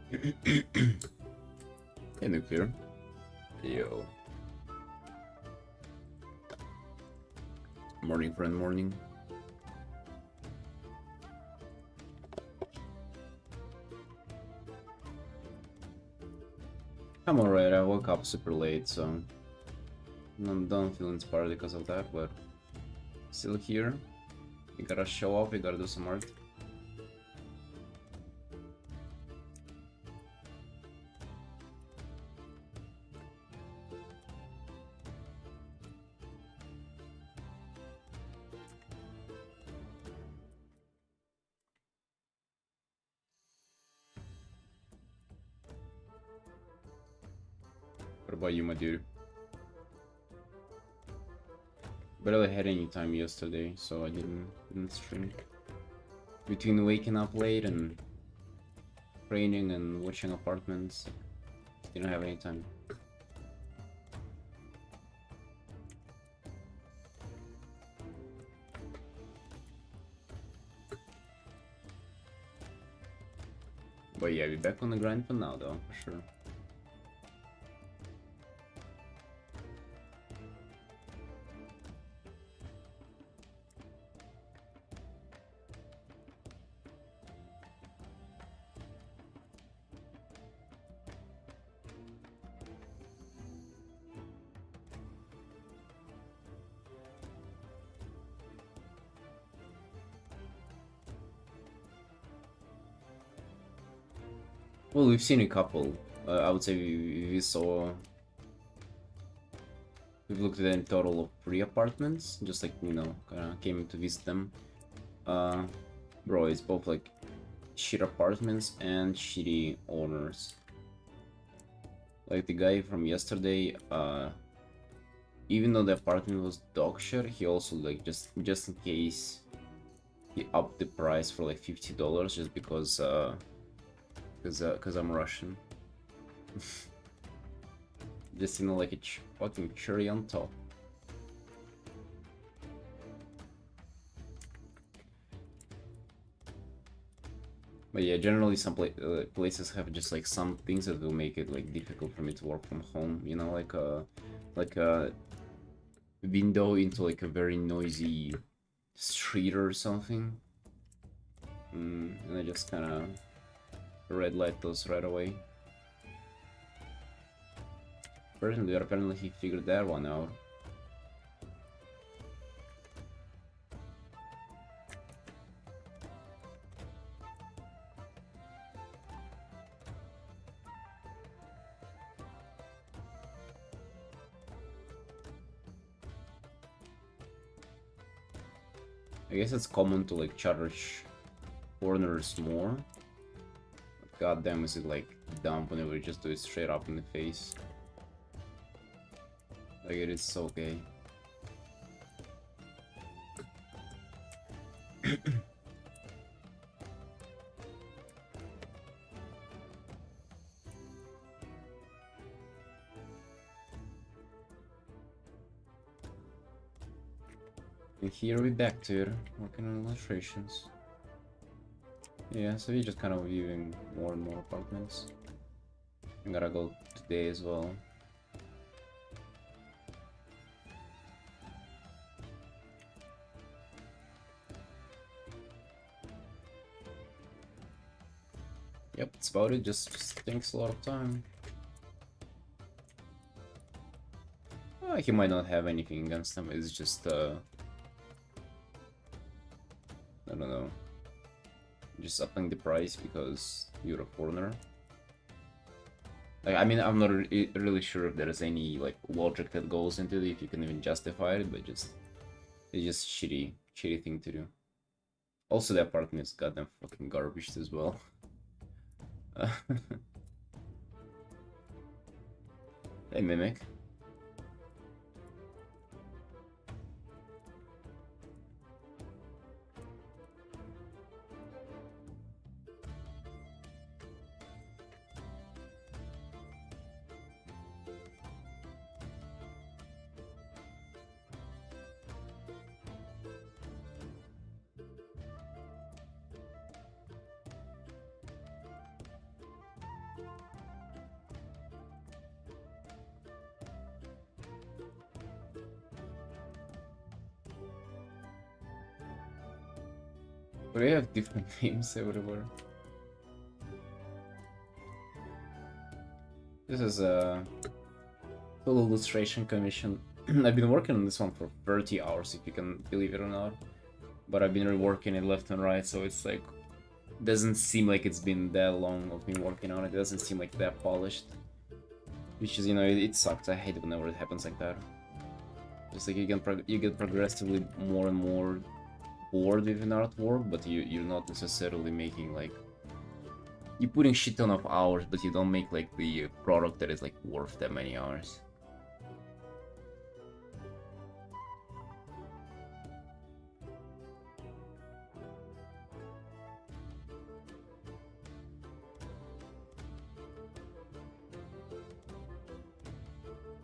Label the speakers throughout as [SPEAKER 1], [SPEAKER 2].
[SPEAKER 1] Hey, Nuclear. Yo. Morning, friend, morning. I'm alright, I woke up super late, so don't feel inspired because of that, but still here. You gotta show off, you gotta do some art. What about you, my dude? Barely had any time yesterday, so I didn't stream. Between waking up late and training and watching apartments, didn't have any time. But yeah, we're back on the grind for now, though, for sure. Well, we've seen a couple. I would say we saw. We've looked at a total of 3 apartments, just like, you know, kinda came to visit them. Uh, Bro, it's both like shit apartments and shitty owners. Like the guy from yesterday, even though the apartment was dog shit, he also like just in case he upped the price for like $50 just because I'm Russian. Just, you know, like a fucking cherry on top. But yeah, generally some places have just like some things that will make it like difficult for me to work from home. You know, like a window into like a very noisy street or something. And I just kind of red light those right away. Apparently he figured that one out. I guess it's common to like charge foreigners more. God damn, is it like dumb whenever you just do it straight up in the face. Like it is okay. And here we back to it, working on illustrations. Yeah, so we're just kind of viewing more and more apartments. I'm gonna go today as well. Yep, that's about it. Just takes a lot of time. He might not have anything against them. It's just I don't know. Just upping the price because you're a foreigner. Like, I mean, I'm not really sure if there's any like logic that goes into it, if you can even justify it, but it's just shitty thing to do. Also, the apartment is goddamn fucking garbage as well. Hey, Mimic. we have different names everywhere. This is a full illustration commission. I've been working on this one for 30 hours, if you can believe it or not. But I've been reworking it left and right, so it's like doesn't seem like it's been that long of me working on it. It doesn't seem like that polished. Which is, you know, it sucks. I hate it whenever it happens like that. Just like you get progressively more and more bored with an artwork, but you're not necessarily making like you're putting shit ton of hours, but you don't make like the product that is like worth that many hours.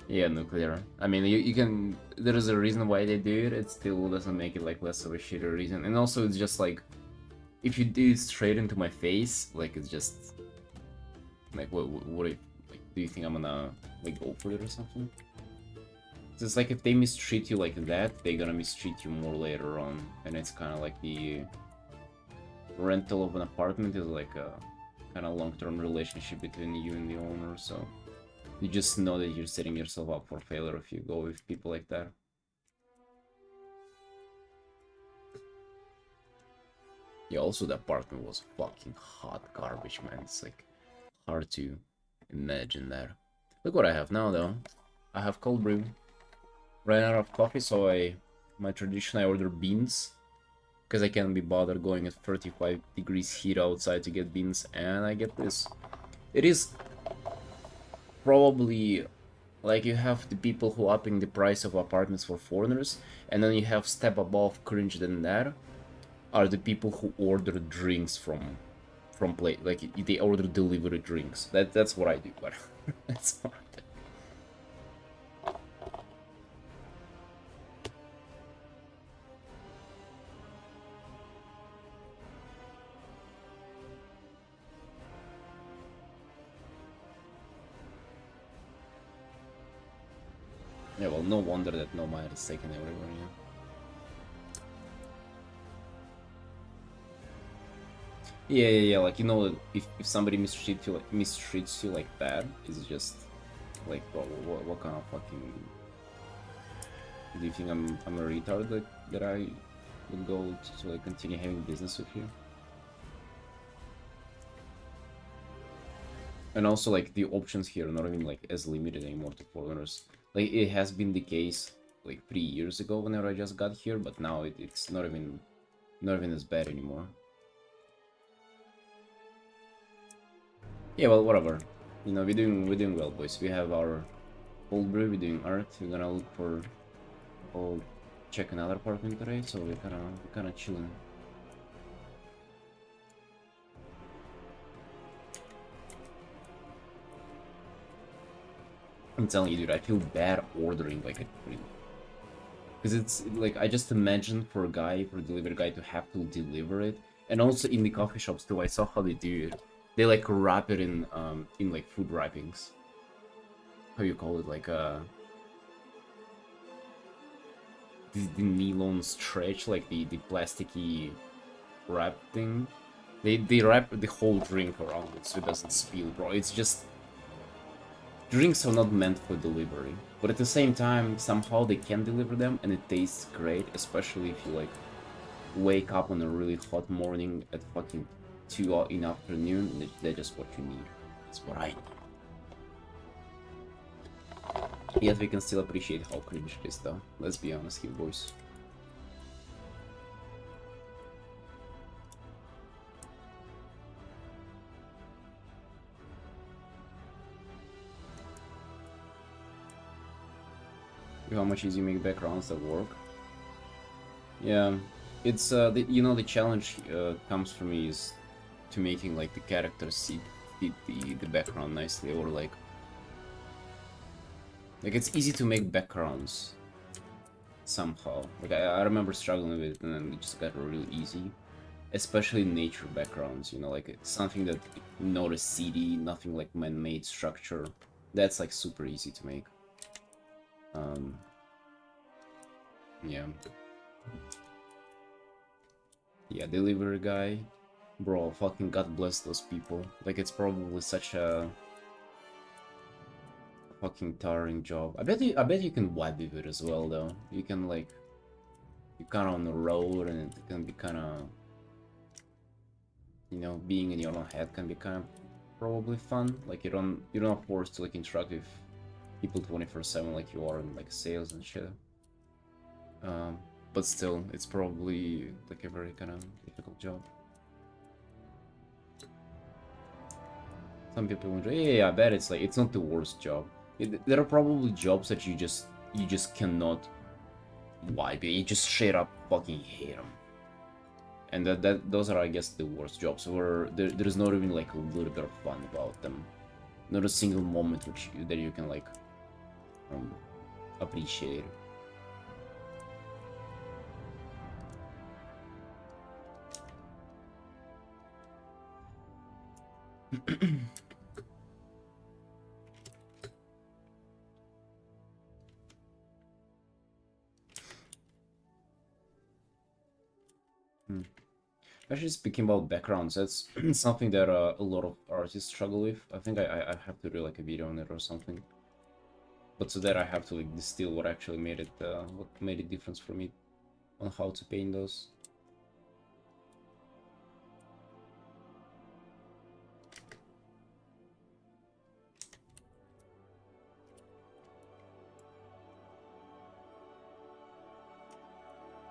[SPEAKER 1] Yeah, nuclear. I mean, you can. There is a reason why they do it. It still doesn't make it like less of a shitty reason. And also, it's just like, if you do it straight into my face, like it's just like what if, like, do you think I'm gonna like go for it or something? So it's like if they mistreat you like that, they're gonna mistreat you more later on, and it's kind of like the rental of an apartment is like a kind of long-term relationship between you and the owner. So. You just know that you're setting yourself up for failure if you go with people like that. Yeah, also the apartment was fucking hot garbage, man. It's like hard to imagine that. Look what I have now, though. I have cold brew. Ran out of coffee, so my tradition, I order beans. Because I can't be bothered going at 35 degrees heat outside to get beans, and I get this. It is probably like you have the people who are upping the price of apartments for foreigners, and then you have step above cringe than that are the people who order drinks from plate, like they order delivery drinks. That's what I do, but that's not. Yeah, well, no wonder that Nomad is taken everywhere, yeah, like, you know, if somebody mistreats you like that, it's just like, bro, what kind of fucking... Do you think I'm a retard that I would go to like continue having business with you? And also, like, the options here are not even like as limited anymore to foreigners. Like, it has been the case like 3 years ago whenever I just got here, but now it's not even as bad anymore. Yeah, well, whatever. You know, we're doing well, boys. We have our cold brew. We're doing art. We're gonna look for check another apartment today, so we're kind of chilling. I'm telling you, dude, I feel bad ordering like a drink. Because it's like, I just imagine for a delivery guy to have to deliver it. And also in the coffee shops too, I saw how they do it. They like wrap it in like food wrappings. How you call it, like the nylon stretch, like the plasticky wrap thing. They wrap the whole drink around it so it doesn't spill, bro. It's just... Drinks are not meant for delivery, but at the same time, somehow they can deliver them and it tastes great, especially if you like wake up on a really hot morning at fucking 2 in the afternoon, and they're just what you need. That's what I need. Yet we can still appreciate how cringe it is, though. Let's be honest here, boys. How much easier you make backgrounds that work? Yeah, it's you know, the challenge comes for me is to making like the characters fit the background nicely, or like it's easy to make backgrounds somehow. Like I remember struggling with it, and then it just got real easy, especially nature backgrounds. You know, like it's something that not a city, nothing like man-made structure. That's like super easy to make. Yeah. Yeah, delivery guy. Bro, fucking God bless those people. Like, it's probably such a fucking tiring job. I bet you can wipe with it as well, though. You can, like, you kind of on the road, and it can be kind of, you know, being in your own head can be kind of probably fun. Like, you're not forced to like interact with people 24/7 like you are in like sales and shit. But still, it's probably like a very kind of difficult job. Some people wonder, yeah, I bet it's like it's not the worst job. There are probably jobs that you just cannot wipe. You just straight up fucking hate them. And those are, I guess, the worst jobs where there's not even like a little bit of fun about them. Not a single moment that you can like appreciate. Actually, speaking about backgrounds, that's something that a lot of artists struggle with. I think I have to do like a video on it or something. But so that I have to like distill what actually made it what made it difference for me on how to paint those.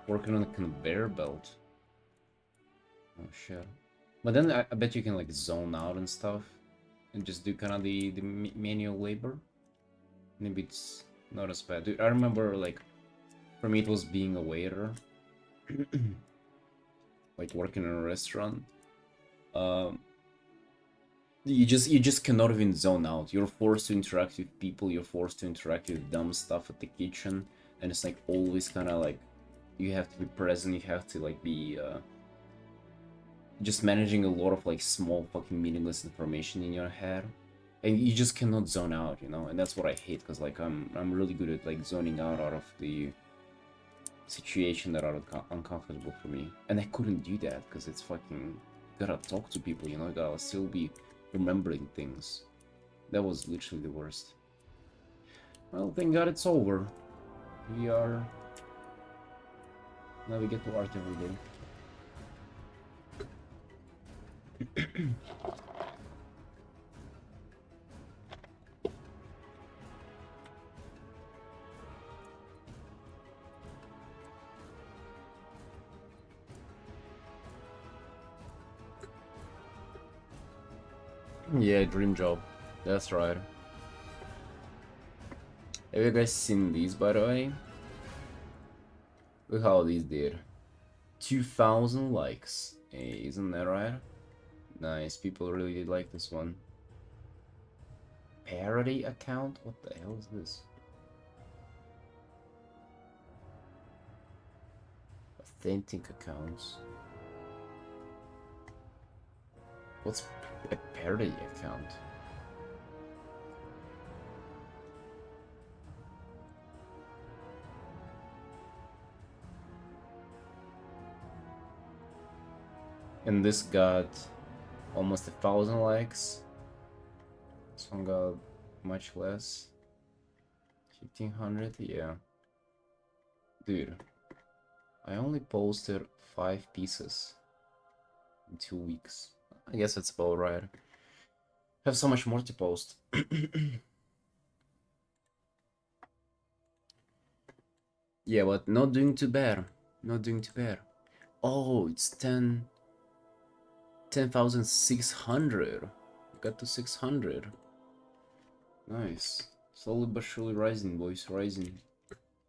[SPEAKER 1] Working on a conveyor belt. Oh shit. But then I bet you can like zone out and stuff and just do kind of the manual labor. Maybe it's not as bad. Dude, I remember like for me it was being a waiter. Like working in a restaurant. Um you just cannot even zone out. You're forced to interact with people, you're forced to interact with dumb stuff at the kitchen, and it's like always kinda like you have to be present, you have to like be just managing a lot of like small fucking meaningless information in your head, and you just cannot zone out, you know. And that's what I hate, because like I'm really good at like zoning out of the situation that are uncomfortable for me, and I couldn't do that because it's fucking gotta talk to people, you know. Gotta still be remembering things. That was literally the worst. Well, thank God it's over. We are now we get to art every day. Yeah, dream job. That's right. Have you guys seen these, by the way? Look how these did. 2,000 likes. Hey, isn't that right? Nice, people really did like this one. Parody account? What the hell is this? Authentic accounts. What's a parody account? And this got almost 1,000 likes. This one got much less. 1,500, yeah. Dude, I only posted 5 pieces in 2 weeks. I guess that's about right. I have so much more to post. Yeah, but not doing too bad. Not doing too bad. Oh, it's 10,600. Got to 600. Nice. Slowly but surely rising, boys, rising.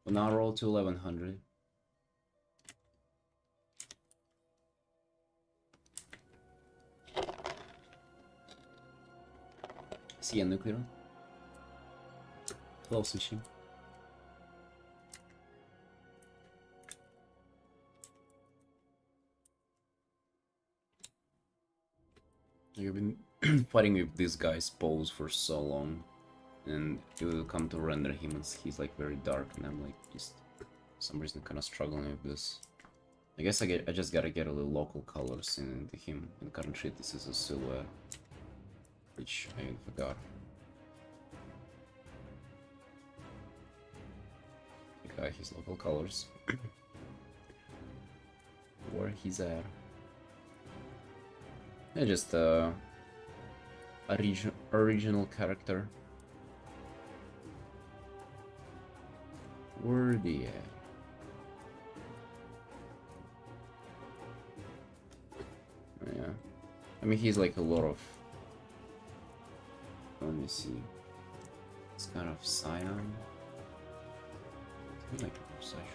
[SPEAKER 1] We're now roll to 1,100. See a nuclear. Hello, Sushi. You've been fighting with this guy's pose for so long, and it will come to render him, and he's like very dark, and I'm like just for some reason kind of struggling with this. I guess I just gotta get a little local colors into him. And currently this is a silhouette, which I even forgot. I got his local colors. Where he's at. Yeah, just a original character. Where the at? Yeah, I mean he's like a lot of. Let me see. It's kind of cyan. Like obsession.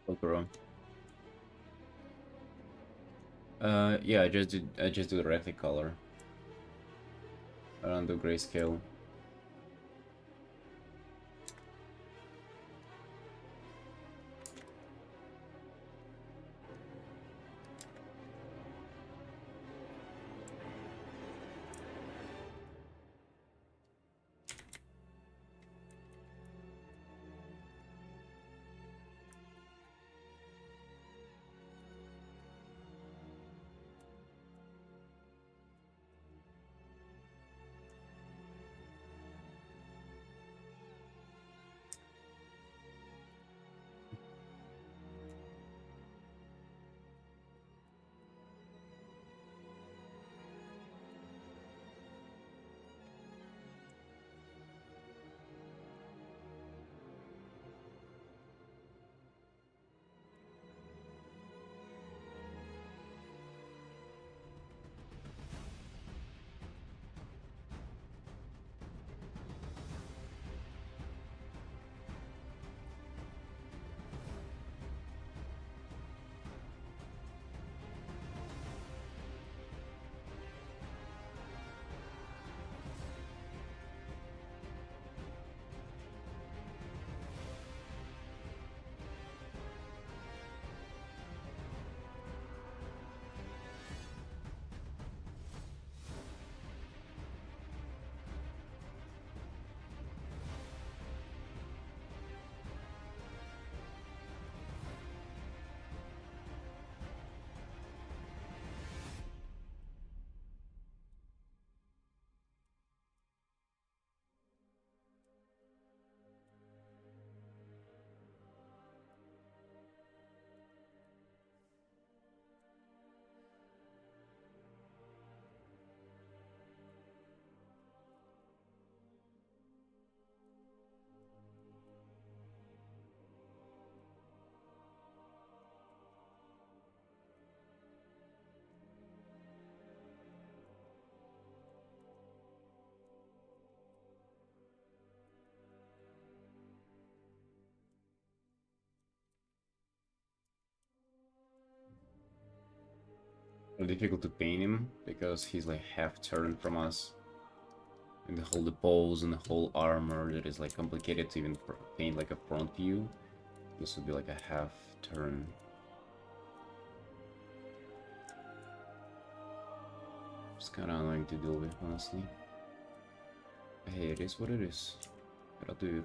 [SPEAKER 1] Oh, bro. Yeah, I just do directly color. I don't do grayscale. difficult to paint him because he's like half turned from us. And the pose and the whole armor that is like complicated to even paint like a front view. This would be like a half turn. It's kind of annoying to deal with, honestly. But hey, it is what it is. Gotta do it.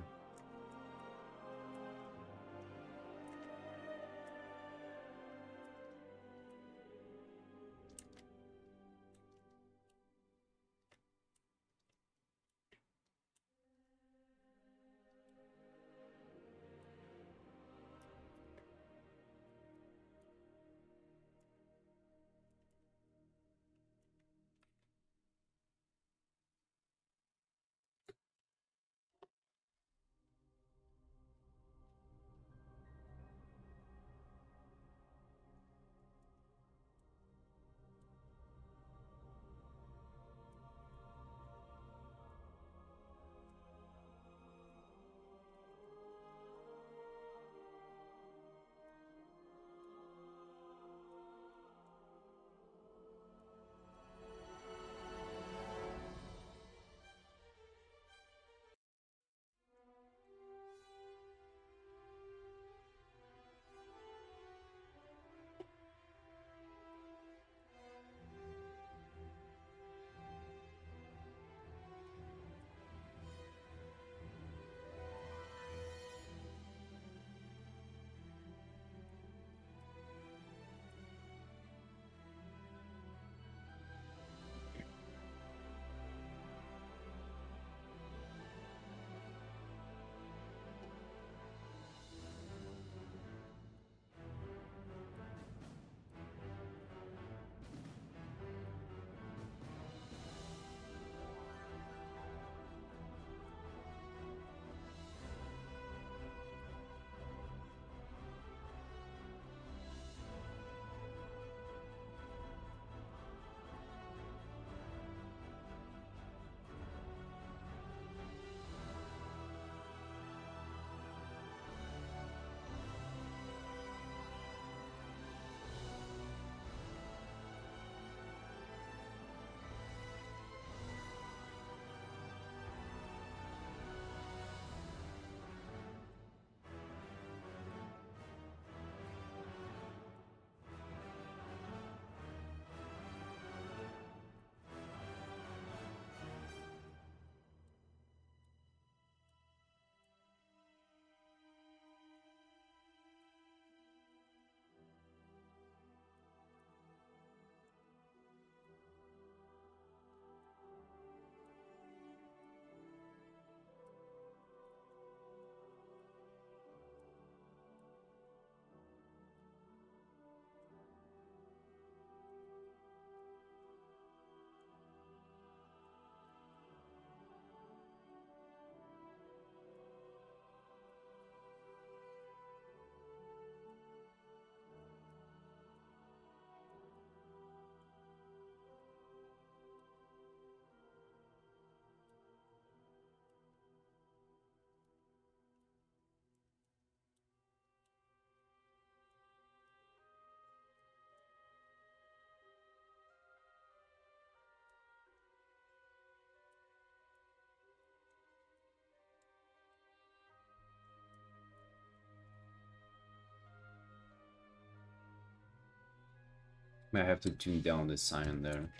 [SPEAKER 1] I have to tune down the sign there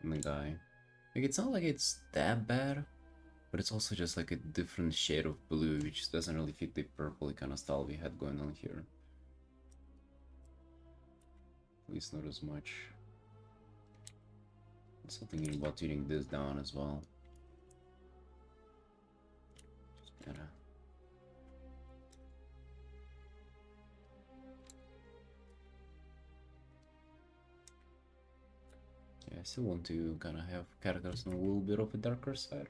[SPEAKER 1] on the guy. Like, it's not like it's that bad, but it's also just like a different shade of blue, which doesn't really fit the purple kind of style we had going on here. At least not as much. Also thinking about tuning this down as well. Just gotta... Yeah, I still want to kind of have characters on a little bit of a darker side.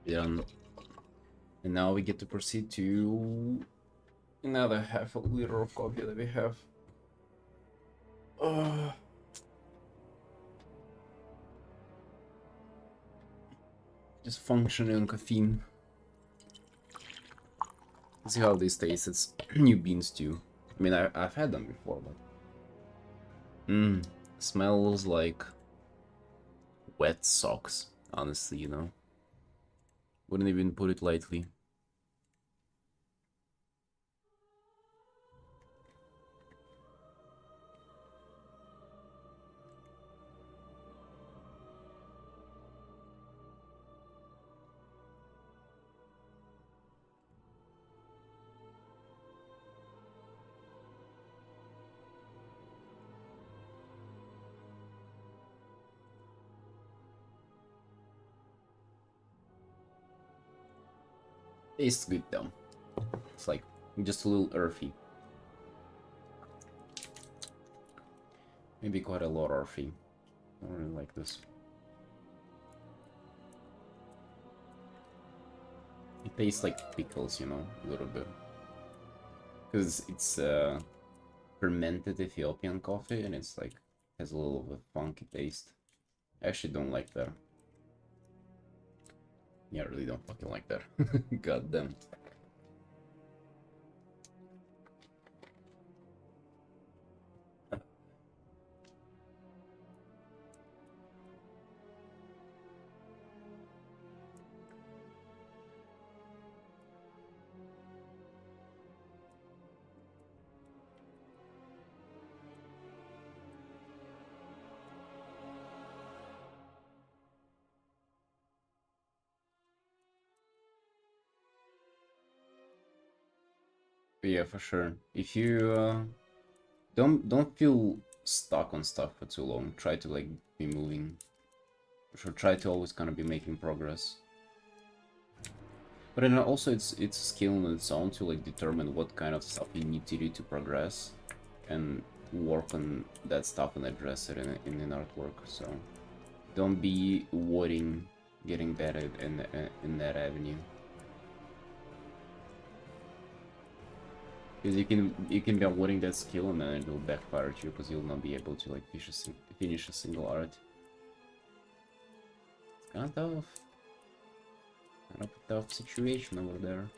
[SPEAKER 1] Done. And now we get to proceed to another half a liter of coffee that we have. Uh, just functioning caffeine. Let's see how this tastes. It's new beans too. I mean, I've had them before, but smells like wet socks. Honestly, you know, wouldn't even put it lightly. Tastes good though. It's like just a little earthy. Maybe quite a lot earthy. I don't really like this. It tastes like pickles, you know, a little bit. Because it's fermented Ethiopian coffee and it's like has a little of a funky taste. I actually don't like that. Yeah, I really don't fucking like that. God damn. But yeah, for sure. If you don't feel stuck on stuff for too long, try to like be moving. For sure, try to always kind of be making progress. But then also it's a skill on its own to like determine what kind of stuff you need to do to progress and work on that stuff and address it in an artwork. So don't be avoiding getting better in that avenue. Because you can be avoiding that skill and then it will backfire at you because you'll not be able to like finish a single art. It's kind of tough. Kind of a tough situation over there.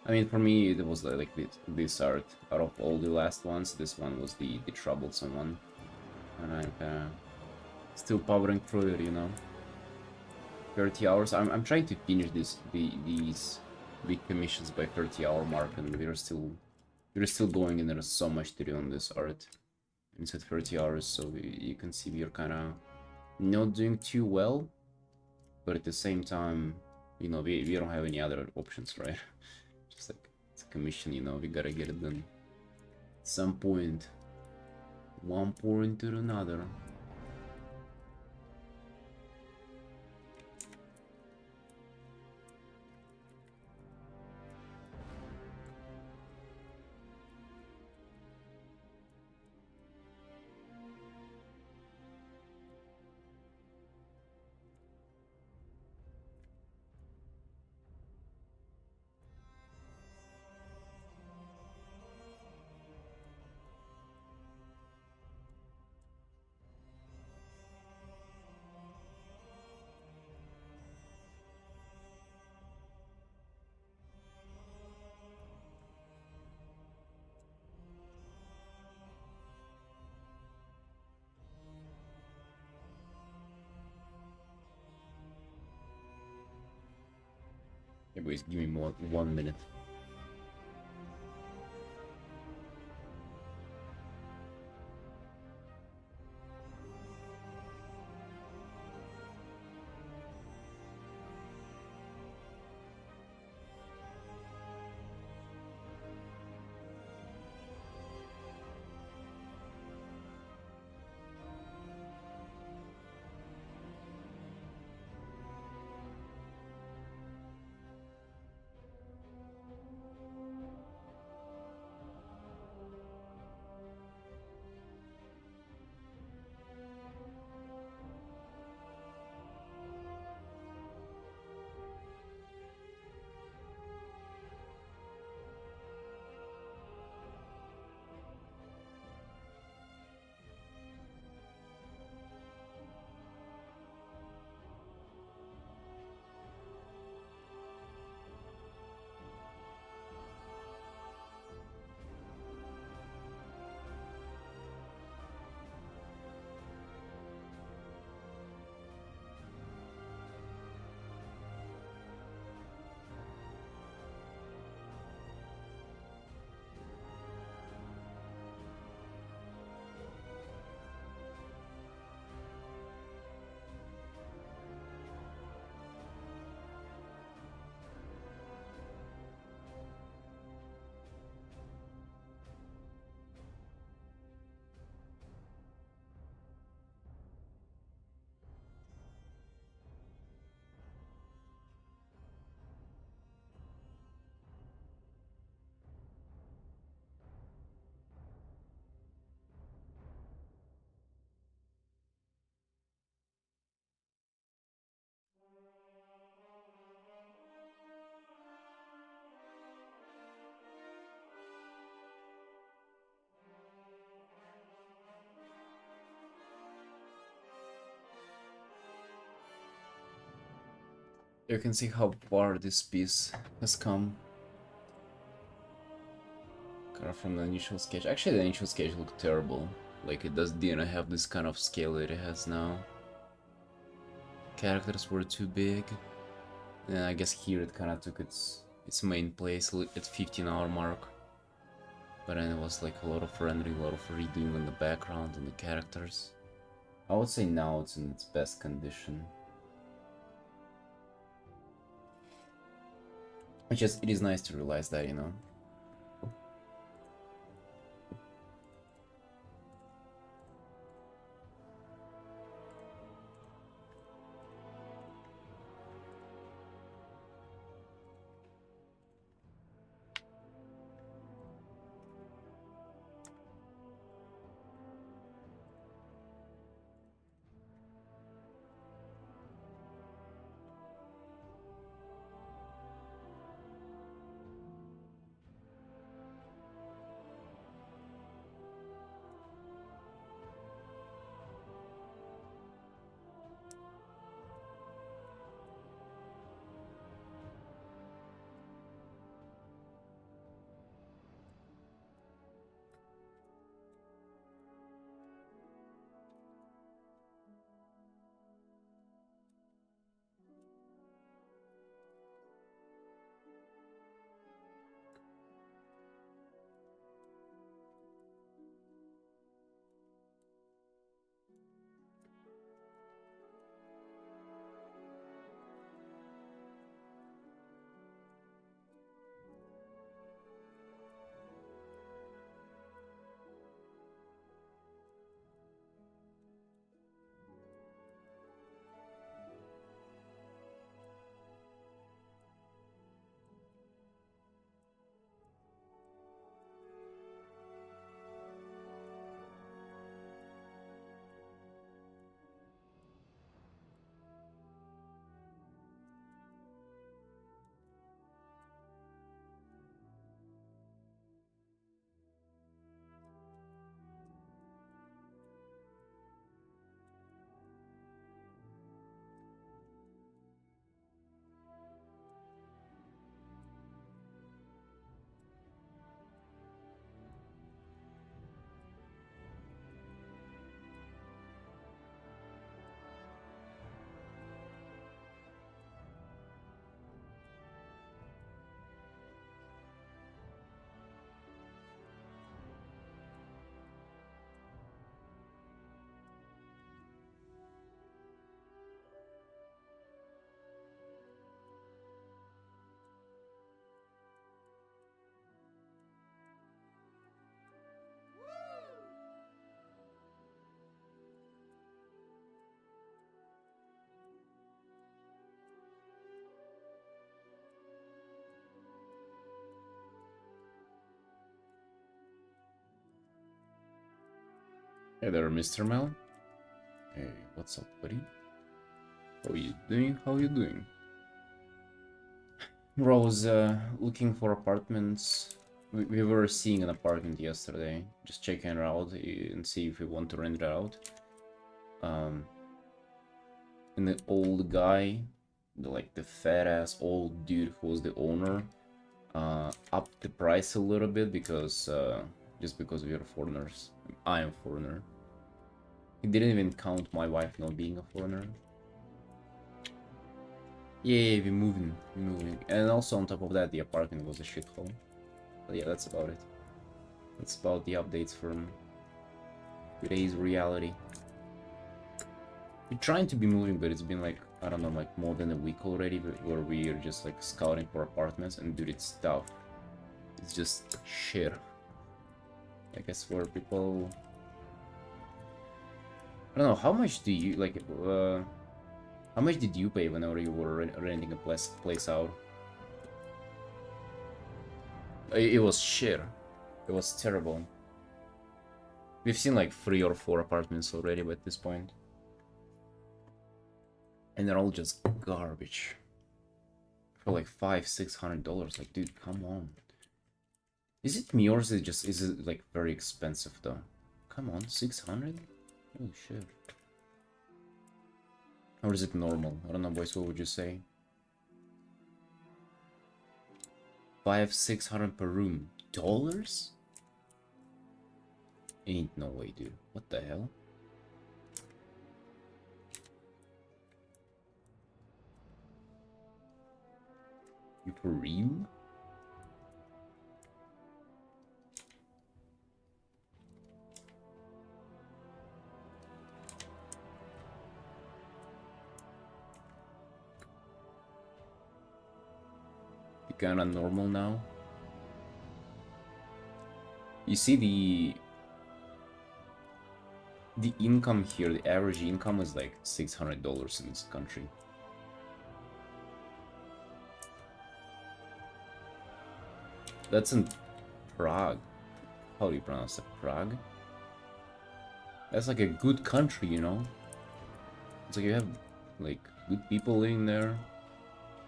[SPEAKER 1] I mean, for me, it was like this art. Out of all the last ones, this one was the troublesome one. And I'm still powering through it, you know. 30 hours. I'm trying to finish these big commissions by 30-hour mark, and we're still going, and there's so much to do on this art. And it's at 30 hours, so you can see we're kind of not doing too well, but at the same time, you know, we don't have any other options, right? Just like it's a commission, you know, we gotta get it done. At some point, one point or another. Yeah, boys, give me more 1 minute. You can see how far this piece has come. Kind of from the initial sketch. Actually, the initial sketch looked terrible. Like it didn't have this kind of scale that it has now. Characters were too big. And I guess here it kind of took its main place at 15-hour mark. But then it was like a lot of rendering, a lot of redoing on the background and the characters. I would say now it's in its best condition. It is nice to realize that, you know. Hey there, Mr. Mel. Hey, what's up, buddy? How you doing? How you doing? Bro, I was looking for apartments. We were seeing an apartment yesterday, just checking it out and see if we want to rent it out. And the old guy, the fat ass old dude who was the owner, upped the price a little bit because just because we are foreigners. I am a foreigner. He didn't even count my wife not being a foreigner. Yeah, we're moving. And also on top of that, the apartment was a shithole. But yeah, that's about it. That's about the updates from today's reality. We're trying to be moving, but it's been like, I don't know, like more than a week already, where we're just like scouting for apartments, and dude, it's tough. It's just shit. I guess where people... I don't know, how much do you, like, how much did you pay whenever you were renting a place out? It was shit. It was terrible. We've seen like 3 or 4 apartments already at this point. And they're all just garbage. For like $500-600, like dude, come on. Is it me or is it like very expensive though? Come on, 600? Oh shit. Or is it normal? I don't know, boys, what would you say? 500-600 per room. Dollars? Ain't no way, dude. What the hell? You for real? You kinda normal now? You see the income here, the average income is like $600 in this country. That's in Prague. How do you pronounce it? Prague? That's like a good country, you know? It's like you have like good people living there,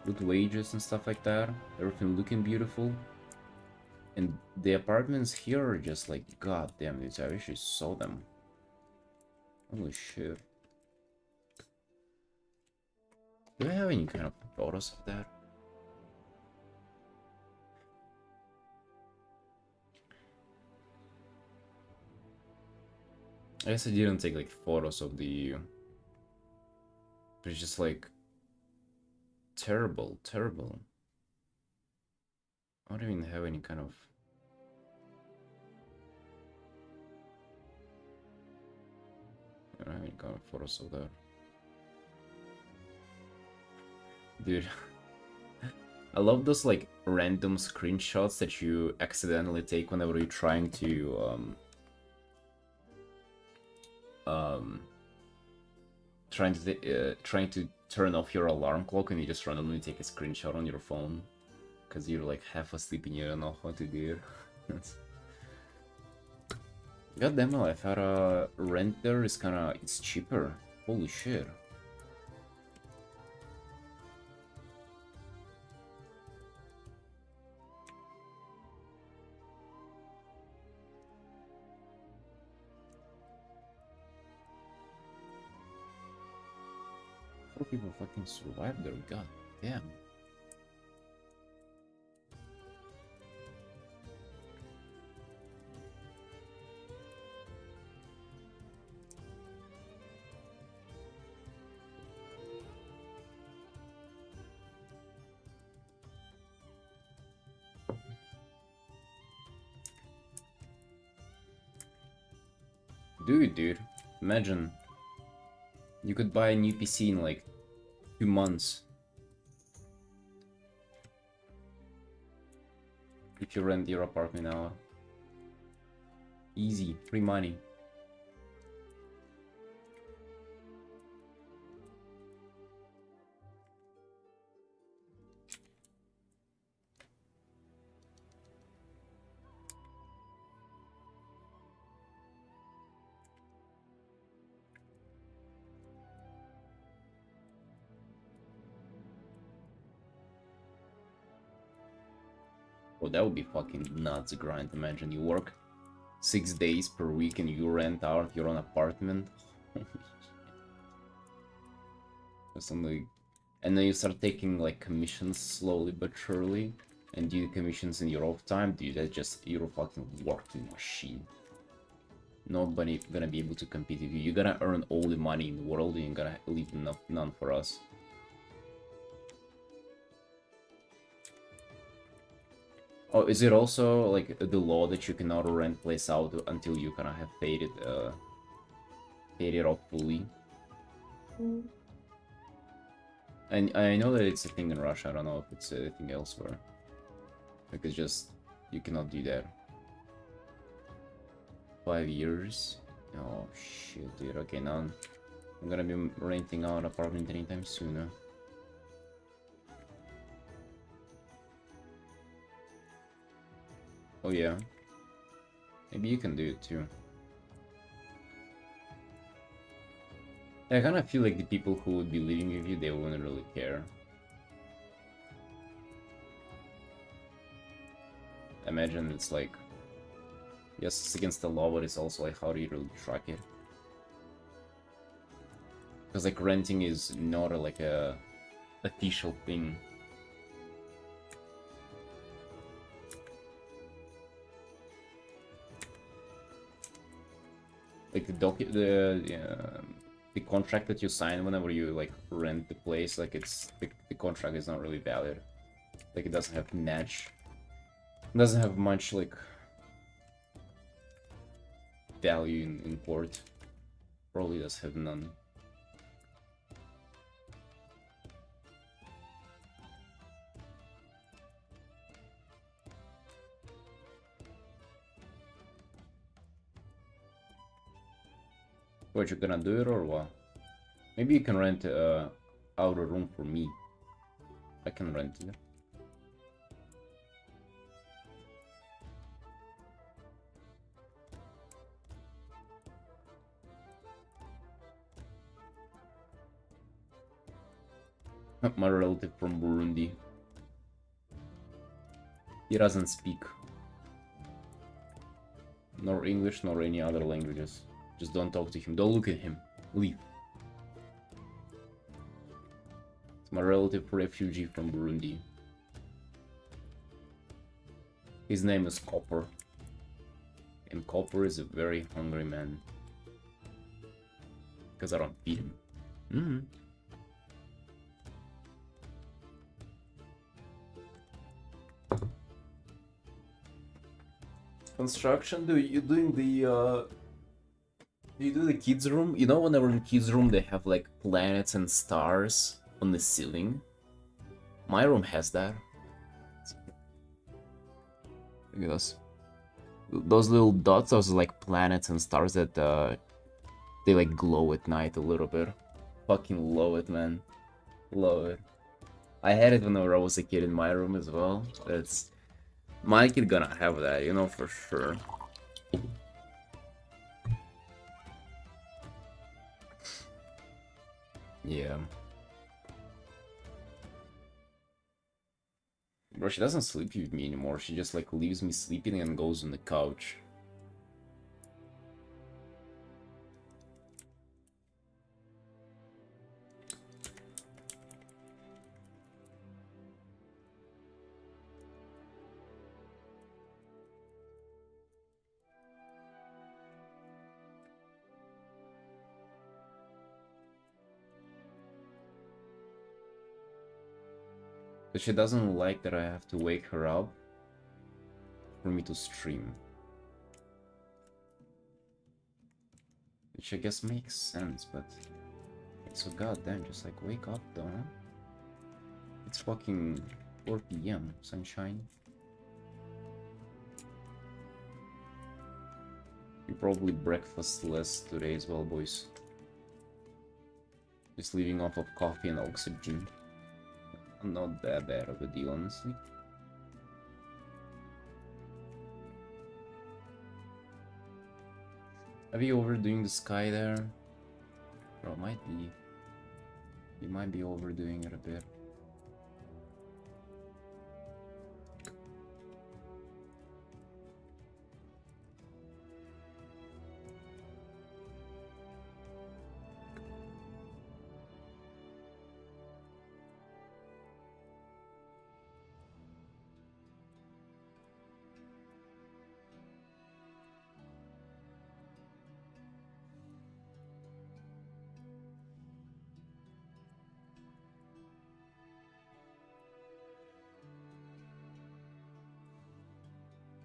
[SPEAKER 1] good wages and stuff like that, everything looking beautiful. And the apartments here are just like, god damn, dude, I wish I saw them. Holy shit. Do I have any kind of photos of that? I guess I didn't take like photos of the... But it's just like... Terrible, terrible. I don't even have any kind of... I don't have any kind of photos of that. Dude. I love those like random screenshots that you accidentally take whenever you're trying to trying to turn off your alarm clock, and you just randomly take a screenshot on your phone because you're like half asleep and you don't know what to do. God damn it, I thought rent there is kinda, it's cheaper. Holy shit. How do people fucking survive there? God damn. Dude, imagine you could buy a new PC in like 2 months if you rent your apartment now. Easy, free money. Oh, that would be fucking nuts grind. Imagine you work 6 days per week and you rent out your own apartment. Or something. And then you start taking like commissions slowly but surely. And do commissions in your off time, dude, that's just, you're a fucking working machine. Nobody gonna be able to compete with you. You're gonna earn all the money in the world and you're gonna leave none for us. Oh, is it also like the law that you cannot rent place out until you kind of have paid it off fully?
[SPEAKER 2] Mm.
[SPEAKER 1] And I know that it's a thing in Russia. I don't know if it's a thing elsewhere. Like it's just you cannot do that. 5 years. Oh shit, dude. Okay, now I'm gonna be renting out an apartment anytime soon. Oh yeah. Maybe you can do it too. I kind of feel like the people who would be living with you, they wouldn't really care. Imagine it's like, yes, it's against the law, but it's also like, how do you really track it? Because like renting is not like a official thing. like the contract that you sign whenever you like rent the place, like it's the contract is not really valid. Like it doesn't have doesn't have much like value in port. Probably does have none. What, you gonna do it or what? Maybe you can rent outer room for me. I can rent it. My relative from Burundi. He doesn't speak nor English nor any other languages. Just don't talk to him. Don't look at him. Leave. It's my relative refugee from Burundi. His name is Copper. And Copper is a very hungry man. Because I don't feed him. Mm-hmm. Construction? Do you do the kids room? You know, whenever in kids room they have like planets and stars on the ceiling. My room has that. Look at those. Those little dots, those are like planets and stars that they like glow at night a little bit. Fucking love it, man. Love it. I had it whenever I was a kid in my room as well. That's my kid gonna have that, you know, for sure. Yeah. Bro, she doesn't sleep with me anymore. She just like leaves me sleeping and goes on the couch. But she doesn't like that I have to wake her up for me to stream. Which I guess makes sense, but it's so goddamn, just like wake up though. It's fucking 4 PM, sunshine. You probably breakfast less today as well, boys. Just living off of coffee and oxygen. Not that bad of a deal, honestly. Are we overdoing the sky there? Bro, might be. You might be overdoing it a bit.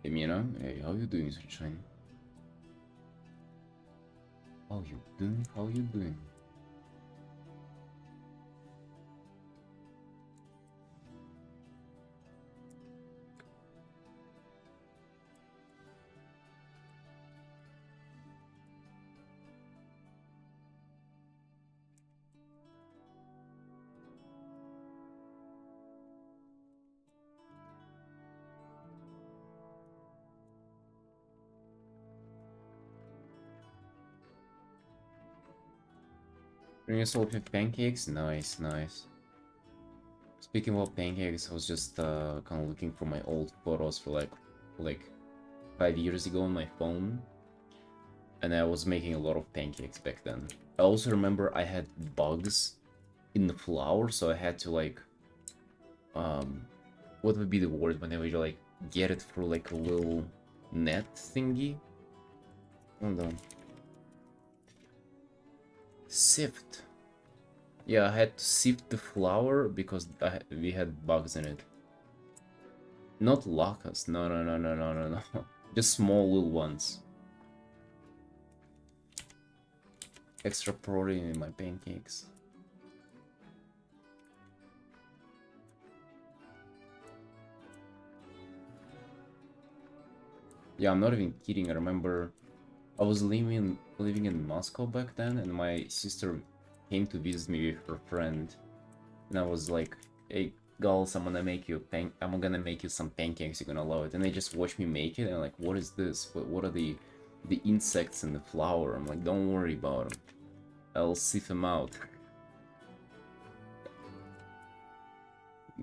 [SPEAKER 1] Hey, Mina, hey, how you doing, sunshine? How you doing? How you doing? Bring yourself with pancakes? Nice, nice. Speaking about pancakes, I was just kind of looking for my old photos for like 5 years ago on my phone. And I was making a lot of pancakes back then. I also remember I had bugs in the flour, so I had to like what would be the word whenever you like get it through like a little net thingy? Hold on. Sift. Yeah, I had to sift the flour because we had bugs in it. Not locusts. No, no, no, no, no, no, no. Just small little ones. Extra protein in my pancakes. Yeah, I'm not even kidding. I remember I was living in Moscow back then, and my sister came to visit me with her friend, and I was like, "Hey, girls, I'm gonna make you some pancakes. You're gonna love it." And they just watched me make it, and like, "What is this? What are the insects in the flour?" I'm like, "Don't worry about them. I'll sieve them out."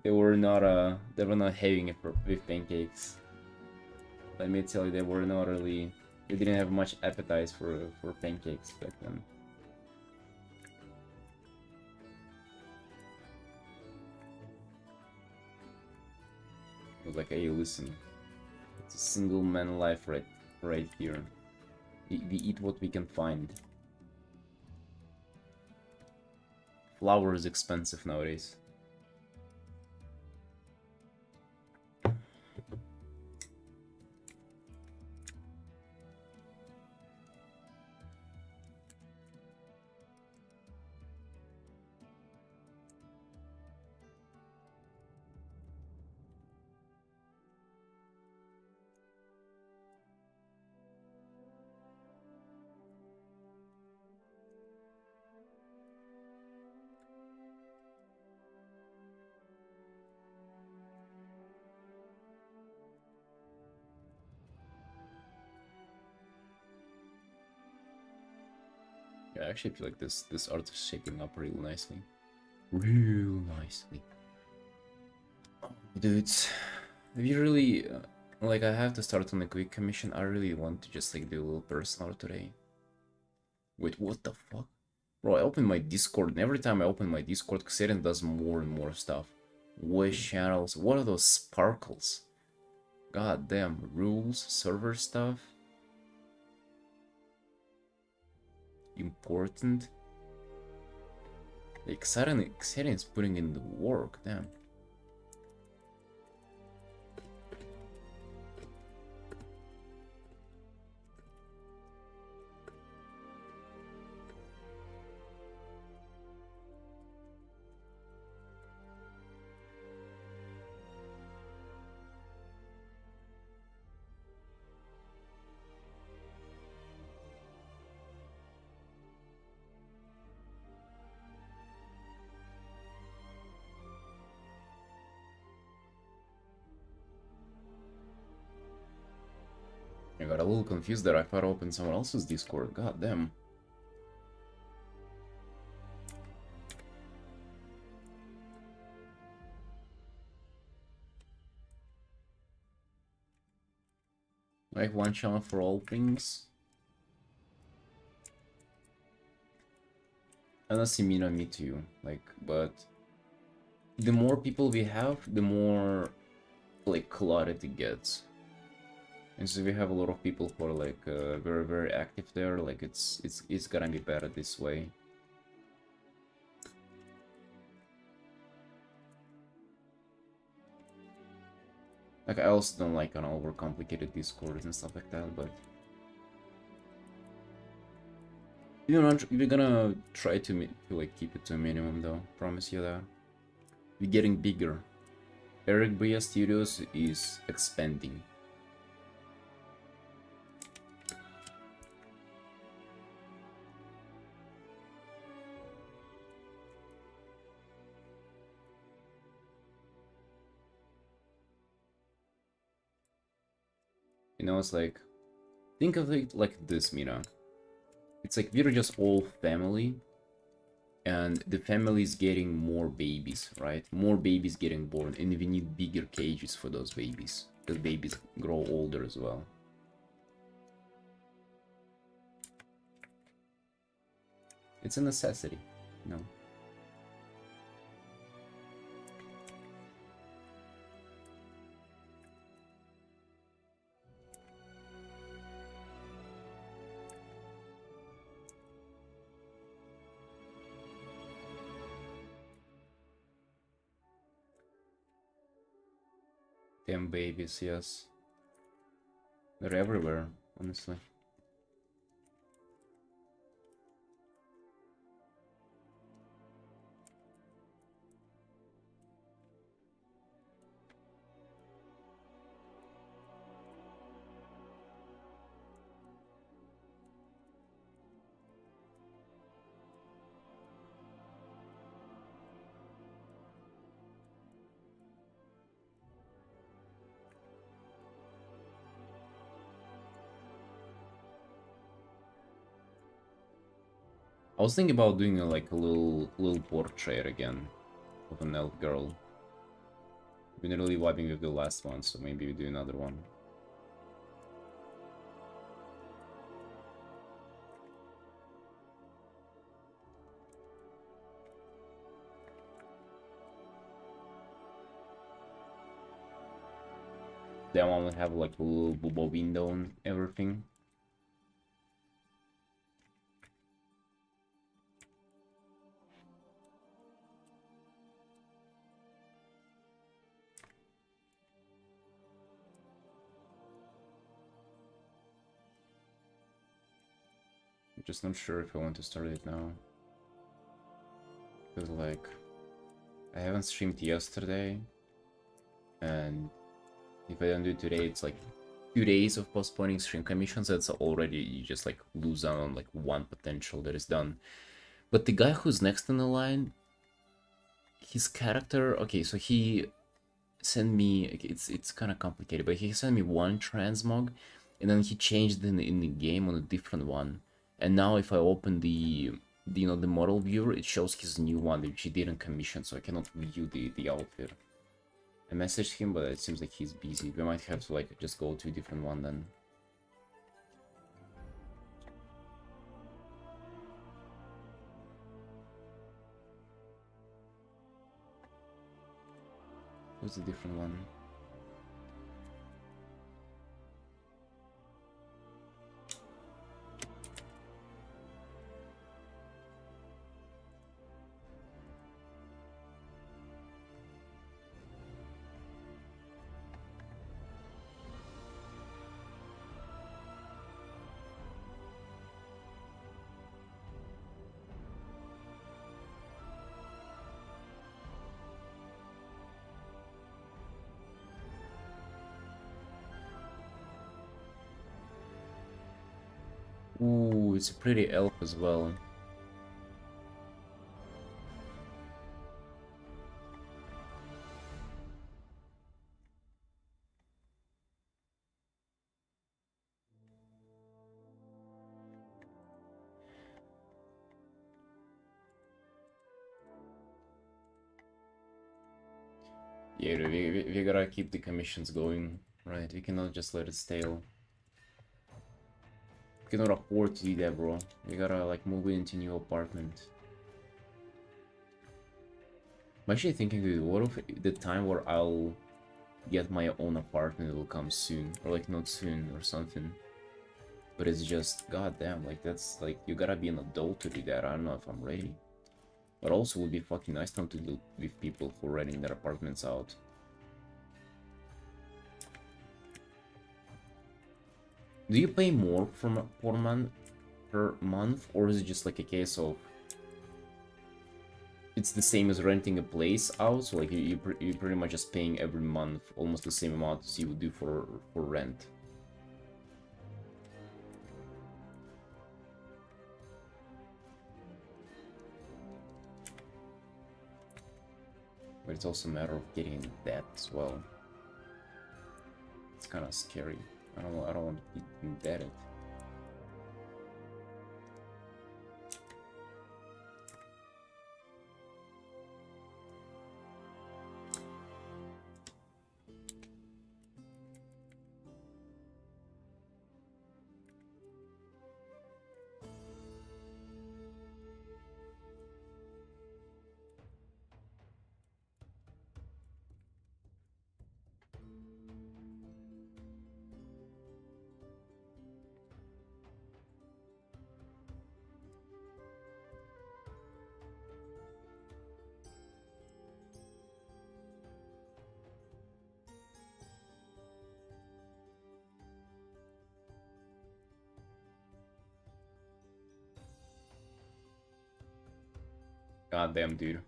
[SPEAKER 1] They were not having it with pancakes. Let me tell you, they were not really. They didn't have much appetite for pancakes back then. I was like, "Hey, listen, it's a single man life right here. We eat what we can find. Flour is expensive nowadays." Yeah, I actually feel like this art is shaping up real nicely. Real nicely. Dudes, we really like I have to start on a quick commission. I really want to just like do a little personal today. Wait, what the fuck? Bro, I opened my Discord, and every time I open my Discord, Xerion does more and more stuff. Voice channels, what are those sparkles? God damn, rules, server stuff. Important. Like, Xerion is putting in the work, damn. I got a little confused there. I thought I opened someone else's Discord. God damn. Like one channel for all things. Honestly, Mina, me too. Like, but the more people we have, the more like cluttered it gets. And so we have a lot of people who are like very very active there. Like it's gonna be better this way. Like I also don't like kind of overcomplicated Discords and stuff like that, but we're gonna try to like keep it to a minimum though. Promise you that. We're getting bigger. Eric Bria Studios is expanding. You know, it's like, think of it like this, Mina. It's like we're just all family, and the family is getting more babies, right? More babies getting born, and we need bigger cages for those babies. The babies grow older as well. It's a necessity, you know. Damn babies, yes. They're everywhere, honestly. I was thinking about doing like a little portrait again of an elf girl. Been really vibing with the last one, so maybe we do another one. That one will have like a little bubble window and everything. I'm just not sure if I want to start it now. Because like, I haven't streamed yesterday, and if I don't do it today, it's like 2 days of postponing stream commissions. That's already, you just like lose out on like one potential that is done. But the guy who's next in the line, his character, okay, so he sent me, it's kind of complicated, but he sent me one transmog, and then he changed in the game on a different one. And now if I open the you know, the model viewer, it shows his new one which he didn't commission, so I cannot view the outfit. I messaged him, but it seems like he's busy. We might have to like just go to a different one then. What's the different one? Ooh, it's a pretty elf as well. Yeah, we gotta keep the commissions going, right? We cannot just let it stale. We cannot afford to do that, bro. We gotta like move into new apartment. I'm actually thinking, dude, what if the time where I'll get my own apartment will come soon, or like not soon or something. But it's just, goddamn, like that's like, you gotta be an adult to do that. I don't know if I'm ready. But also, it would be fucking nice not to deal with people for renting their apartments out. Do you pay more per month, or is it just like a case of it's the same as renting a place out? So like you're pretty much just paying every month almost the same amount as you would do for rent. But it's also a matter of getting in debt as well. It's kind of scary. I don't want to be indebted. God damn, dude.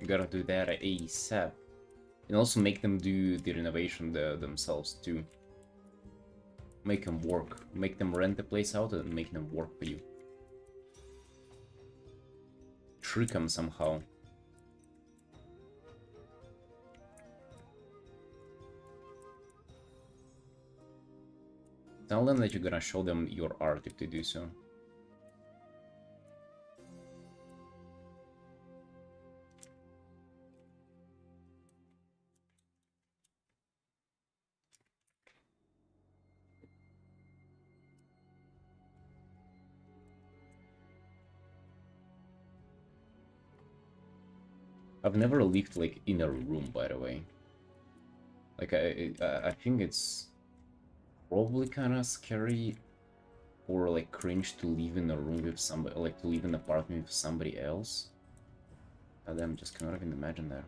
[SPEAKER 1] You gotta do that ASAP. And also make them do the renovation themselves too. Make them work. Make them rent the place out and make them work for you. Trick them somehow. Tell them that you're gonna show them your art if they do so. I've never lived like in a room, by the way. Like I think it's probably kind of scary or like cringe to live in a room with somebody, like to live in an apartment with somebody else. God damn, just cannot even imagine that.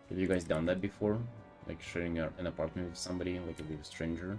[SPEAKER 1] Have you guys done that before? Like sharing an apartment with somebody, like with a stranger?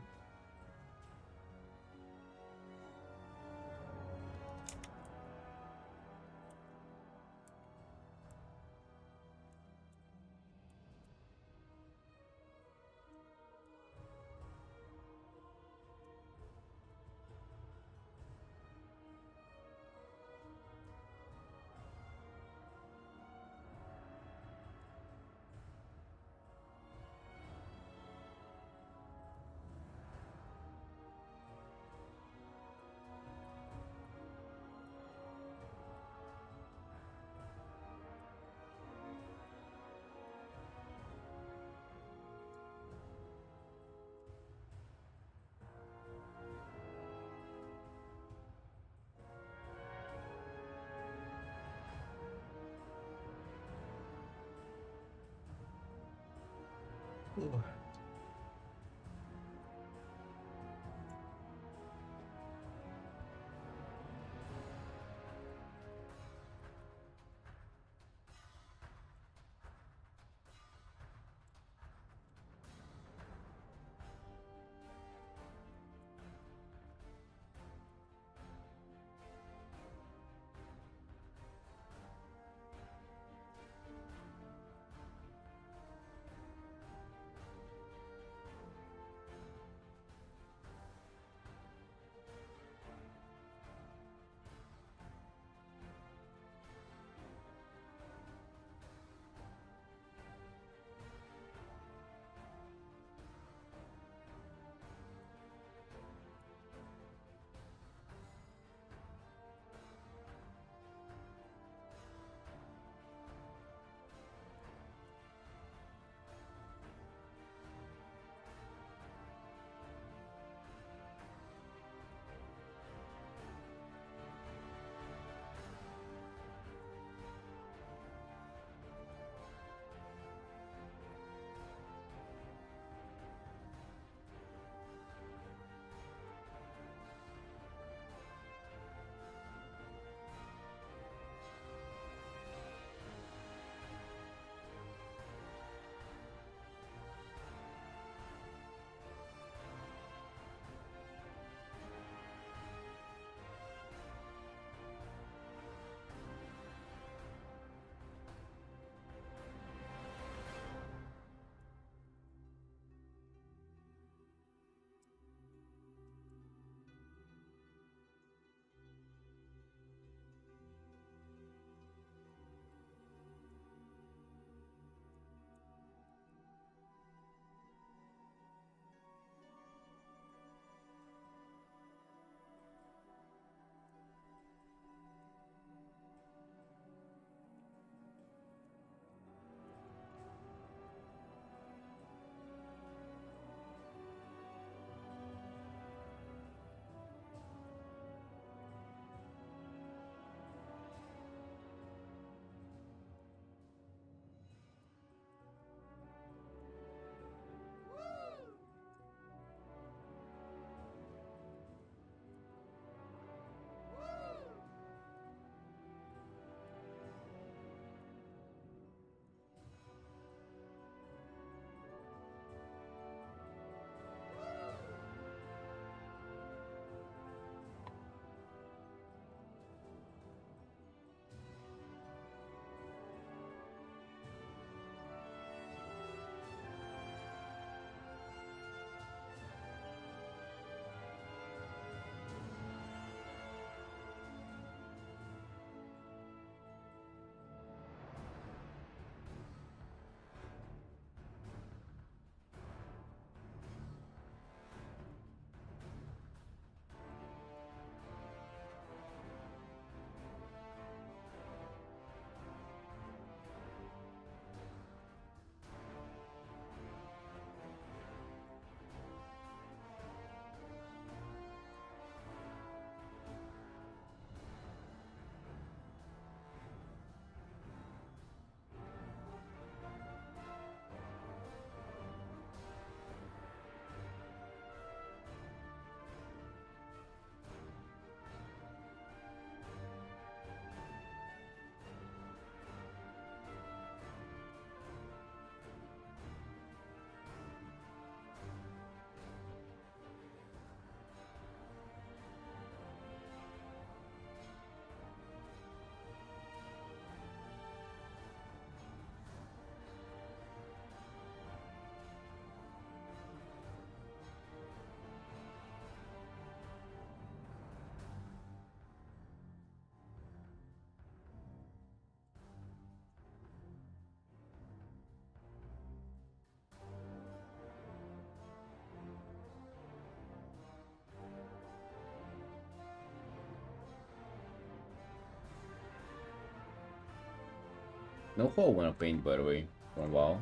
[SPEAKER 1] No hole when I paint, by the way, from WoW.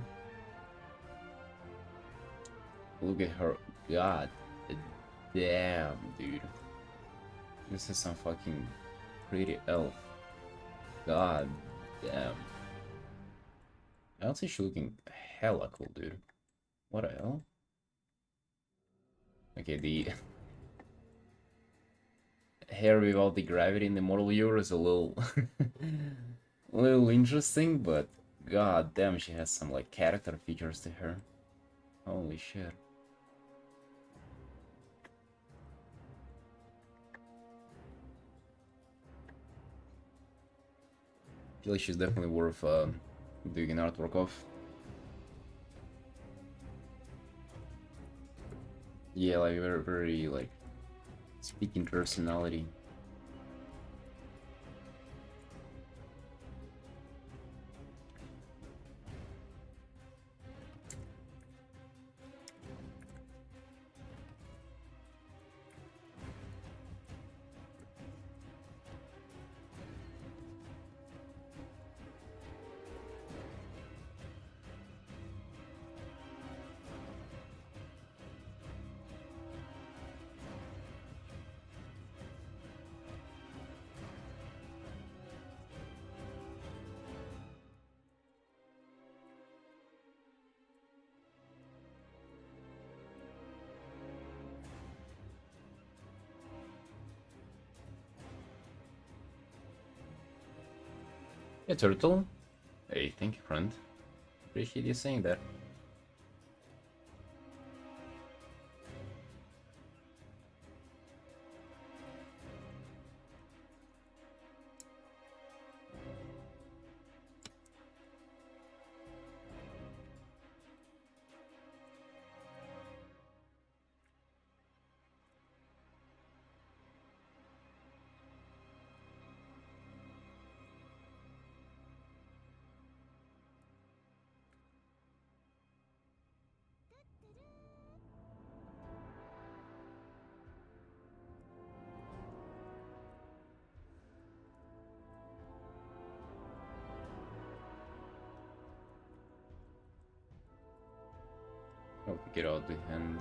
[SPEAKER 1] Look at her. God damn, dude. This is some fucking pretty elf. God damn. I don't see she looking hella cool, dude. What the hell? Okay, the hair without the gravity in the model viewer is a little, a little interesting, but god damn, she has some like character features to her. Holy shit. I feel like she's definitely worth doing an artwork of. Yeah, like very, very like speaking personality. Yeah, turtle. Hey, thank you, friend. Appreciate you saying that. Hope we get out the hand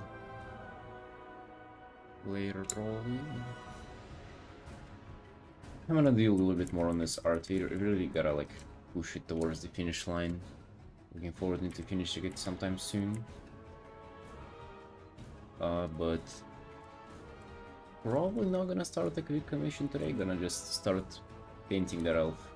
[SPEAKER 1] later, probably. I'm gonna do a little bit more on this art. We really gotta like push it towards the finish line. Looking forward to finishing it sometime soon. But probably not gonna start a quick commission today. Gonna just start painting that elf.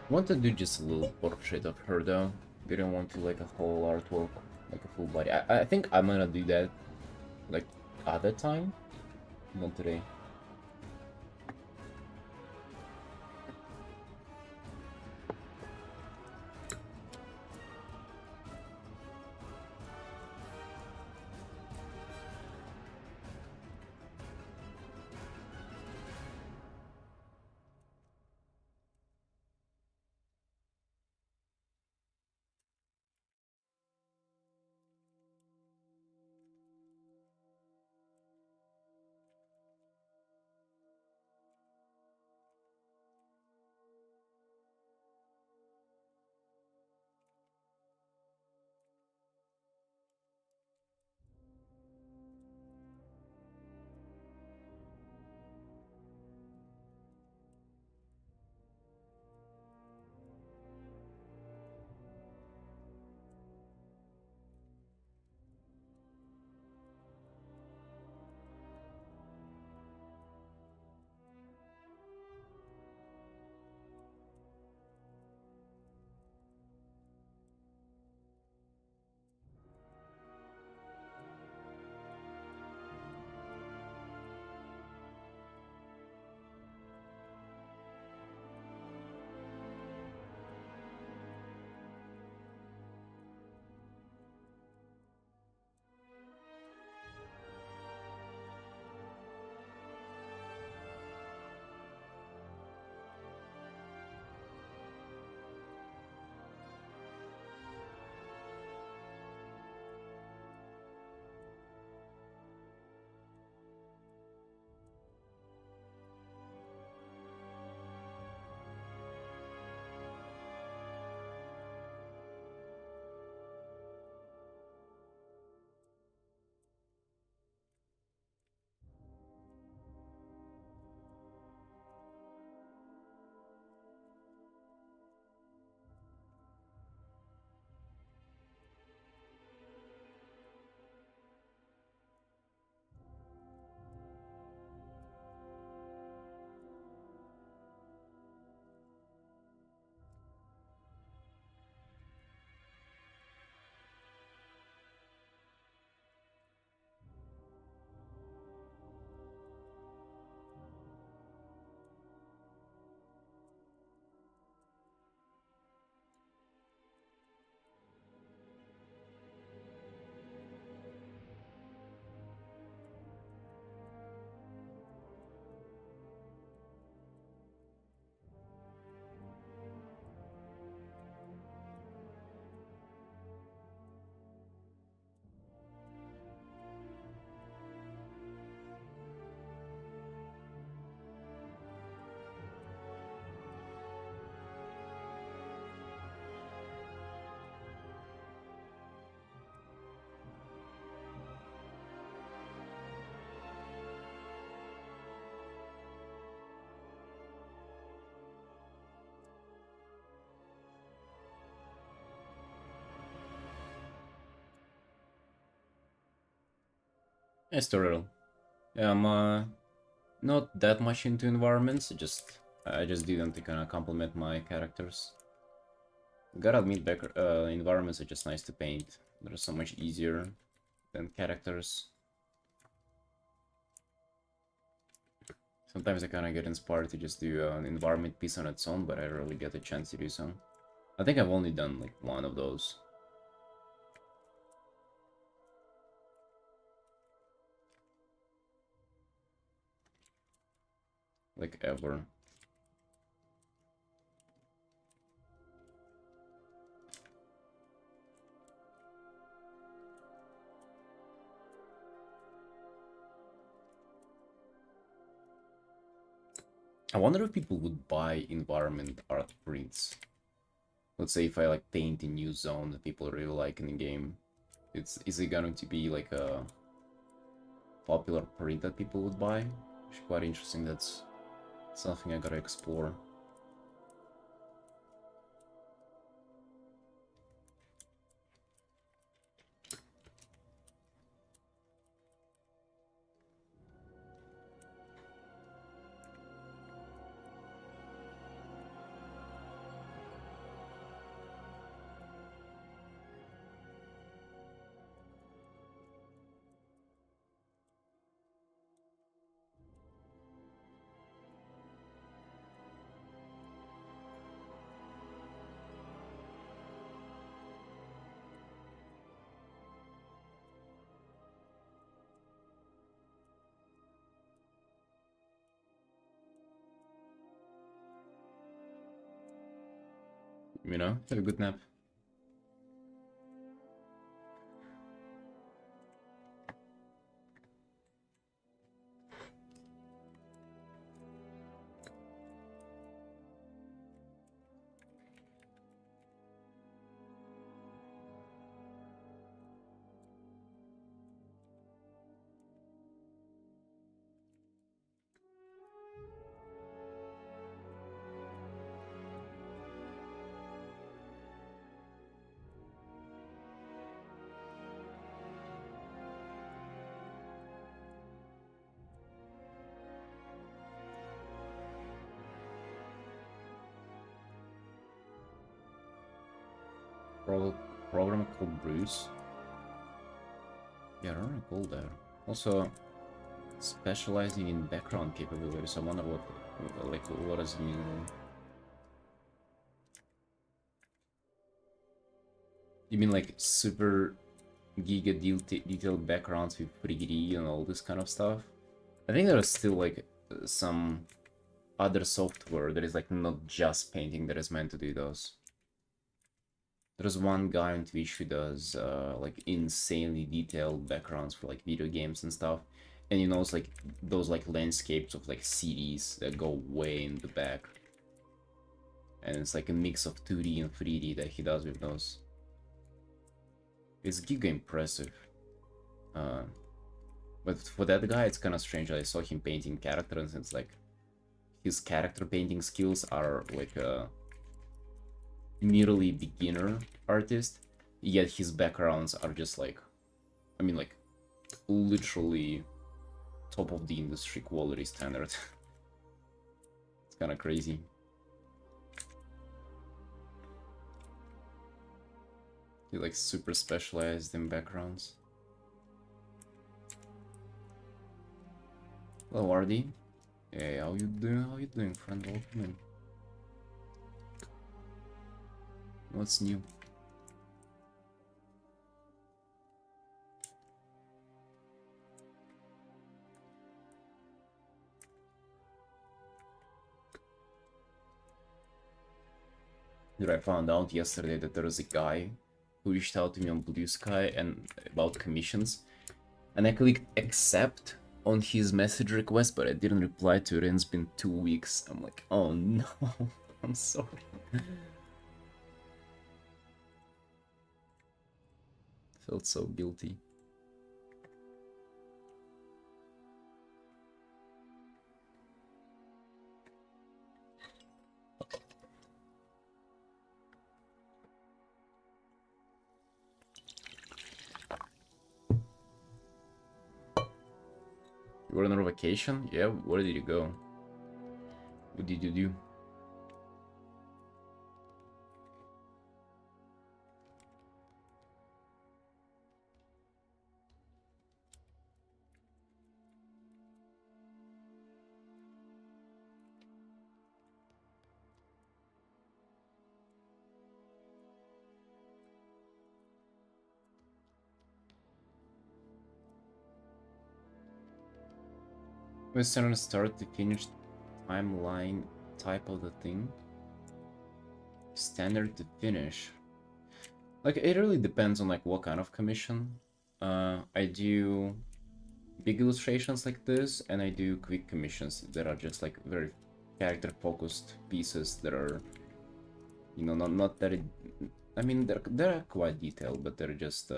[SPEAKER 1] I want to do just a little portrait of her though. Didn't want to like a whole artwork, like a full body. I think I'm gonna do that like other time, not today. It's tutorial. Yeah, I'm not that much into environments. I just do them to kind of complement my characters. Gotta admit, environments are just nice to paint. They're so much easier than characters. Sometimes I kind of get inspired to just do an environment piece on its own, but I rarely get a chance to do so. I think I've only done like one of those. Like ever. I wonder if people would buy environment art prints. Let's say if I like paint a new zone that people really like in the game. Is it going to be like a popular print that people would buy? It's quite interesting. That's something I gotta explore. You know, have a good nap. Pro Program called Bruce. Yeah, I don't recall that. Also, specializing in background capabilities. I wonder what does it mean? You mean like super giga detailed backgrounds with 3D and all this kind of stuff? I think there is still like some other software that is like not just painting that is meant to do those. There's one guy on Twitch who does like insanely detailed backgrounds for like video games and stuff. And you know, it's like those like landscapes of like cities that go way in the back. And it's like a mix of 2D and 3D that he does with those. It's giga impressive. Uh, but for that guy, it's kind of strange. I saw him painting characters, and it's like his character painting skills are like merely beginner artist, yet his backgrounds are just like, I mean, like literally top of the industry quality standard. It's kind of crazy. He like super specialized in backgrounds. Hello, Artie. Hey, how you doing? How you doing, friend? Welcome in. What's new? Dude, I found out yesterday that there was a guy who reached out to me on Blue Sky and about commissions, and I clicked accept on his message request, but I didn't reply to it, and it's been 2 weeks. I'm like, oh no, I'm sorry. Felt so guilty. You were on a vacation? Yeah, where did you go? What did you do? Western start to finish timeline type of the thing. Standard to finish. Like, it really depends on like what kind of commission. I do big illustrations like this, and I do quick commissions that are just like very character focused pieces that are, you know, not that I mean, they're quite detailed, but they're just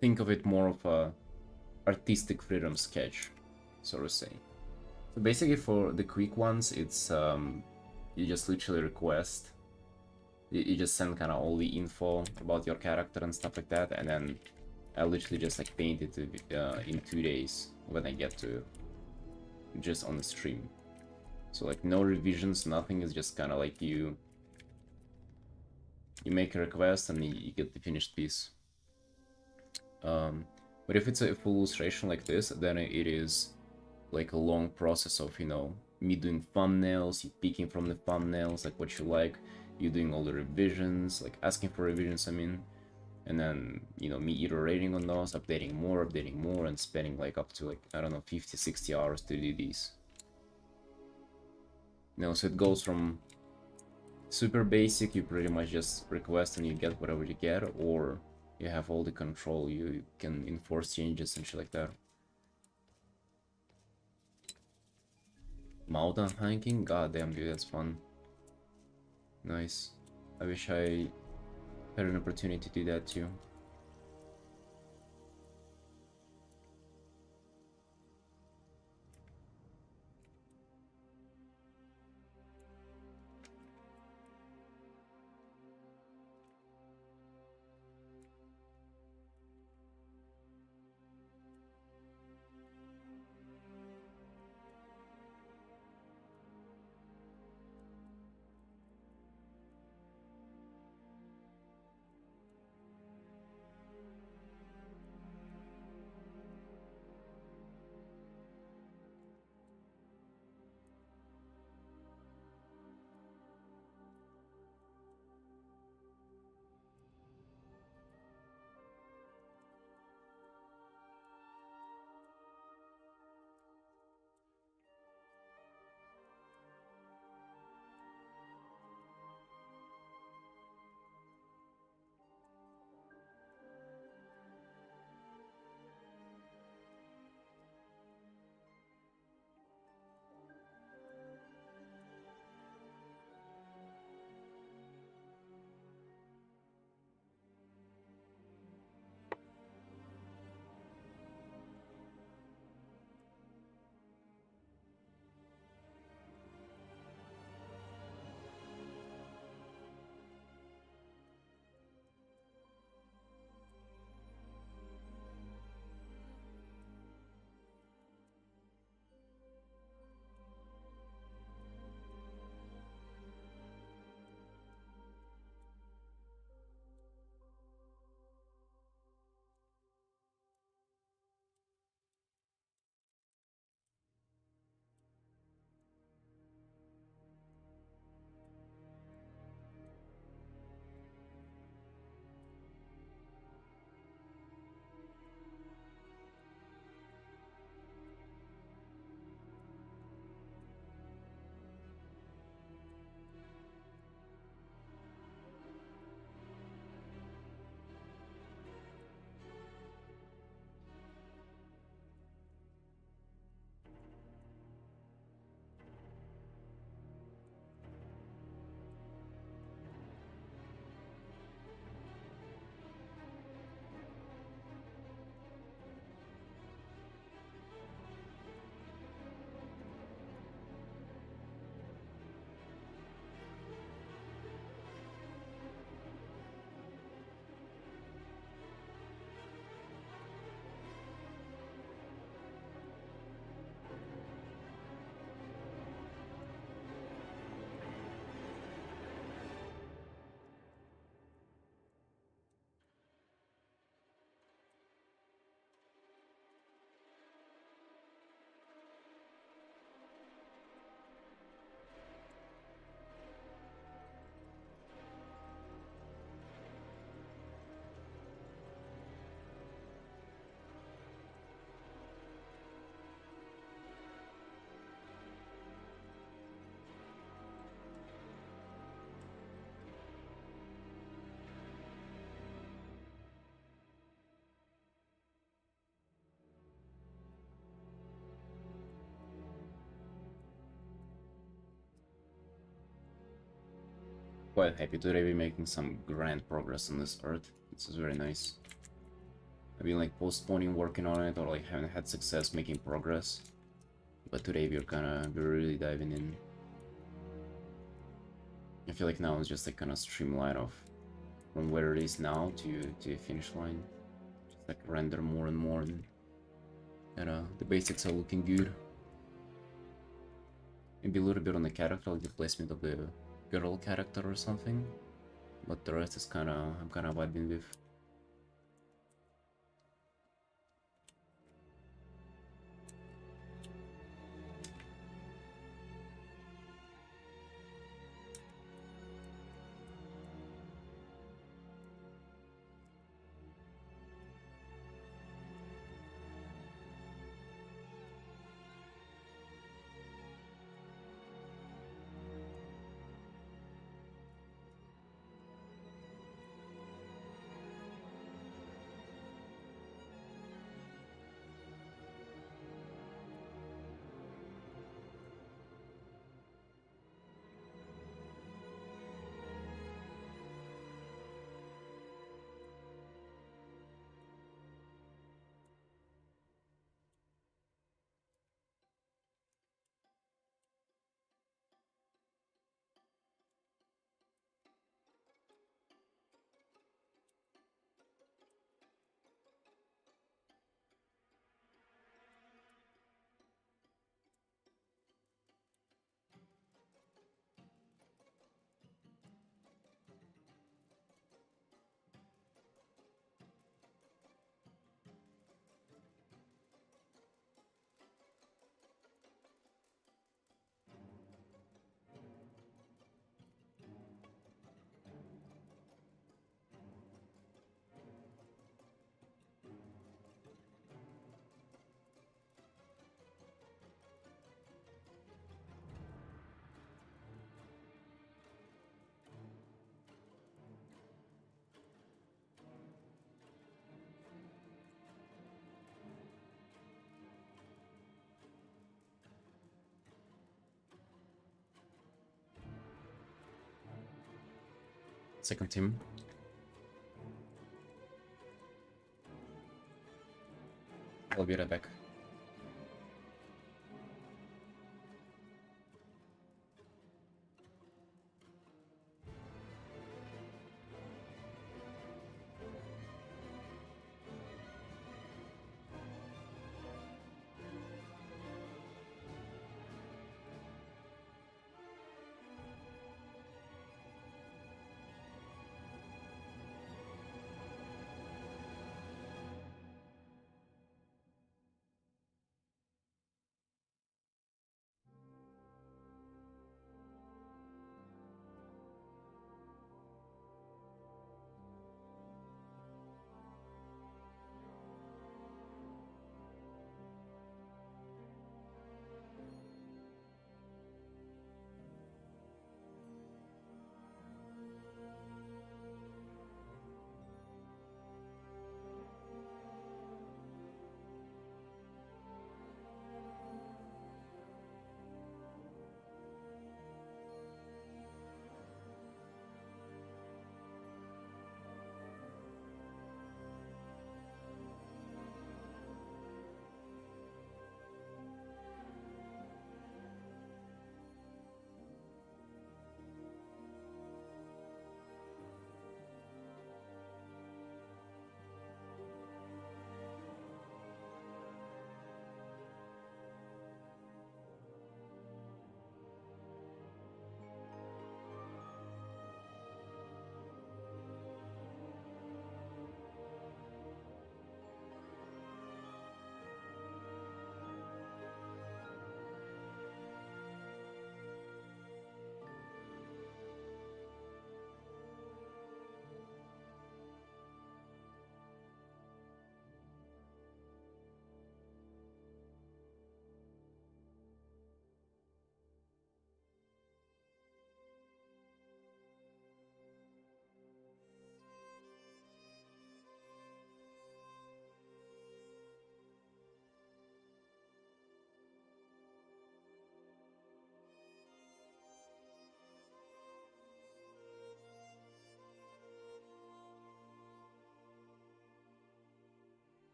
[SPEAKER 1] think of it more of a artistic freedom sketch, so to say. So basically, for the quick ones, it's you just literally request. You just send kind of all the info about your character and stuff like that, and then I literally just like paint it in 2 days when I get to just on the stream. So like no revisions, nothing. Is just kind of like you make a request and you get the finished piece. But if it's a full illustration like this, then it is like a long process of, you know, me doing thumbnails, you picking from the thumbnails like what you like, you doing all the revisions, like asking for revisions, I mean, and then, you know, me iterating on those, updating more, and spending like up to like, I don't know, 50, 60 hours to do these. You know, so it goes from super basic, you pretty much just request and you get whatever you get, or you have all the control, you can enforce changes and shit like that. Mountain hiking? God damn, dude, that's fun. Nice. I wish I had an opportunity to do that too. Quite happy today we're making some grand progress on this art. This is very nice. I've been like postponing working on it or like haven't had success making progress. But today we're really diving in. I feel like now it's just like kind of streamline of from where it is now to the finish line. Just like render more and more and the basics are looking good. Maybe a little bit on the character, like the placement of the girl character or something. But the rest is I'm kinda vibing with. Second team. I'll be right back.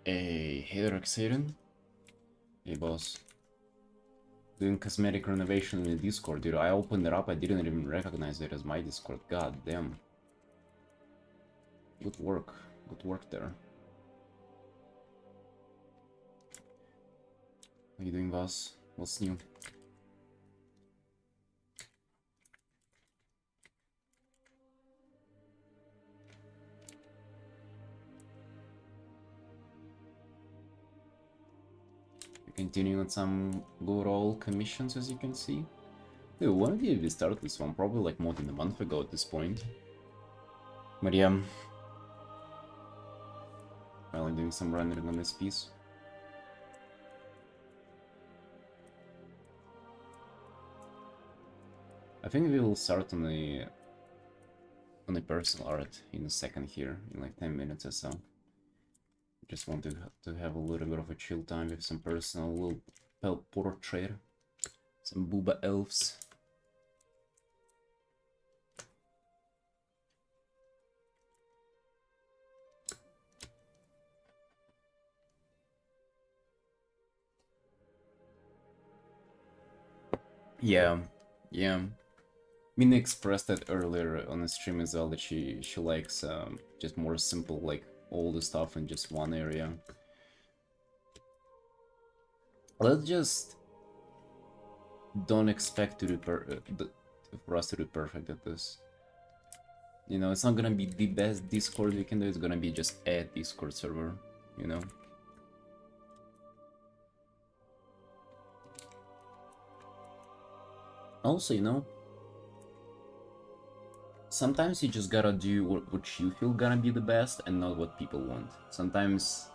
[SPEAKER 1] Hey there, Artin. Hey boss. Doing cosmetic renovation in the Discord, dude. I opened it up, I didn't even recognize it as my Discord. God damn. Good work. Good work there. How you doing, boss? What's new? Continuing with some good old commissions, as you can see. Dude, when did we start this one? Probably like more than a month ago at this point. But yeah. Finally doing some rendering on this piece. I think we will start on the personal art in a second here, in like 10 minutes or so. Just want to have a little bit of a chill time with some personal little portrait, some booba elves. Yeah, yeah. Mina expressed that earlier on the stream as well, that she likes just more simple, like all the stuff in just one area. Let's just don't expect to do for us to do perfect at this. You know, it's not gonna be the best Discord we can do, it's gonna be just a Discord server, you know? Also, you know, sometimes you just gotta do what you feel gonna be the best and not what people want. Sometimes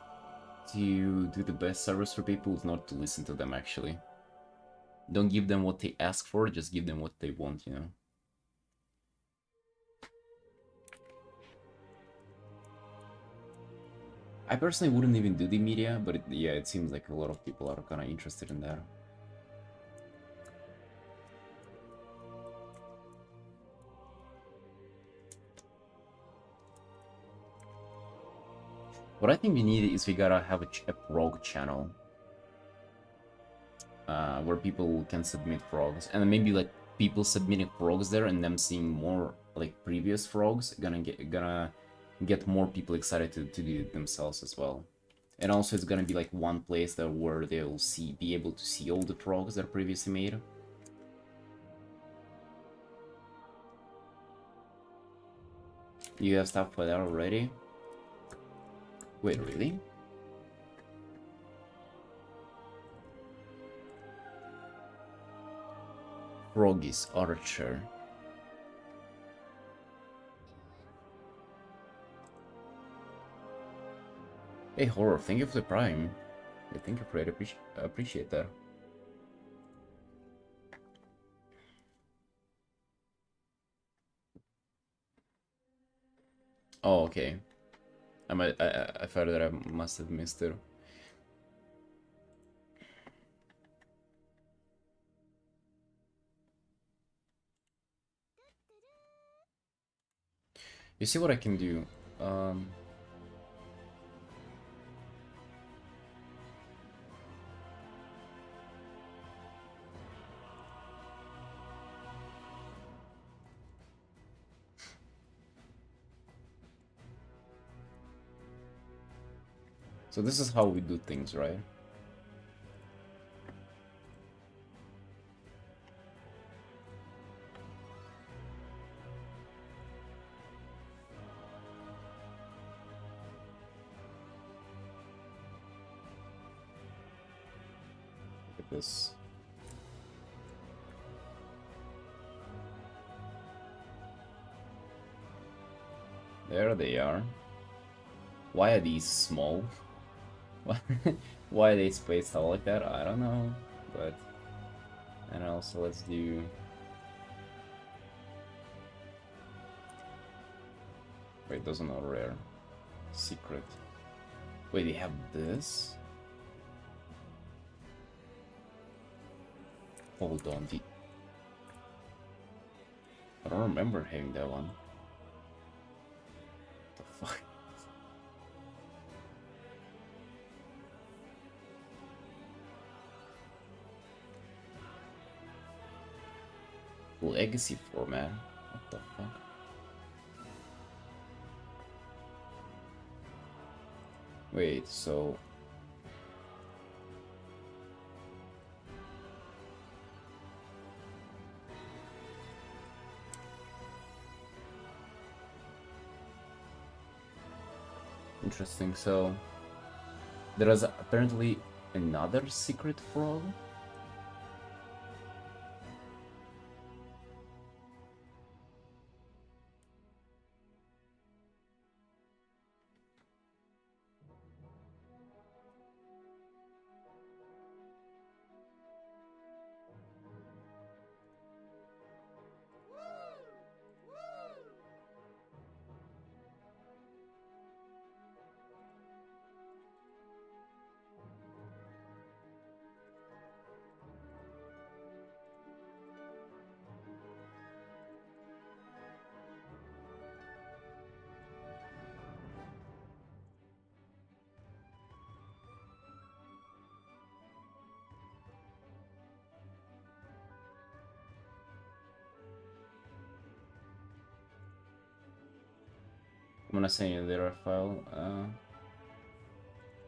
[SPEAKER 1] to do the best service for people is not to listen to them, actually. Don't give them what they ask for, just give them what they want, you know? I personally wouldn't even do the media, but yeah, it seems like a lot of people are kind of interested in that. What I think we need is we gotta have a prog channel. Where people can submit frogs, and maybe like people submitting frogs there and them seeing more like previous frogs gonna get more people excited to do it themselves as well. And also it's gonna be like one place there where they'll be able to see all the frogs that are previously made. You have stuff for that already? Wait, really? Froggy's Archer. Hey, Horror, thank you for the Prime. I think I pretty appreciate that. Oh, okay. I thought that I must have missed it. You see what I can do? So this is how we do things, right? Look at this. There they are. Why are these small? Why are they spaced out like that? I don't know, but... And also let's do... Wait, those are not rare. Secret. Wait, they have this? Hold on, I don't remember having that one. What the fuck? Legacy format? What the fuck? Wait, so... Interesting, so... There is apparently another secret frog? I'm gonna send you the error file.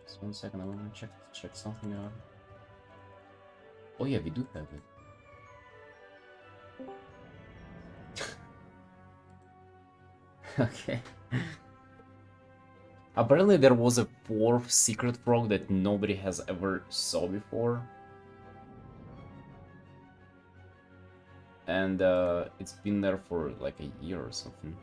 [SPEAKER 1] Just 1 second, I wanna check something out. Oh yeah, we do have it. Okay. Apparently there was a fourth secret frog that nobody has ever saw before. And it's been there for like a year or something.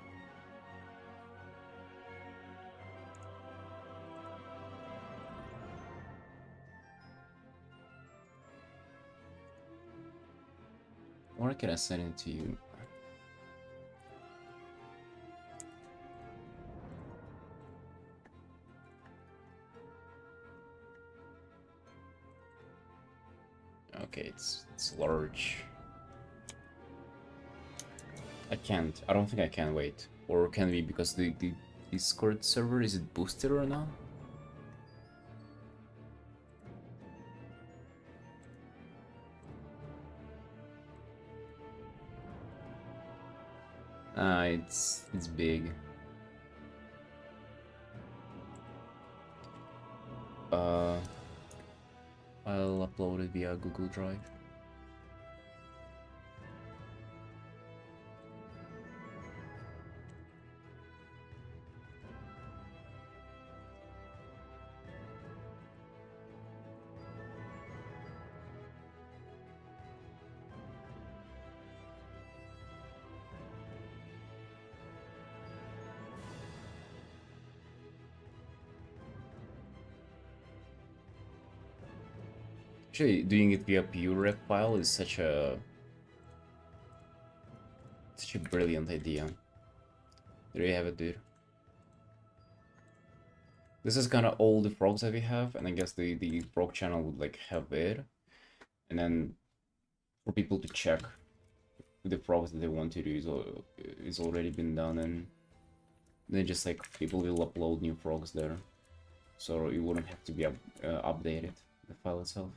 [SPEAKER 1] Or can I send it to you? Okay, it's large. I can't. I don't think I can wait. Or can we, because the Discord server, is it boosted or not? It's big. I'll upload it via Google Drive. Actually, doing it via PureRef file is such a brilliant idea. There you have it, dude. This is kind of all the frogs that we have, and I guess the frog channel would like have it, and then for people to check the frogs that they want to do is already been done, and then just like people will upload new frogs there, so it wouldn't have to be updated, the file itself.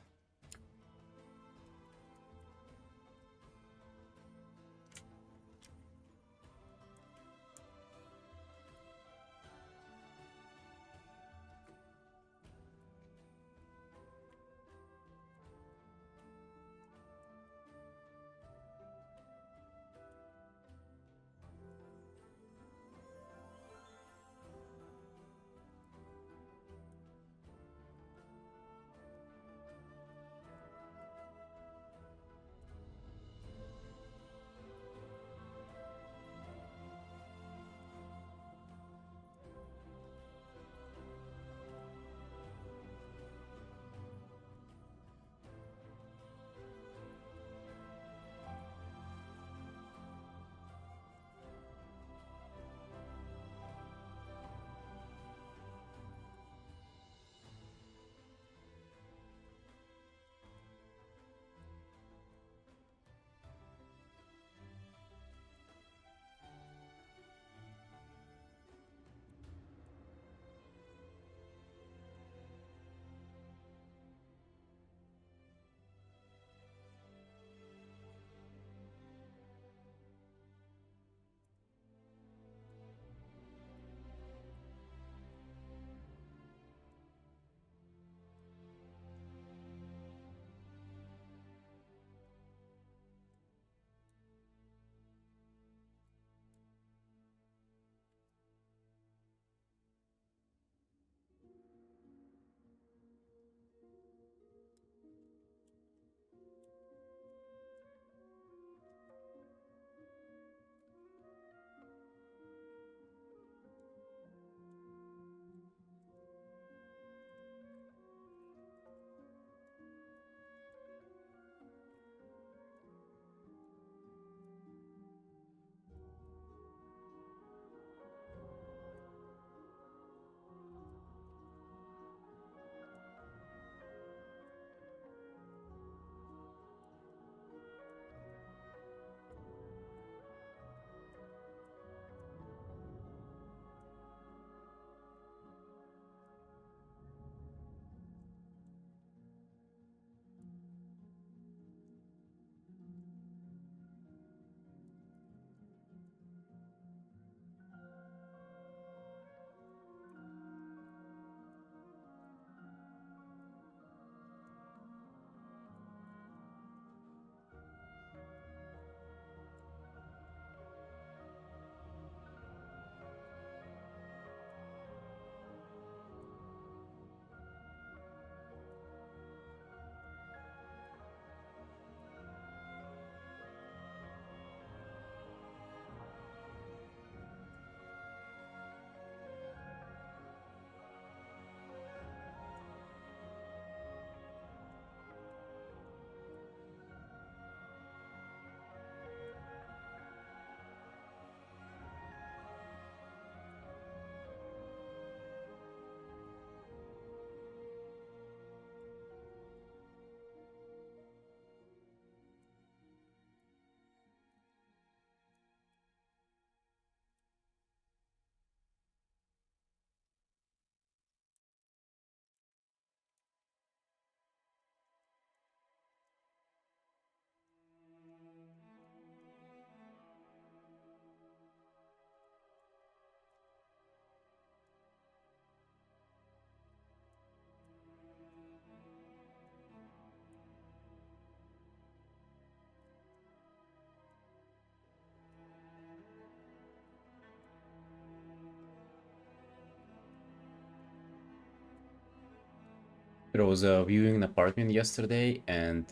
[SPEAKER 1] There was a viewing an apartment yesterday, and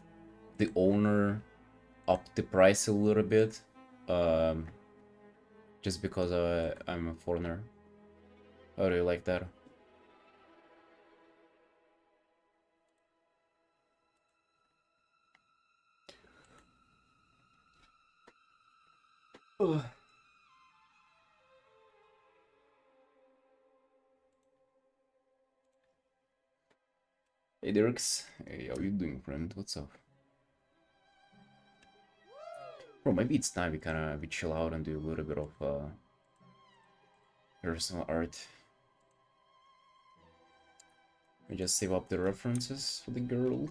[SPEAKER 1] the owner upped the price a little bit, um, just because I'm a foreigner. How do you like that? Ugh. Hey Dirks, hey, how you doing, friend? What's up? Bro, maybe it's time we chill out and do a little bit of personal art. We just save up the references for the girl.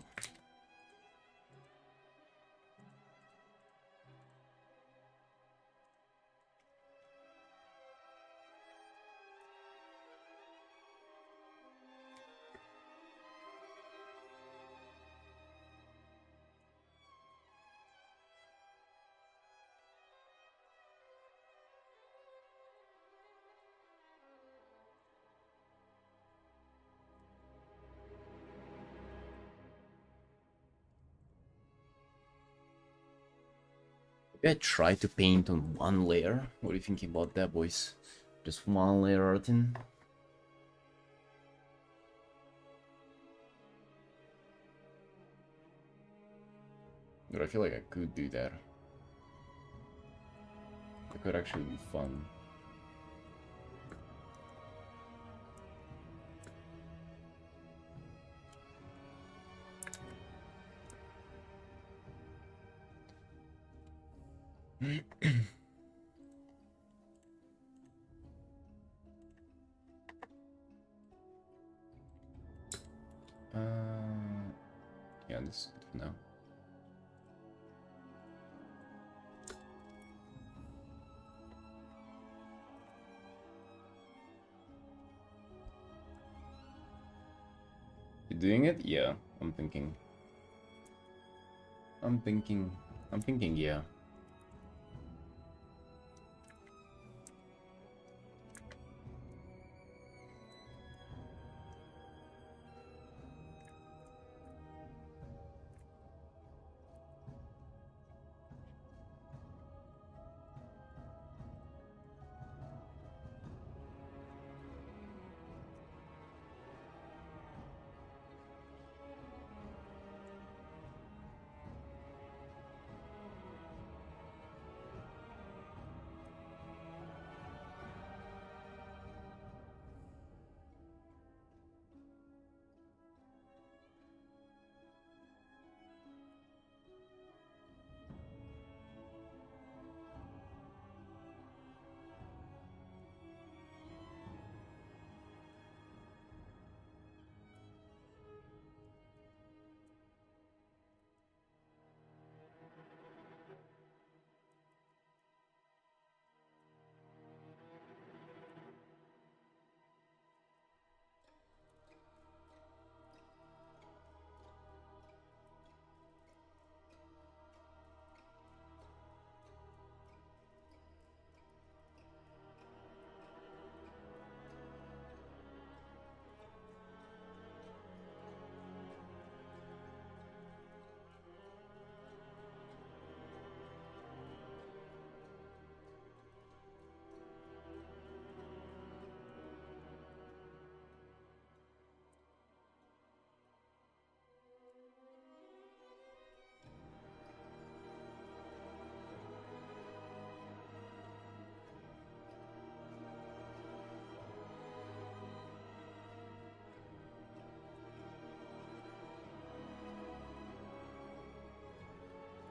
[SPEAKER 1] Maybe I try to paint on one layer. What do you think about that, boys? Just one layer, Artin. But I feel like I could do that. It could actually be fun. Yeah, this is good for now. You doing it? Yeah, I'm thinking. I'm thinking, yeah.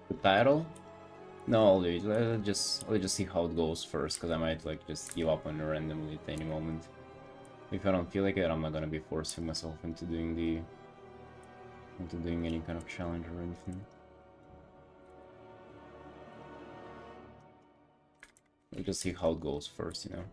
[SPEAKER 1] The title? No, dude, let's just see how it goes first, because I might like just give up on it randomly at any moment. If I don't feel like it, I'm not gonna be forcing myself into doing any kind of challenge or anything. Let's just see how it goes first, you know.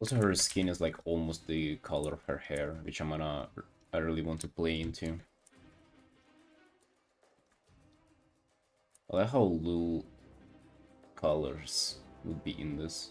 [SPEAKER 1] Also, her skin is like almost the color of her hair, which I really want to play into. I like how little colors would be in this.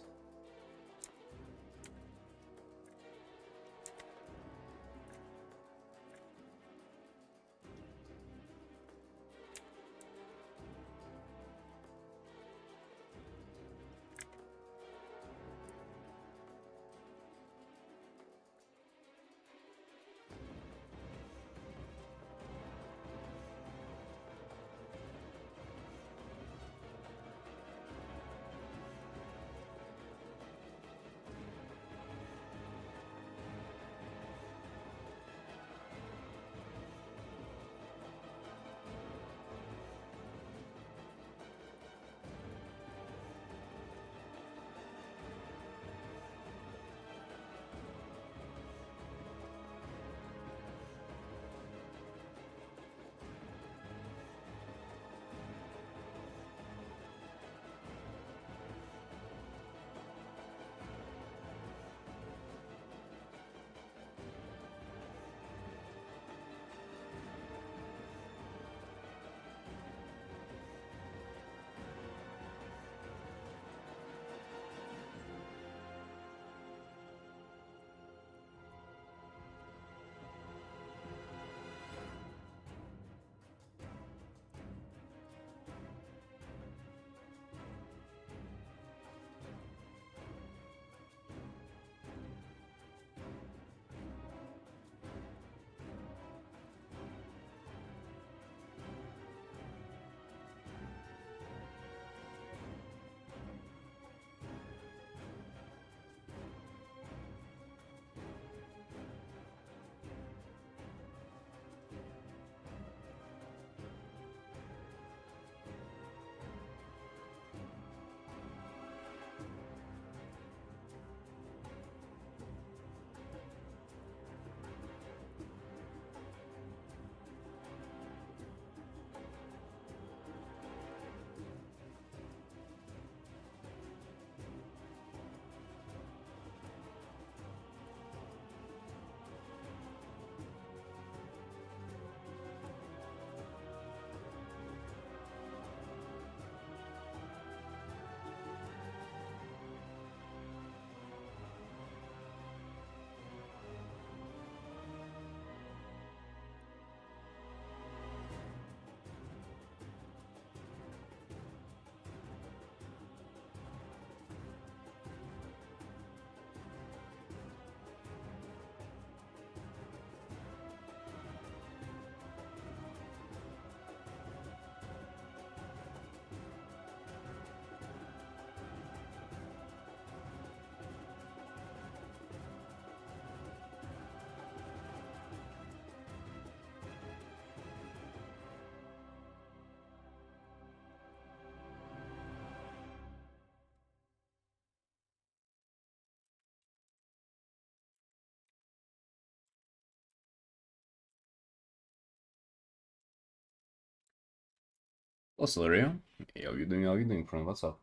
[SPEAKER 1] Hello, Celerio. Hey, how you doing? How you doing, friend? What's up?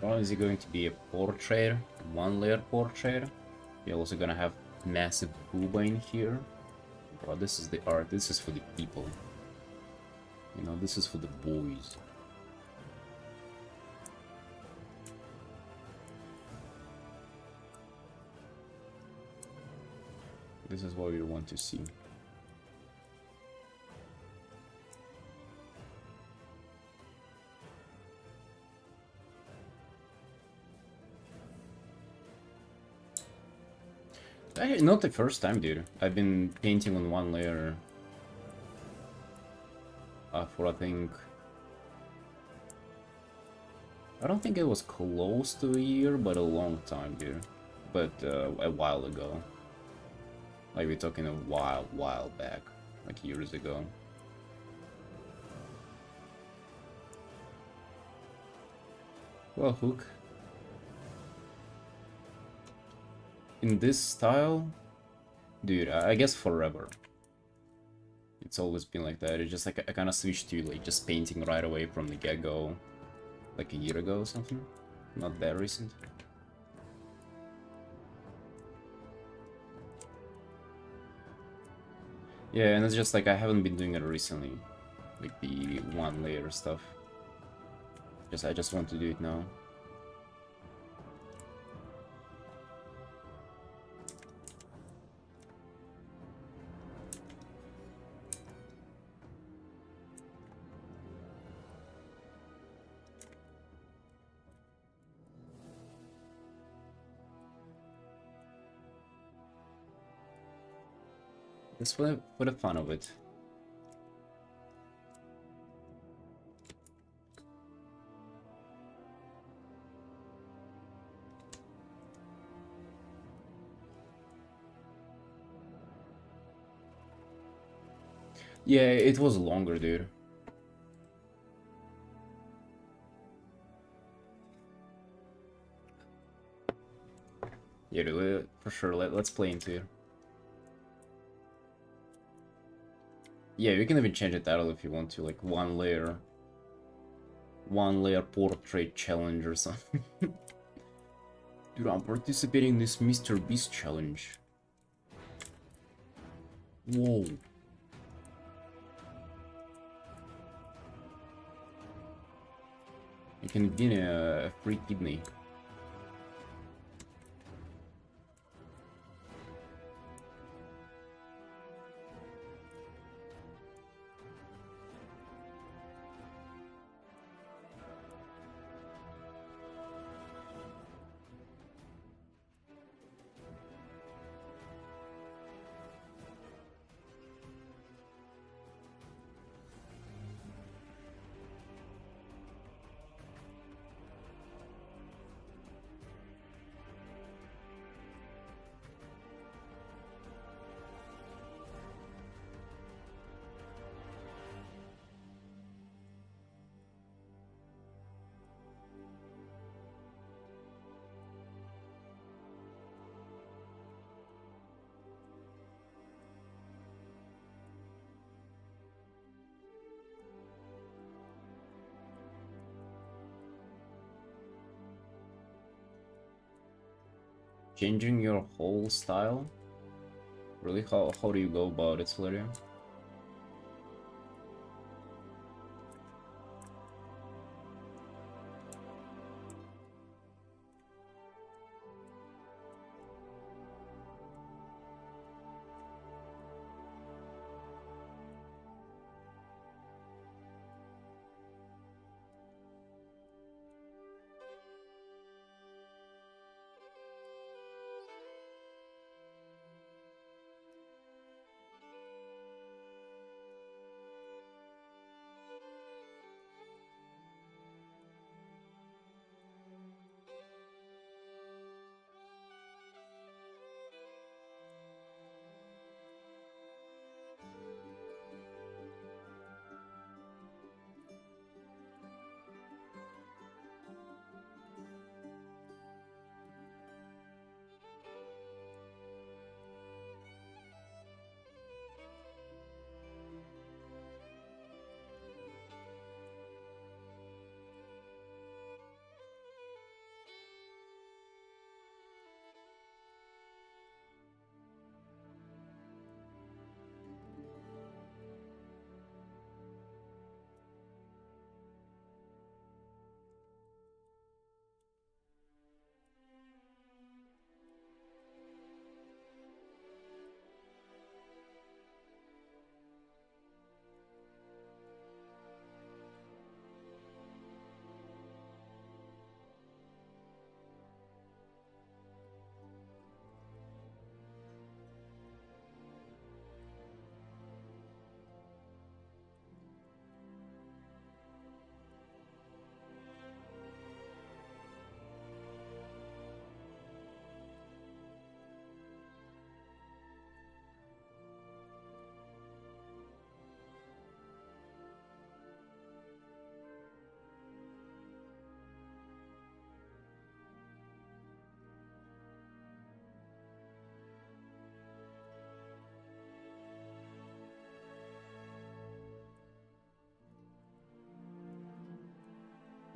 [SPEAKER 1] Or is it going to be a portrait, one layer portrait? You're also gonna have massive booba in here. Bro, this is the art, this is for the people. You know, this is for the boys. This is what we want to see. Not the first time, dude. I've been painting on one layer for I think... I don't think it was close to a year, but a long time, dude. But a while ago. Like, we're talking a while back. Like, years ago. Well, Hook. In this style, dude, I guess forever. It's always been like that. It's just like I kind of switched to like just painting right away from the get-go, like a year ago or something. Not that recent. Yeah, and it's just like I haven't been doing it recently, like the one layer stuff. I just want to do it now. Just for the fun of it. Yeah, it was longer, dude. Yeah, dude, for sure. Let's play into it. Yeah, you can even change the title if you want to, like one layer portrait challenge or something. Dude, I'm participating in this Mr. Beast challenge. Whoa. You can win a free kidney. Changing your whole style? Really? How do you go about it, Solarium?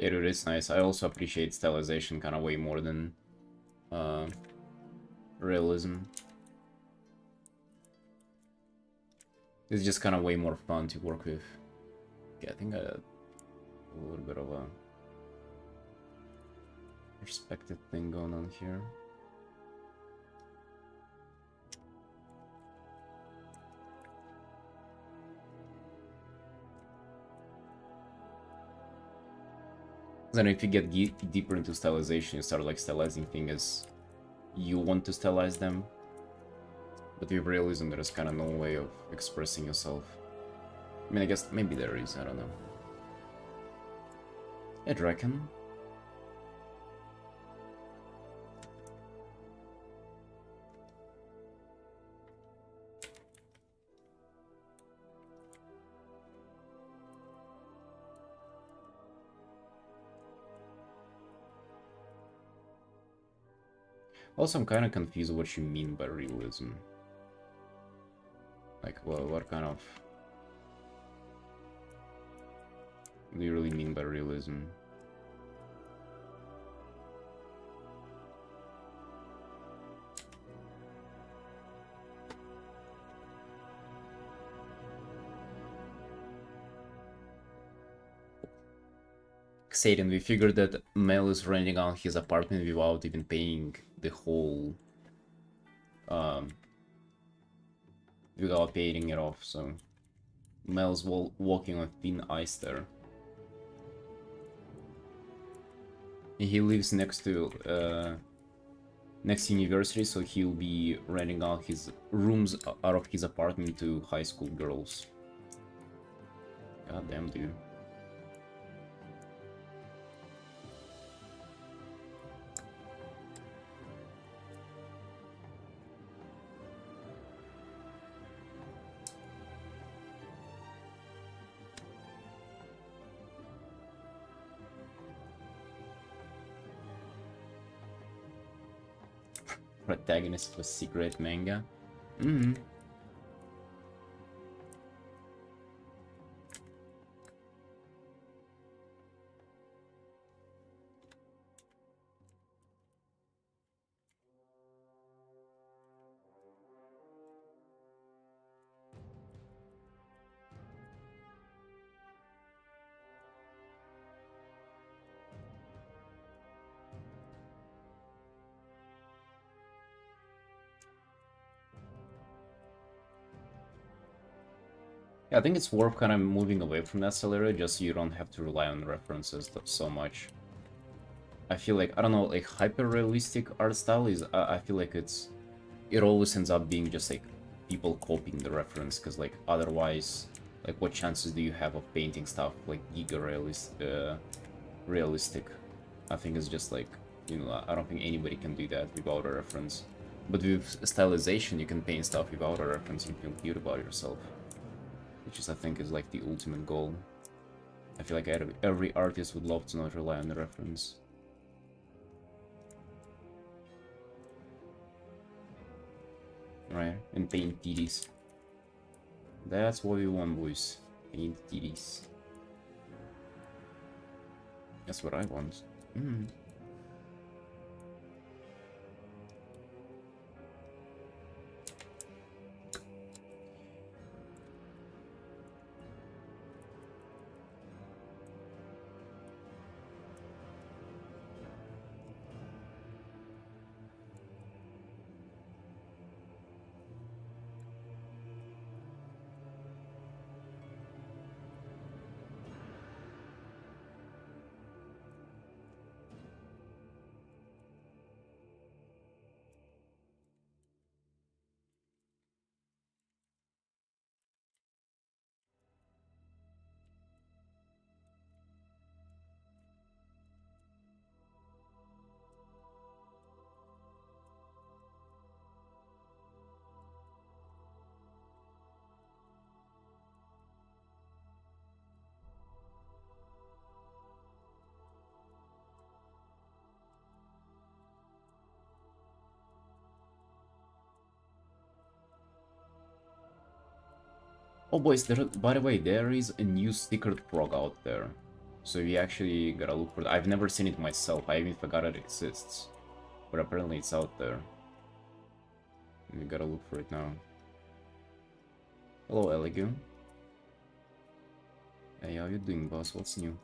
[SPEAKER 1] It is nice. I also appreciate stylization kind of way more than uh, realism. It's just kind of way more fun to work with. Yeah, I think I had a little bit of a perspective thing going on here. Then if you get deeper into stylization, you start like stylizing things as you want to stylize them. But with realism, there is kind of no way of expressing yourself. I mean, I guess maybe there is, I don't know. I'd reckon. Also, I'm kind of confused what you mean by realism. Like, well, what kind of... What do you really mean by realism? Satan, we figured that Mel is renting out his apartment without even paying the whole... without paying it off, so... Mel's walking on thin ice there. He lives next to university, so he'll be renting out his rooms out of his apartment to high school girls. God damn, dude. Protagonist of a secret manga. Yeah, I think it's worth kind of moving away from that scenario, just so you don't have to rely on references so much. I feel like, I don't know, like hyper-realistic art style is, I feel like it always ends up being just like people copying the reference, because like otherwise, like what chances do you have of painting stuff like realistic? I think it's just like, you know, I don't think anybody can do that without a reference. But with stylization, you can paint stuff without a reference and feel good about yourself. Which is, I think, is like the ultimate goal. I feel like every artist would love to not rely on the reference. Right, and paint titties. That's what we want, boys. Paint titties. That's what I want. Oh boys, by the way, there is a new secret prog out there. So we actually gotta look for it. I've never seen it myself. I even forgot it exists. But apparently it's out there. We gotta look for it now. Hello, Eligu. Hey, how you doing, boss? What's new?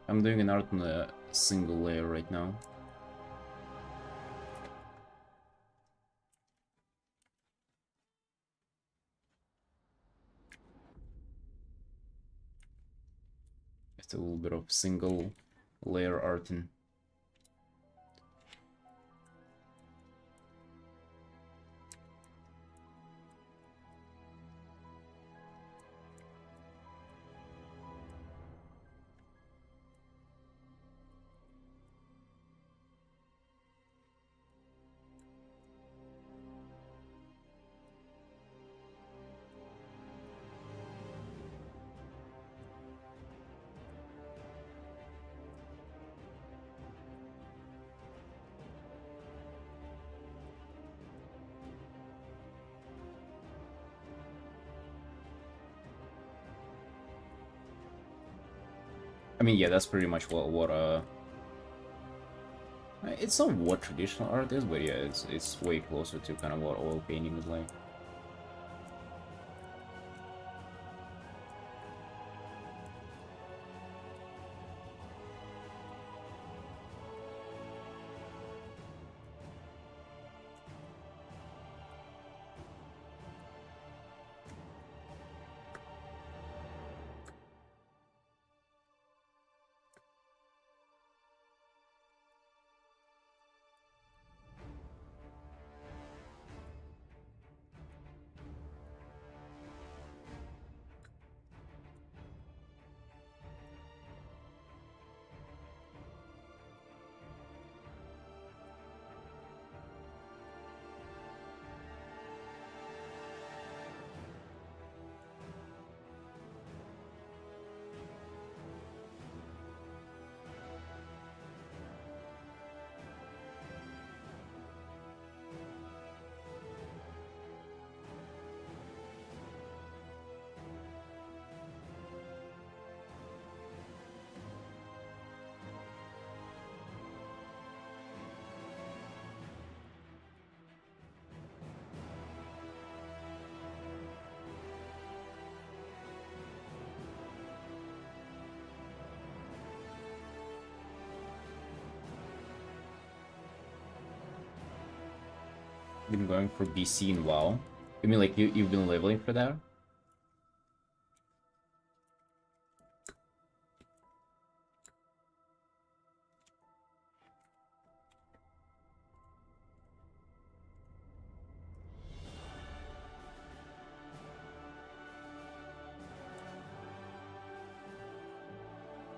[SPEAKER 1] I'm doing an art on a single layer right now. Just a little bit of single layer Artin. I mean, yeah, that's pretty much what it's not what traditional art is, but yeah, it's way closer to kind of what oil painting is like. Been going for BC and WoW. You mean like you've been leveling for that?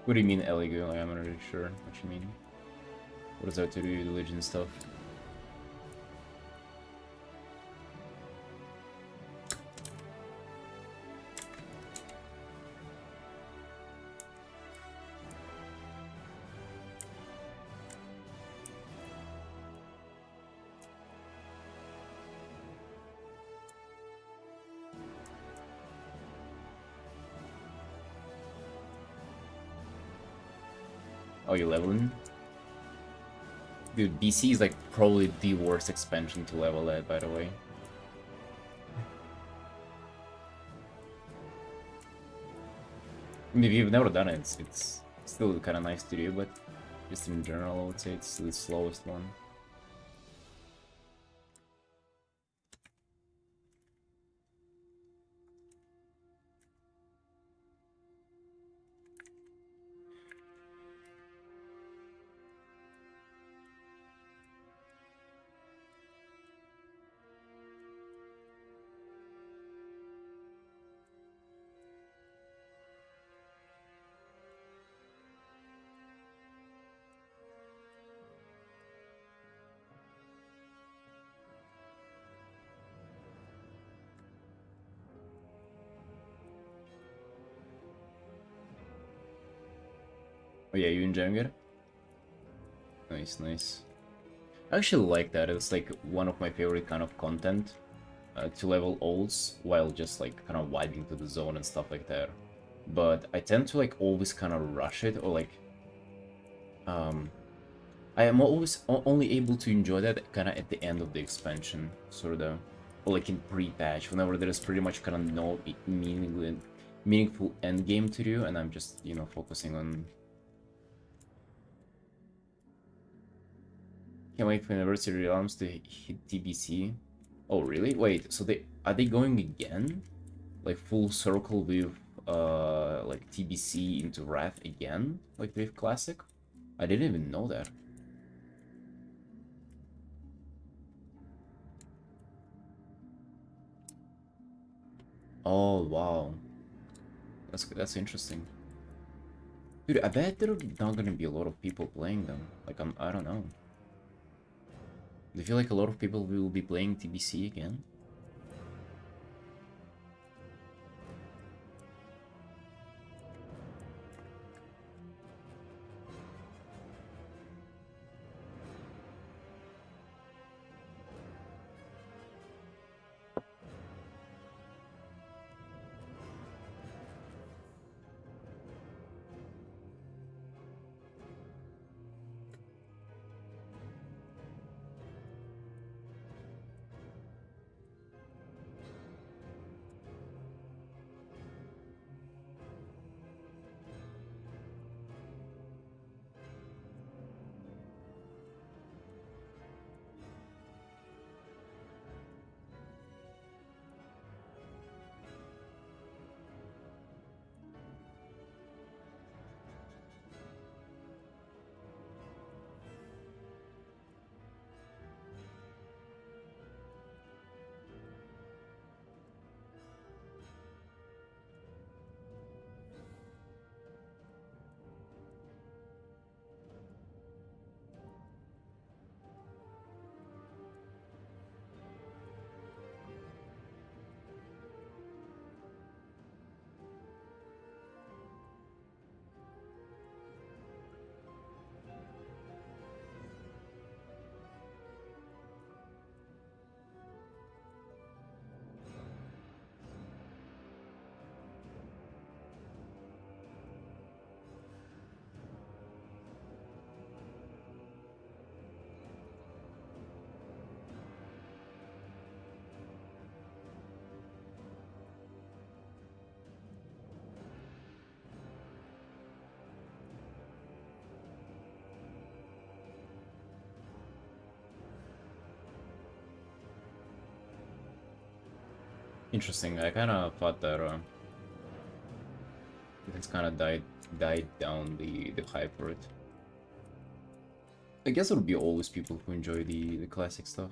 [SPEAKER 1] What do you mean, Eligo? Like, I'm not really sure what you mean. What does that to do with religion stuff? Oh, you're leveling? Dude, BC is like probably the worst expansion to level at, by the way. I mean, if you've never done it, it's still kind of nice to do, but just in general, I would say it's the slowest one. Oh yeah, you enjoying it? Nice, nice. I actually like that. It's like one of my favorite kind of content. To level ults while just like kind of wiping to the zone and stuff like that. But I tend to like always kind of rush it, or like um I am always only able to enjoy that kind of at the end of the expansion, sort of, or like in pre-patch, whenever there is pretty much kind of no meaningful end game to do, and I'm just, you know, focusing on. Can't wait for University Realms to hit TBC. Oh really? Wait, so they going again? Like full circle with like TBC into Wrath again? Like with Classic? I didn't even know that. Oh wow. That's interesting. Dude, I bet there are not gonna be a lot of people playing them. Like I don't know. Do you feel like a lot of people will be playing TBC again? Interesting. I kind of thought that it's kind of died down the hype for it. I guess there'll be always people who enjoy the classic stuff.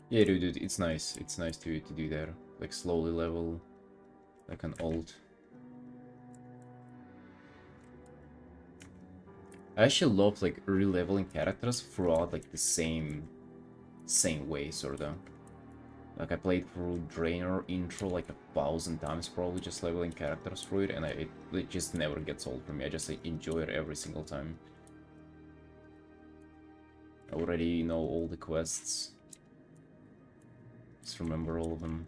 [SPEAKER 1] Yeah, dude, it's nice. It's nice to do that. Like slowly level, like an alt. I actually love like re-leveling characters throughout like the same way, sorta. Like I played through Drainer intro like 1,000 times, probably just leveling characters through it, and it just never gets old for me. I just like, enjoy it every single time. I already know all the quests. Just remember all of them.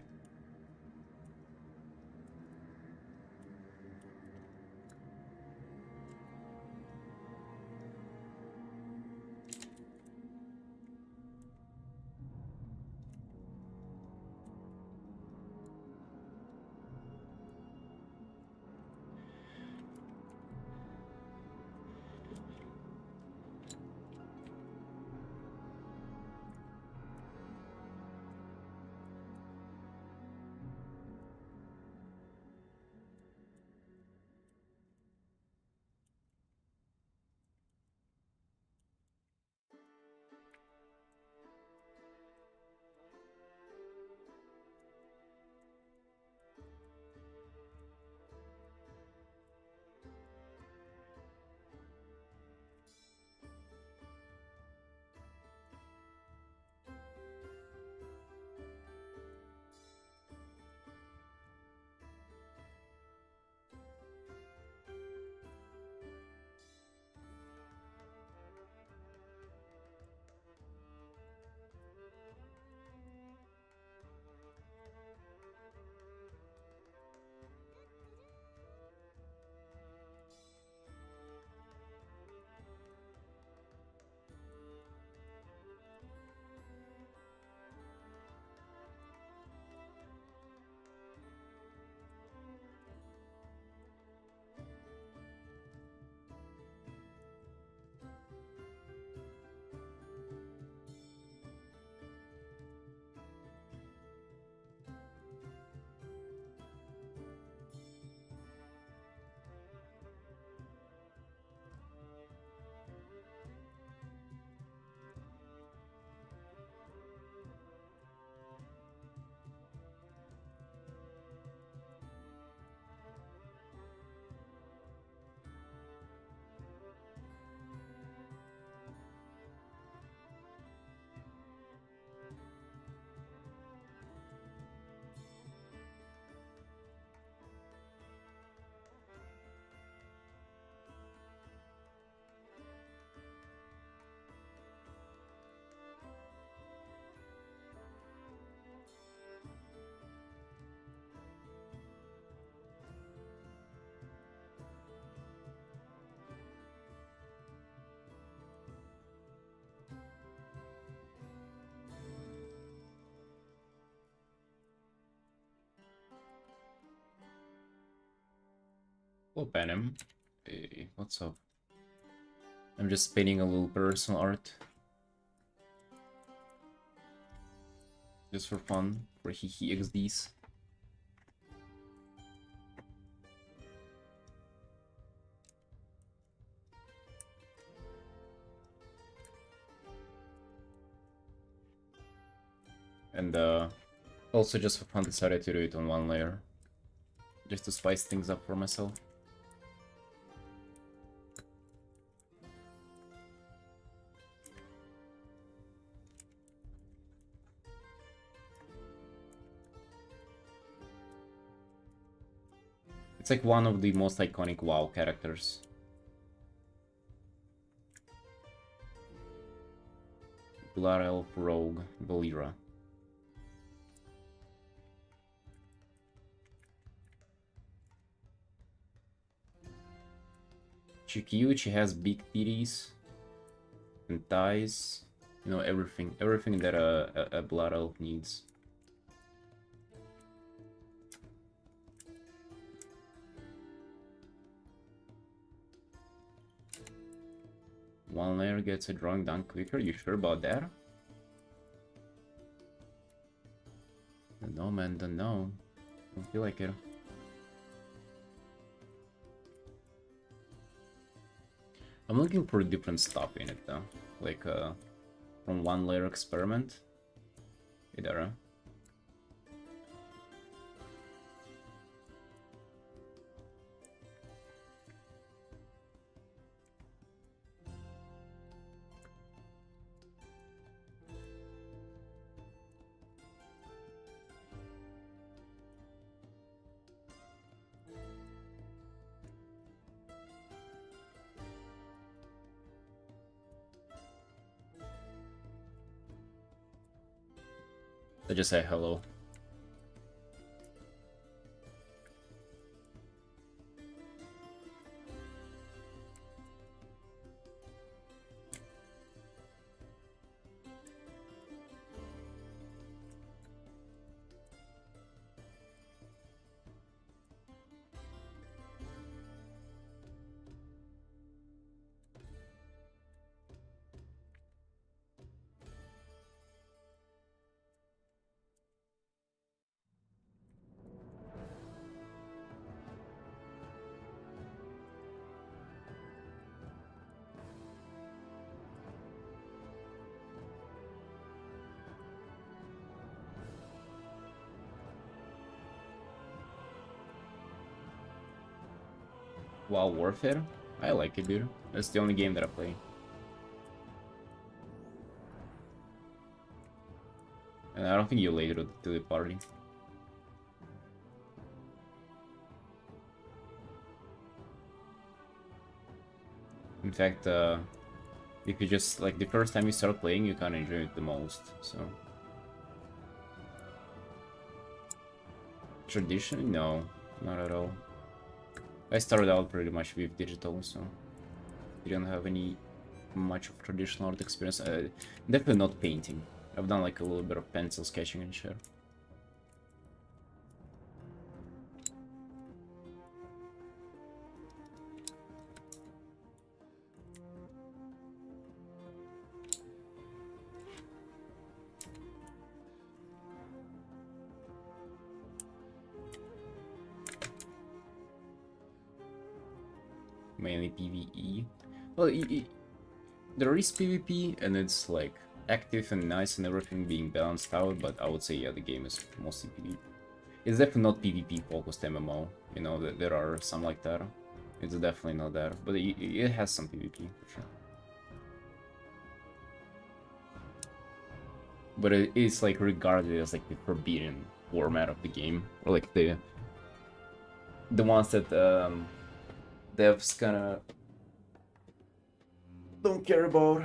[SPEAKER 1] Hello, Panem. Hey, what's up? I'm just painting a little personal art. Just for fun, for Hihi XDs. And also just for fun decided to do it on one layer. Just to spice things up for myself. It's like one of the most iconic WoW characters. Blood Elf Rogue Valira. She cute, she has big titties and thighs. You know, everything that a Blood Elf needs. One layer gets a drawing done quicker. You sure about that? Don't know, man. Don't know. Don't feel like it. I'm looking for different stuff in it though. Like from one layer experiment. Idara. I just say hello. WoW Warfare? I like it, dude. That's the only game that I play. And I don't think you later to the party. In fact, if you just, like, the first time you start playing, you can't enjoy it the most, so... Tradition? No, not at all. I started out pretty much with digital, so... didn't have any much of traditional art experience. Definitely not painting. I've done, like, a little bit of pencil sketching and shit. Mainly PvE. Well, there is PvP, and it's like active and nice and everything being balanced out, but I would say, yeah, the game is mostly PvP. It's definitely not PvP focused MMO, you know, there are some like that. It's definitely not that, but it has some PvP, for sure. But it is like regarded as like the forbidden format of the game, or like the ones that devs kinda don't care about.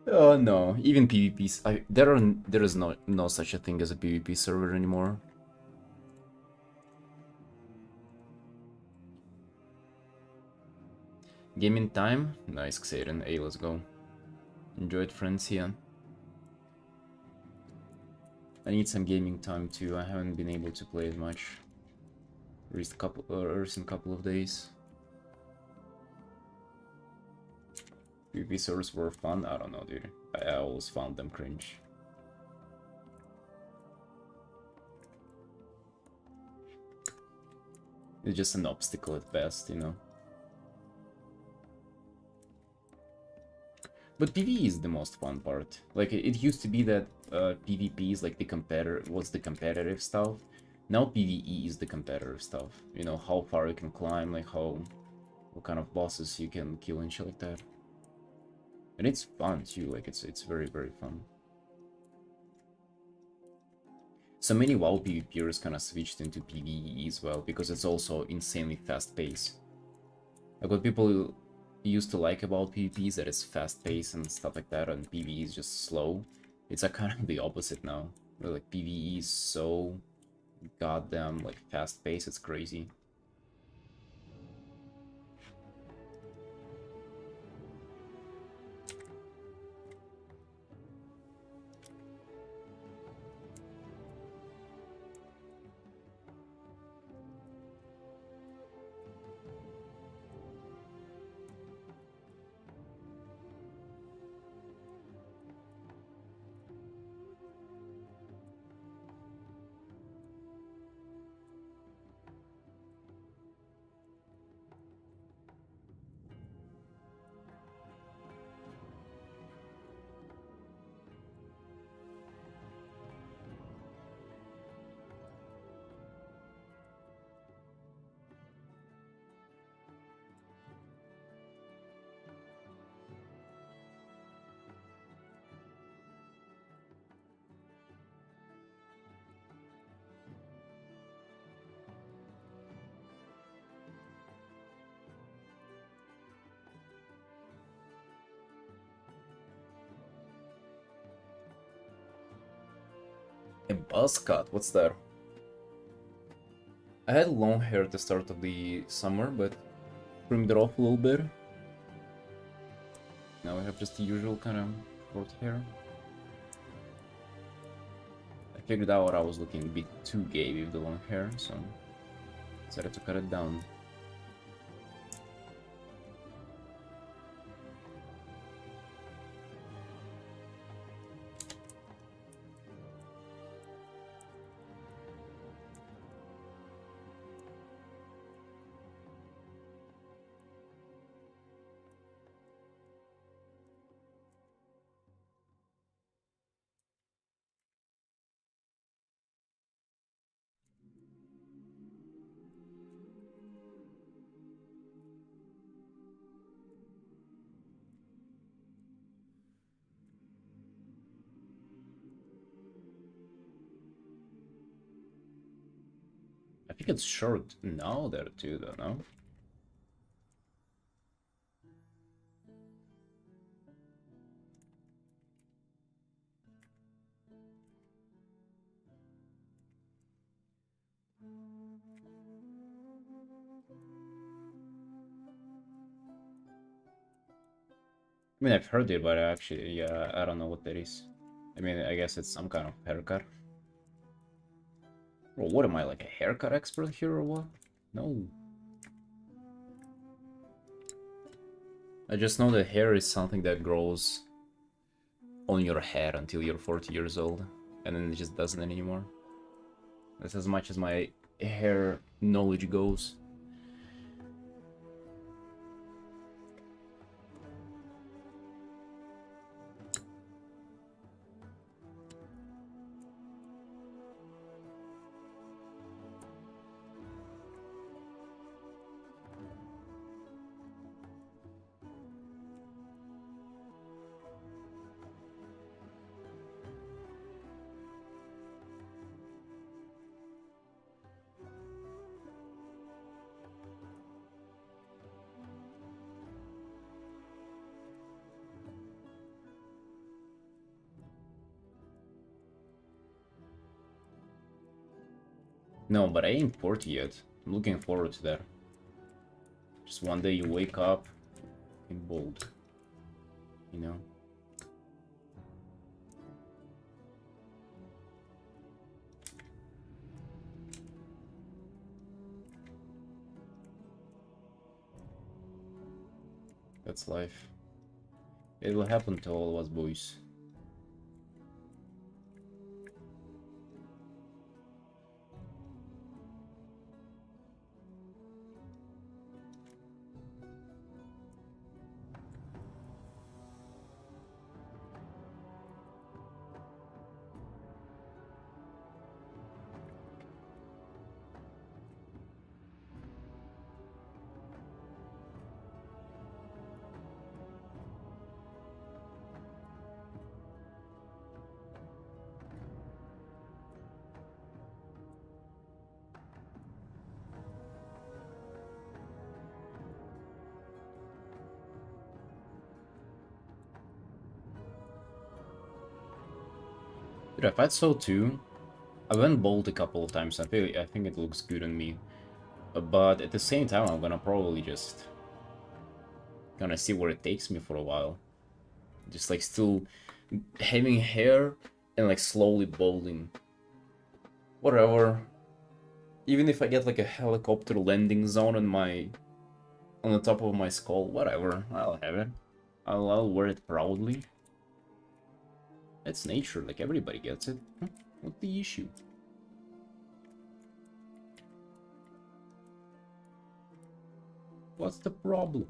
[SPEAKER 1] No, even PvPs. There is no such a thing as a PvP server anymore. Gaming time? Nice, Xaden. Hey, let's go. Enjoy it, friends, here. I need some gaming time too. I haven't been able to play it much. Earth in a couple of days. PvP servers were fun. I don't know, dude. I always found them cringe. It's just an obstacle at best, you know. But PvE is the most fun part. Like, it used to be that PvP is like the competitive stuff. Now PvE is the competitive stuff. You know, how far you can climb, like what kind of bosses you can kill and shit like that. And it's fun too, like it's very, very fun. So many WoW PvPers kind of switched into PvE as well, because it's also insanely fast paced. Like what people used to like about PvP is that it's fast paced and stuff like that, and PvE is just slow. It's like kind of the opposite now. Where like PvE is so goddamn like fast paced, it's crazy. A buzz cut, what's that? I had long hair at the start of the summer, but trimmed it off a little bit. Now I have just the usual kind of short hair. I figured out I was looking a bit too gay with the long hair, so decided to cut it down. I think it's short now there too, though, no? I mean, I've heard it, but actually, yeah, I don't know what that is. I mean, I guess it's some kind of haircut. Well, what am I, like a haircut expert here or what? No. I just know that hair is something that grows on your head until you're 40 years old, and then it just doesn't anymore. That's as much as my hair knowledge goes. No, but I ain't 40 yet. I'm looking forward to that. Just one day you wake up in bold, you know? That's life. It will happen to all of us, boys. Dude, I thought so too. I went bold a couple of times. I think it looks good on me. But at the same time, I'm gonna probably just gonna see where it takes me for a while. Just like still having hair and like slowly balding. Whatever. Even if I get like a helicopter landing zone on the top of my skull, whatever. I'll have it. I'll wear it proudly. It's nature, like everybody gets it. What's the issue? What's the problem?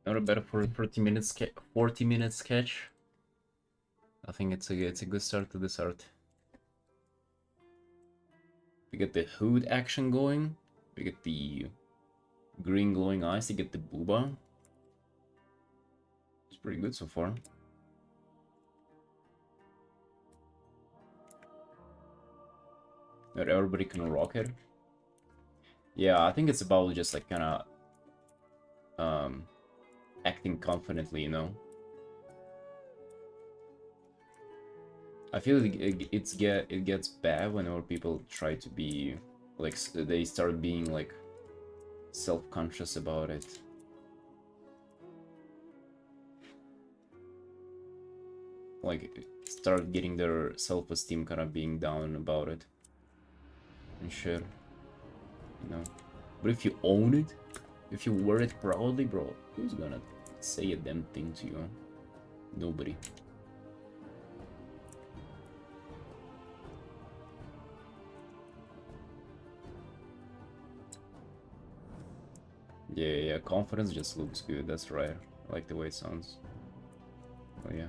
[SPEAKER 1] Not a better for 40 minute sketch. I think it's a good start to this art. We get the hood action going. We get the green glowing eyes. You get the booba. It's pretty good so far. Not everybody can rock it. Yeah, I think it's about just like kind of acting confidently, you know. I feel like it gets bad whenever people try to be like they start being like self-conscious about it. Like start getting their self-esteem kind of being down about it and shit, you know. But if you own it, if you wear it proudly, bro, who's gonna say a damn thing to you? Nobody. Yeah, confidence just looks good, that's right. I like the way it sounds. Oh yeah.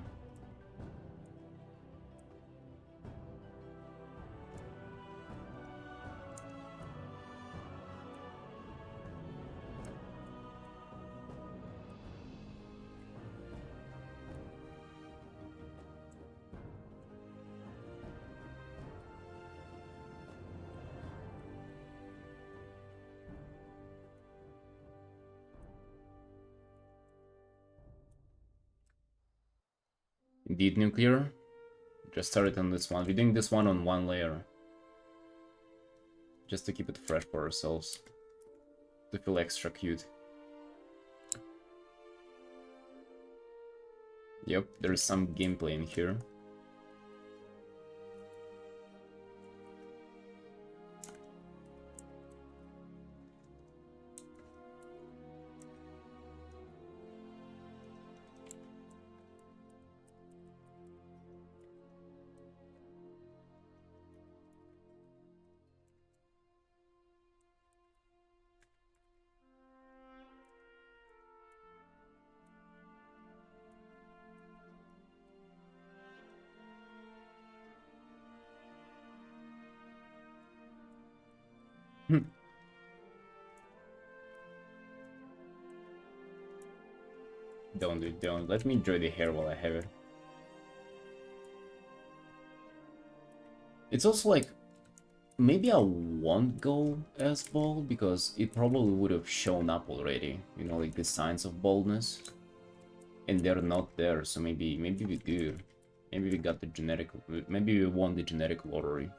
[SPEAKER 1] Indeed, nuclear. Just started on this one. We're doing this one on one layer. Just to keep it fresh for ourselves. To feel extra cute. Yep, there's some gameplay in here. Don't. Let me enjoy the hair while I have it. It's also like, maybe I won't go as bold because it probably would have shown up already, you know, like the signs of boldness, and they're not there. So maybe we do. Maybe we got the genetic. Maybe we won the genetic lottery.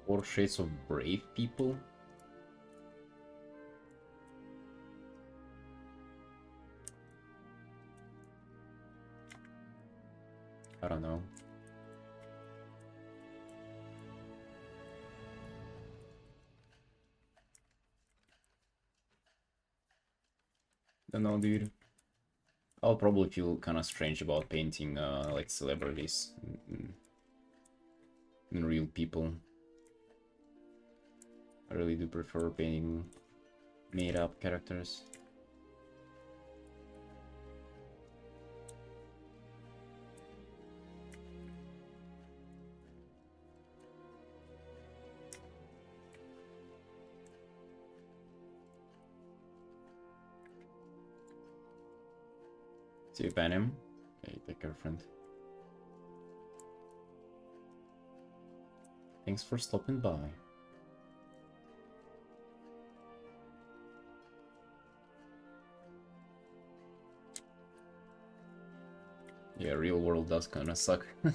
[SPEAKER 1] Four shades of brave people. I don't know. Don't know, dude. I'll probably feel kind of strange about painting like celebrities and real people. I really do prefer painting made-up characters. See you, ban him. Hey, take care, friend. Thanks for stopping by. Yeah, real world does kind of suck. I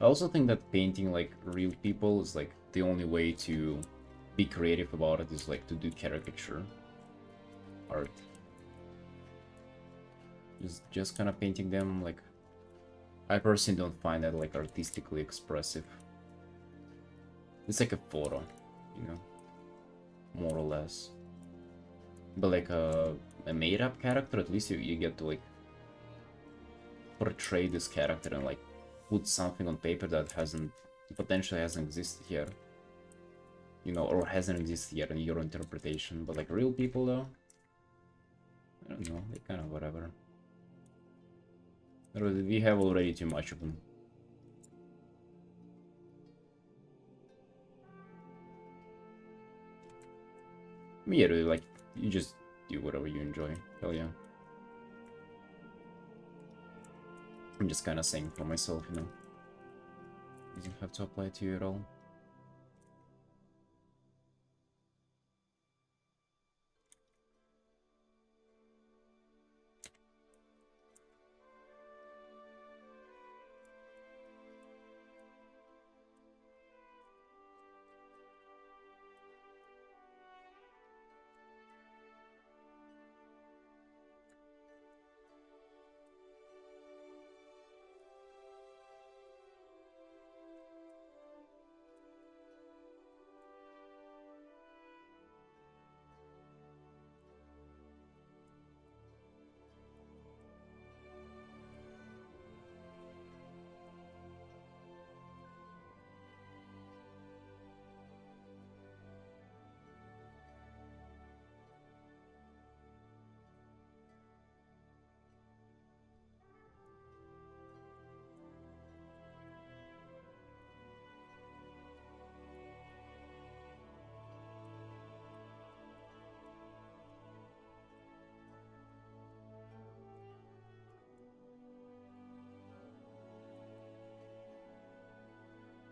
[SPEAKER 1] also think that painting like real people is like the only way to be creative about it, is like to do caricature art. Just kind of painting them, like, I personally don't find that like artistically expressive. It's like a photo, you know, more or less. But like a made-up character, at least you get to like portray this character and like put something on paper that potentially hasn't existed here, you know, or hasn't existed yet in your interpretation. But like real people though, I don't know, they kind of whatever. We have already too much of them. I mean, yeah, really, like, you just do whatever you enjoy. Hell yeah. I'm just kind of saying for myself, you know. Doesn't have to apply to you at all.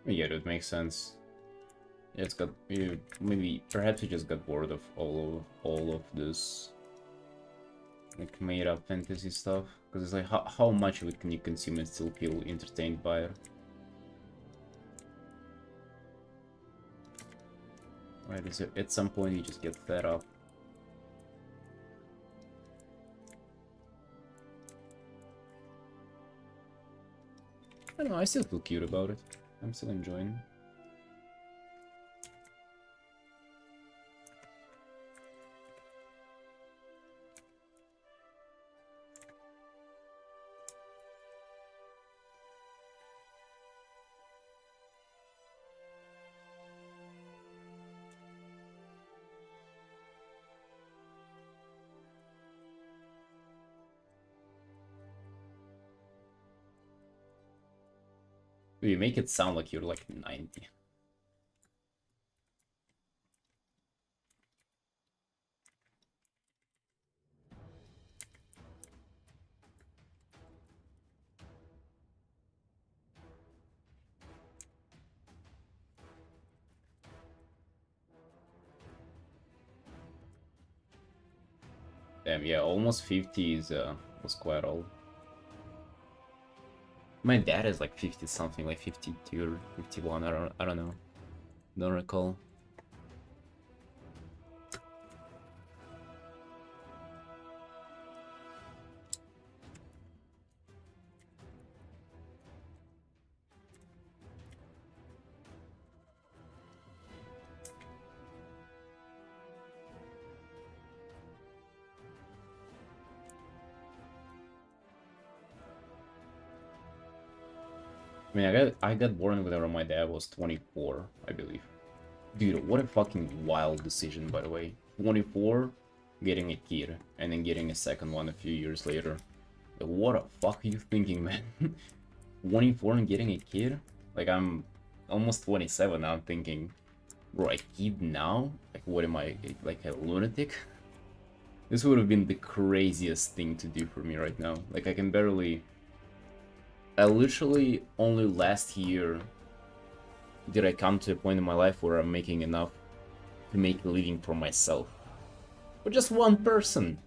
[SPEAKER 1] Yeah, it makes sense. Yeah, it's got you maybe perhaps you just got bored of all of this like made up fantasy stuff because it's like how much of it can you consume and still feel entertained by it? Right? Is it, at some point you just get fed up. I don't know. I still feel cute about it. I'm still enjoying. You make it sound like you're like 90. Damn, yeah, almost 50 is was quite old. My dad is like 50 something, like 52 or 51. I don't know. Don't recall. I mean, I got born whenever my dad was 24, I believe. Dude, what a fucking wild decision, by the way. 24, getting a kid, and then getting a second one a few years later. Like, what the fuck are you thinking, man? 24 and getting a kid? Like, I'm almost 27 now, I'm thinking, bro, a kid now? Like, what am I, like a lunatic? This would have been the craziest thing to do for me right now. Like, I can barely... I literally only last year did I come to a point in my life where I'm making enough to make a living for myself. But just one person.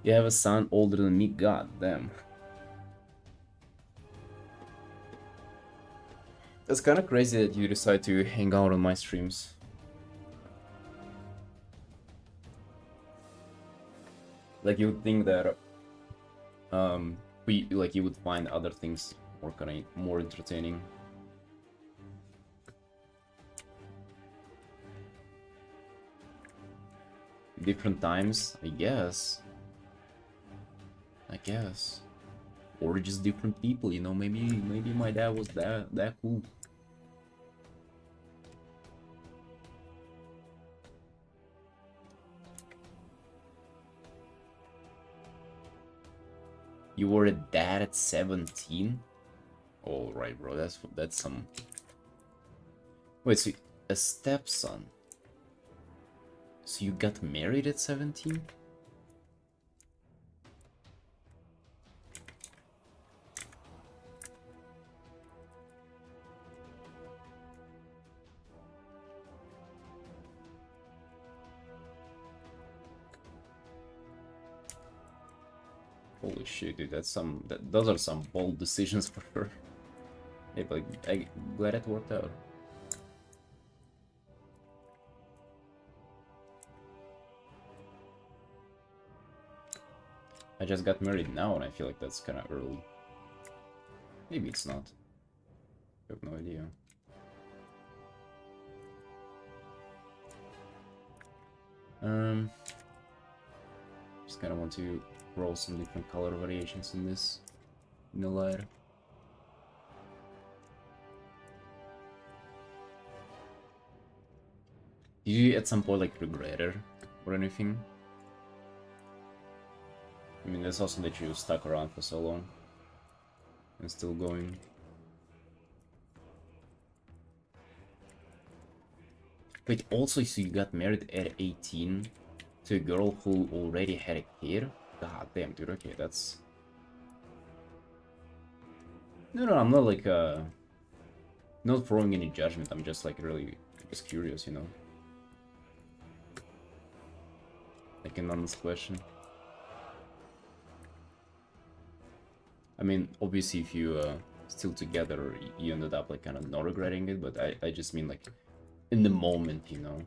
[SPEAKER 1] You have a son older than me? God damn. That's kind of crazy that you decide to hang out on my streams. Like, you would think that you would find other things more entertaining. Different times, I guess. Or just different people, you know, maybe my dad was that cool. You were a dad at 17? Oh, right, bro. That's some... Wait, so a stepson? So you got married at 17? Holy shit, dude, those are some bold decisions for sure. Hey, but I'm glad it worked out. I just got married now and I feel like that's kind of early. Maybe it's not. I have no idea. Just kind of want to roll some different color variations in this in the light. Did you at some point like regret it or anything? I mean, that's awesome that you stuck around for so long and still going. Wait, also, so you got married at 18 to a girl who already had a kid? God damn, dude, okay, that's... No, I'm not like not throwing any judgment. I'm just like really just curious, you know. Like an honest question. I mean, obviously, if you still together, you ended up like kind of not regretting it. But I just mean like in the moment, you know.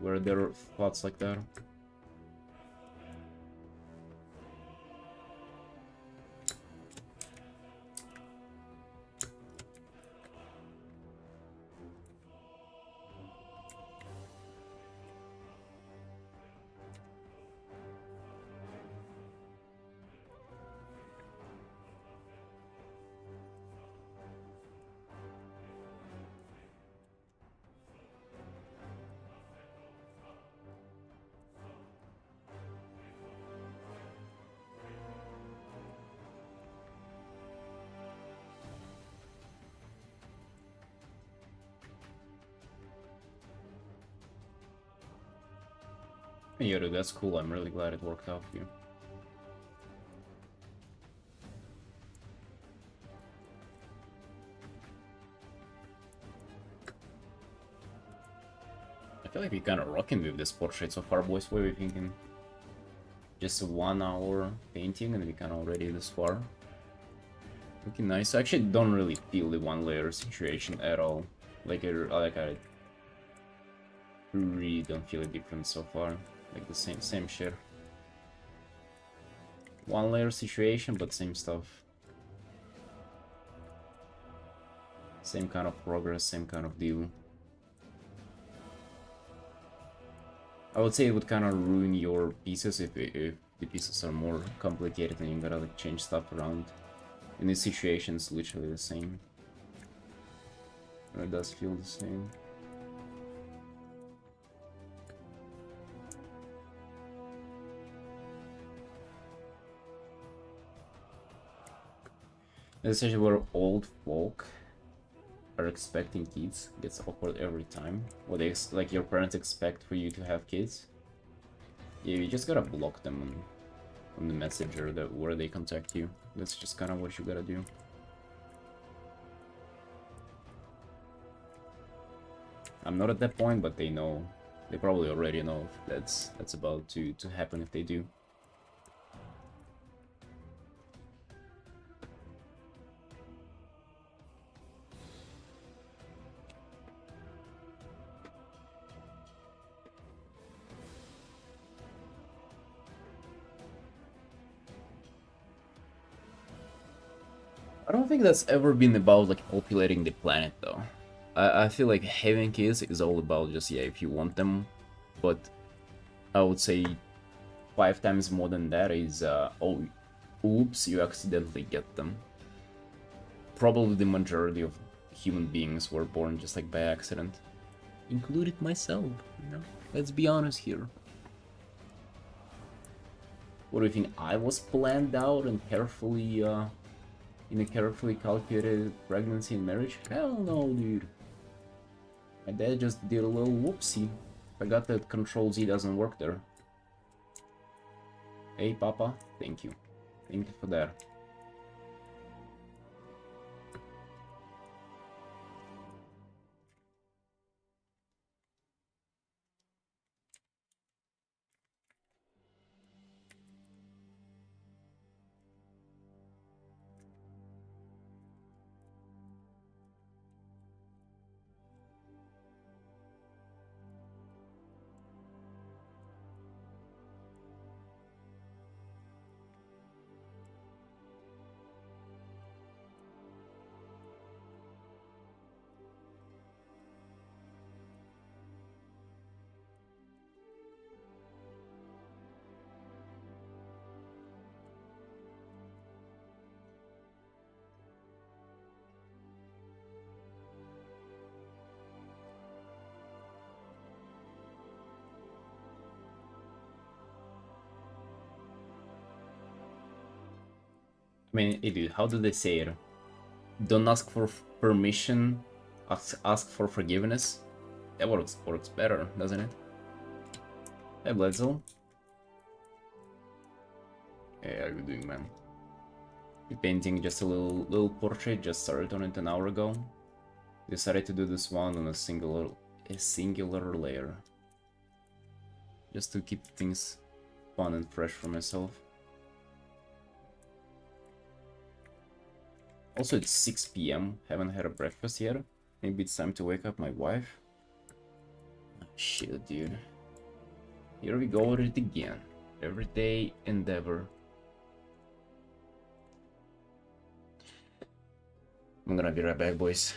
[SPEAKER 1] Were there thoughts like that? Yeah, dude, that's cool. I'm really glad it worked out for you. I feel like we're kind of rocking with this portrait so far, boys. What are we thinking? Just a 1 hour painting and we kind of already this far. Looking nice. I actually don't really feel the one layer situation at all. Like I really don't feel a difference so far. Like the same shit. One layer situation, but same stuff. Same kind of progress, same kind of deal. I would say it would kind of ruin your pieces if the pieces are more complicated and you gotta like change stuff around. In this situation, it's literally the same. It does feel the same. Especially where old folk are expecting kids gets awkward every time. What they like your parents expect for you to have kids. Yeah, you just gotta block them on the messenger that where they contact you. That's just kind of what you gotta do. I'm not at that point, but they know. They probably already know if that's about to happen if they do. I don't think that's ever been about like populating the planet though. I feel like having kids is all about just yeah if you want them, but I would say 5 times more than that is oh oops you accidentally get them. Probably the majority of human beings were born just like by accident, included myself. You know, let's be honest here. What do you think? I was planned out and carefully in a carefully calculated pregnancy and marriage? Hell no, dude. My dad just did a little whoopsie. Forgot that Control Z doesn't work there. Hey, Papa. Thank you. Thank you for that. I mean, hey, dude, how do they say it? Don't ask for permission, ask for forgiveness. That works better, doesn't it? Hey, Bledsoe. Hey, how you doing, man? Be painting just a little portrait. Just started on it an hour ago. Decided to do this one on a singular layer, just to keep things fun and fresh for myself. Also, it's 6 p.m. Haven't had a breakfast yet. Maybe it's time to wake up my wife. Oh, shit, dude. Here we go at it again. Everyday endeavor. I'm gonna be right back, boys.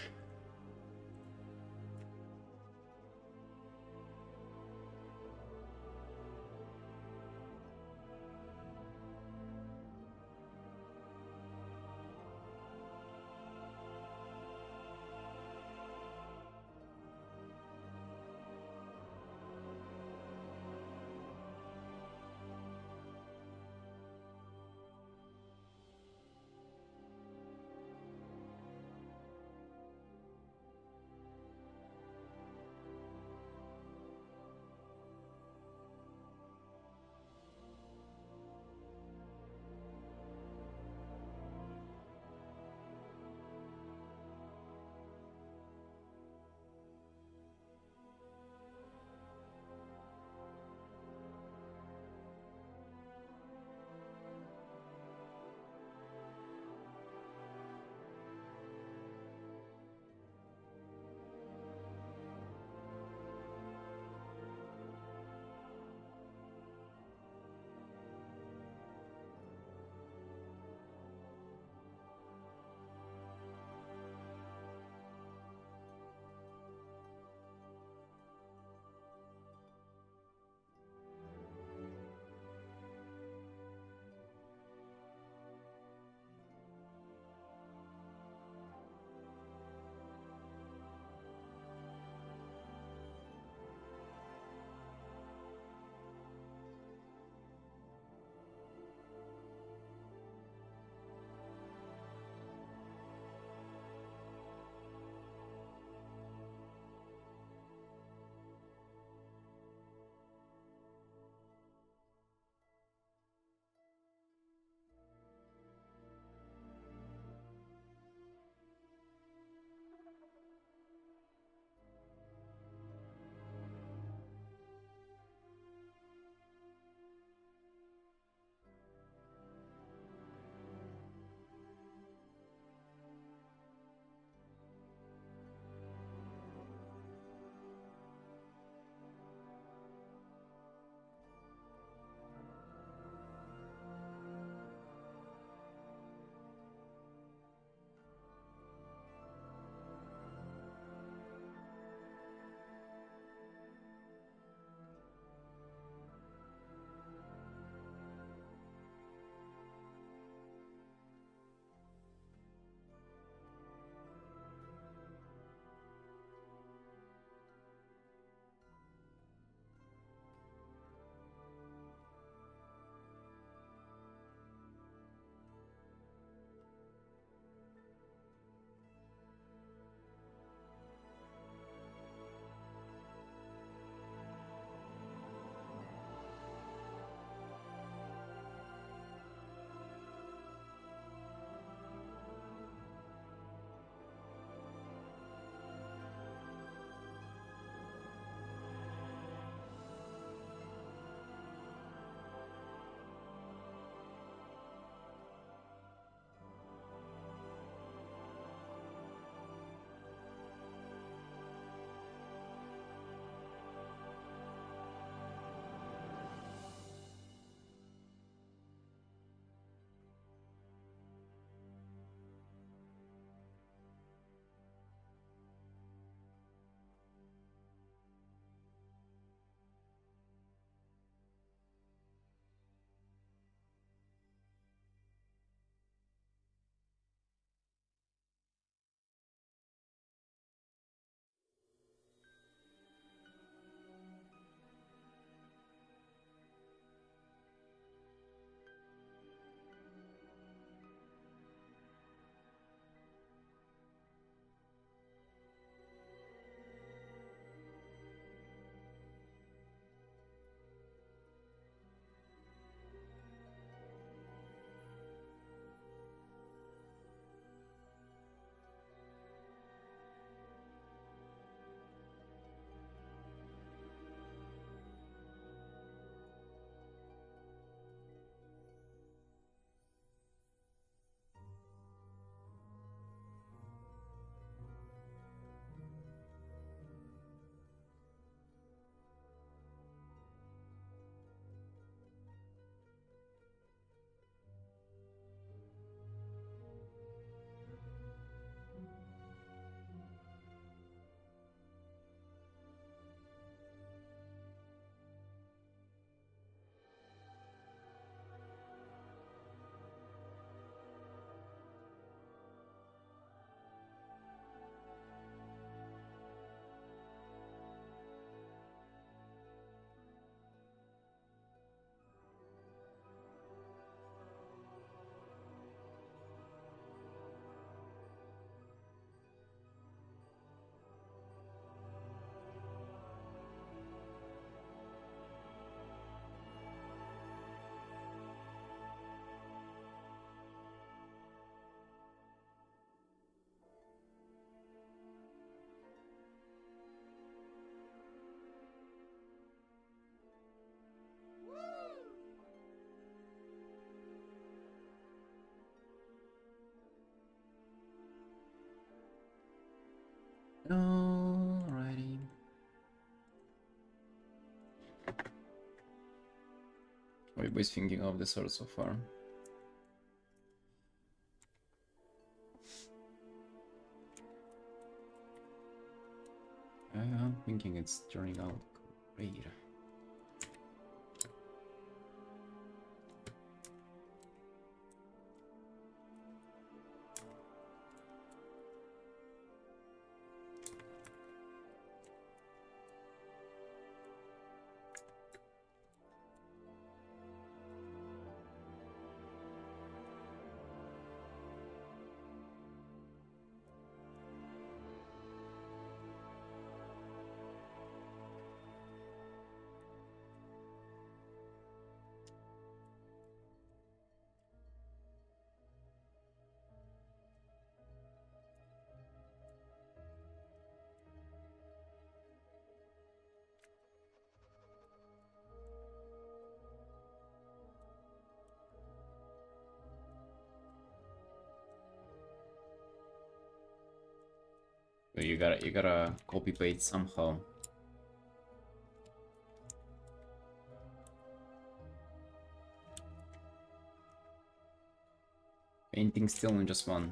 [SPEAKER 1] Alrighty. What are you boys thinking of the sword so far? I'm thinking it's turning out great. So you gotta copy paste somehow. Painting still in just one.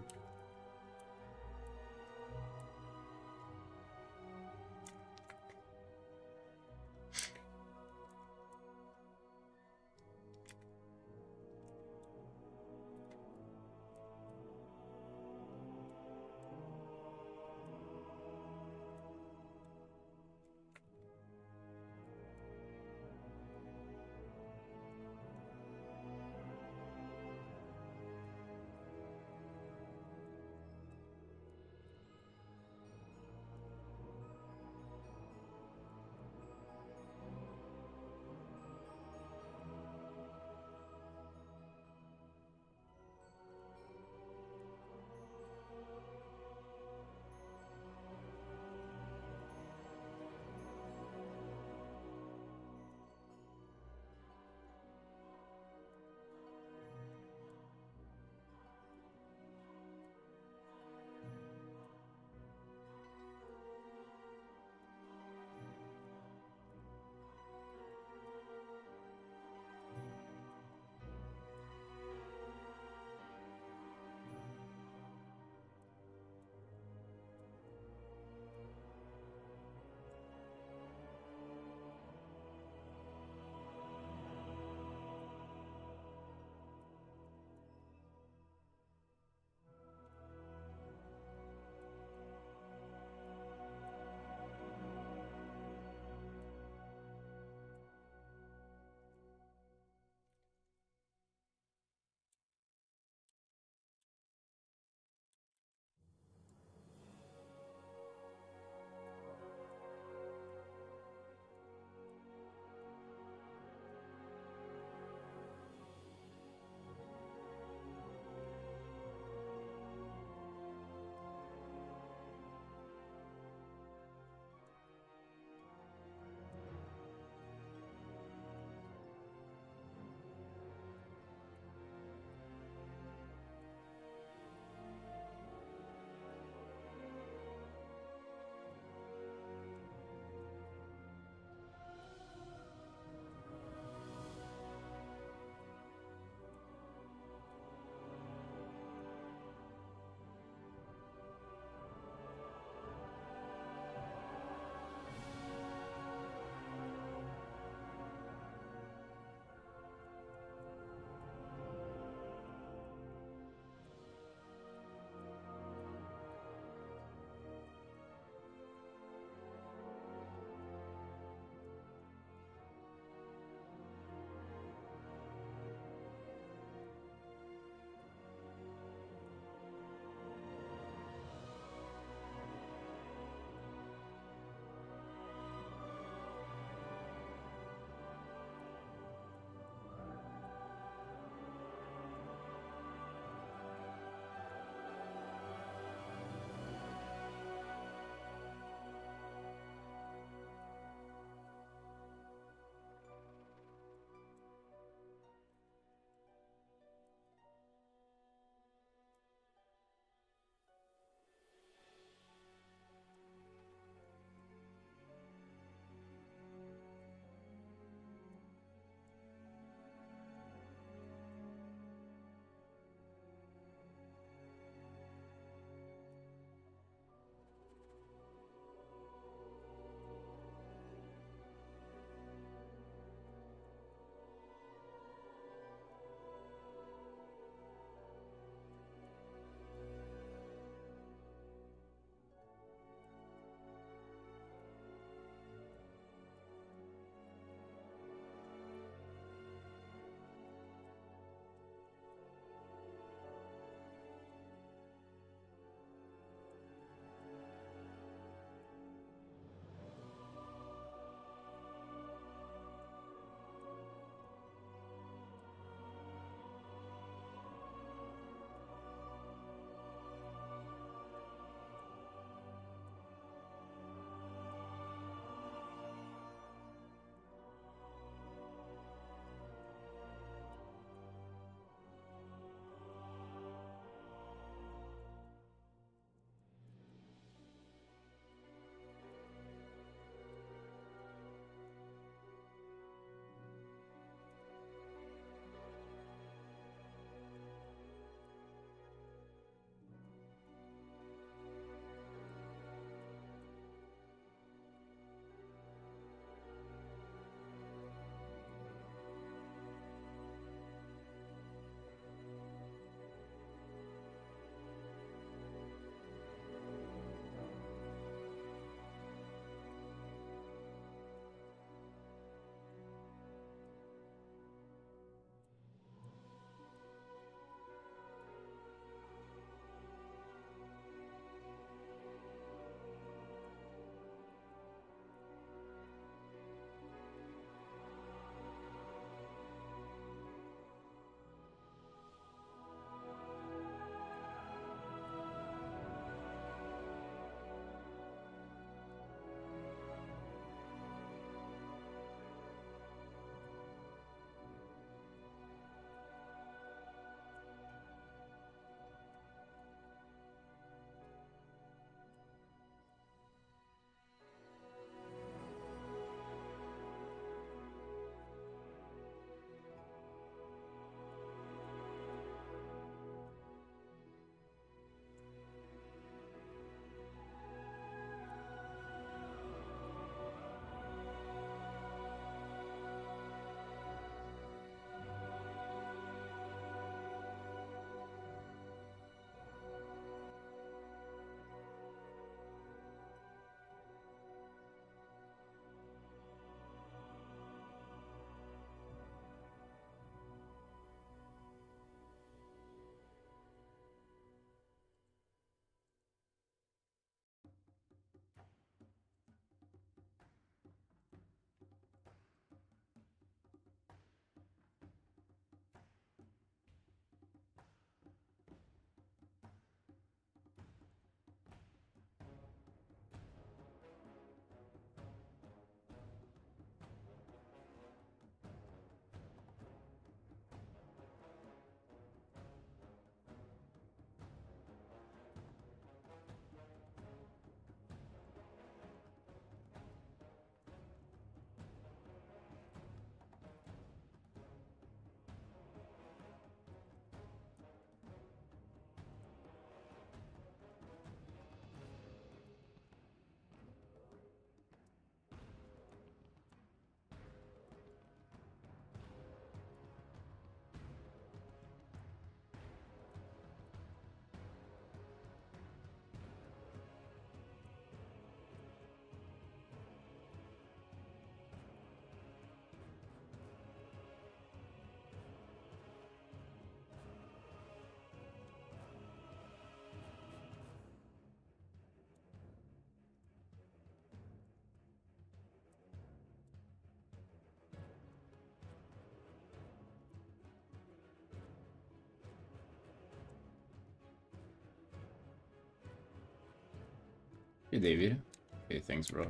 [SPEAKER 1] Hey, David. Hey, thanks, bro.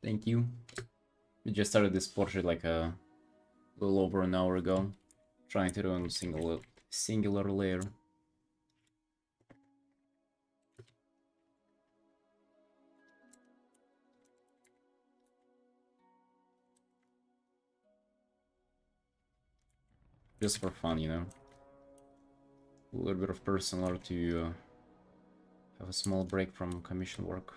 [SPEAKER 1] Thank you. We just started this portrait like a little over an hour ago, trying to do a singular layer. Just for fun, you know. A little bit of personal art to have a small break from commission work.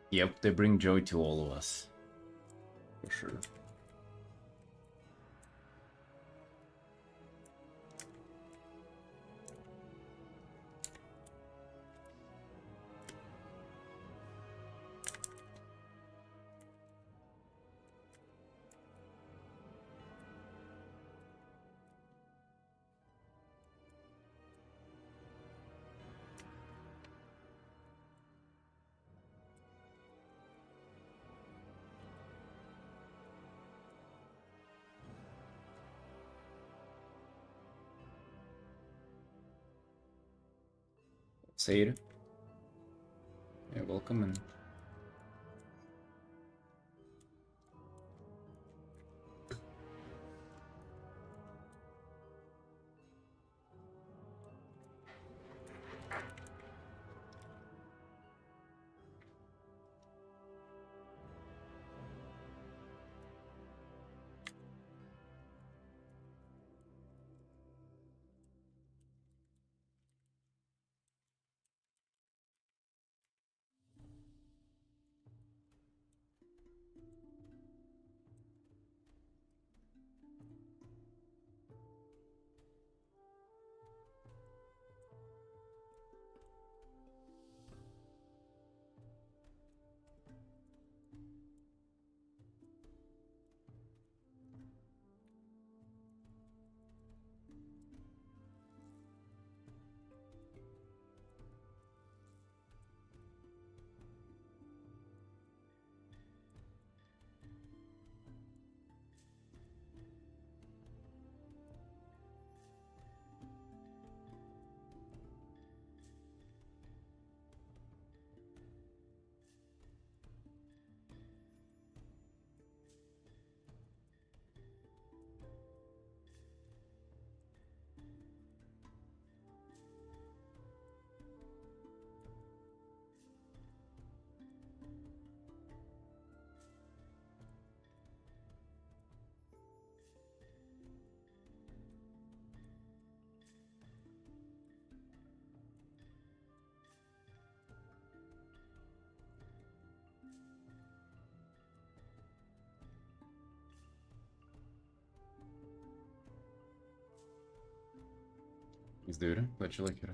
[SPEAKER 1] Yep, they bring joy to all of us. For sure. Say it. Yeah, welcome in. Thanks, dude. Glad you like it.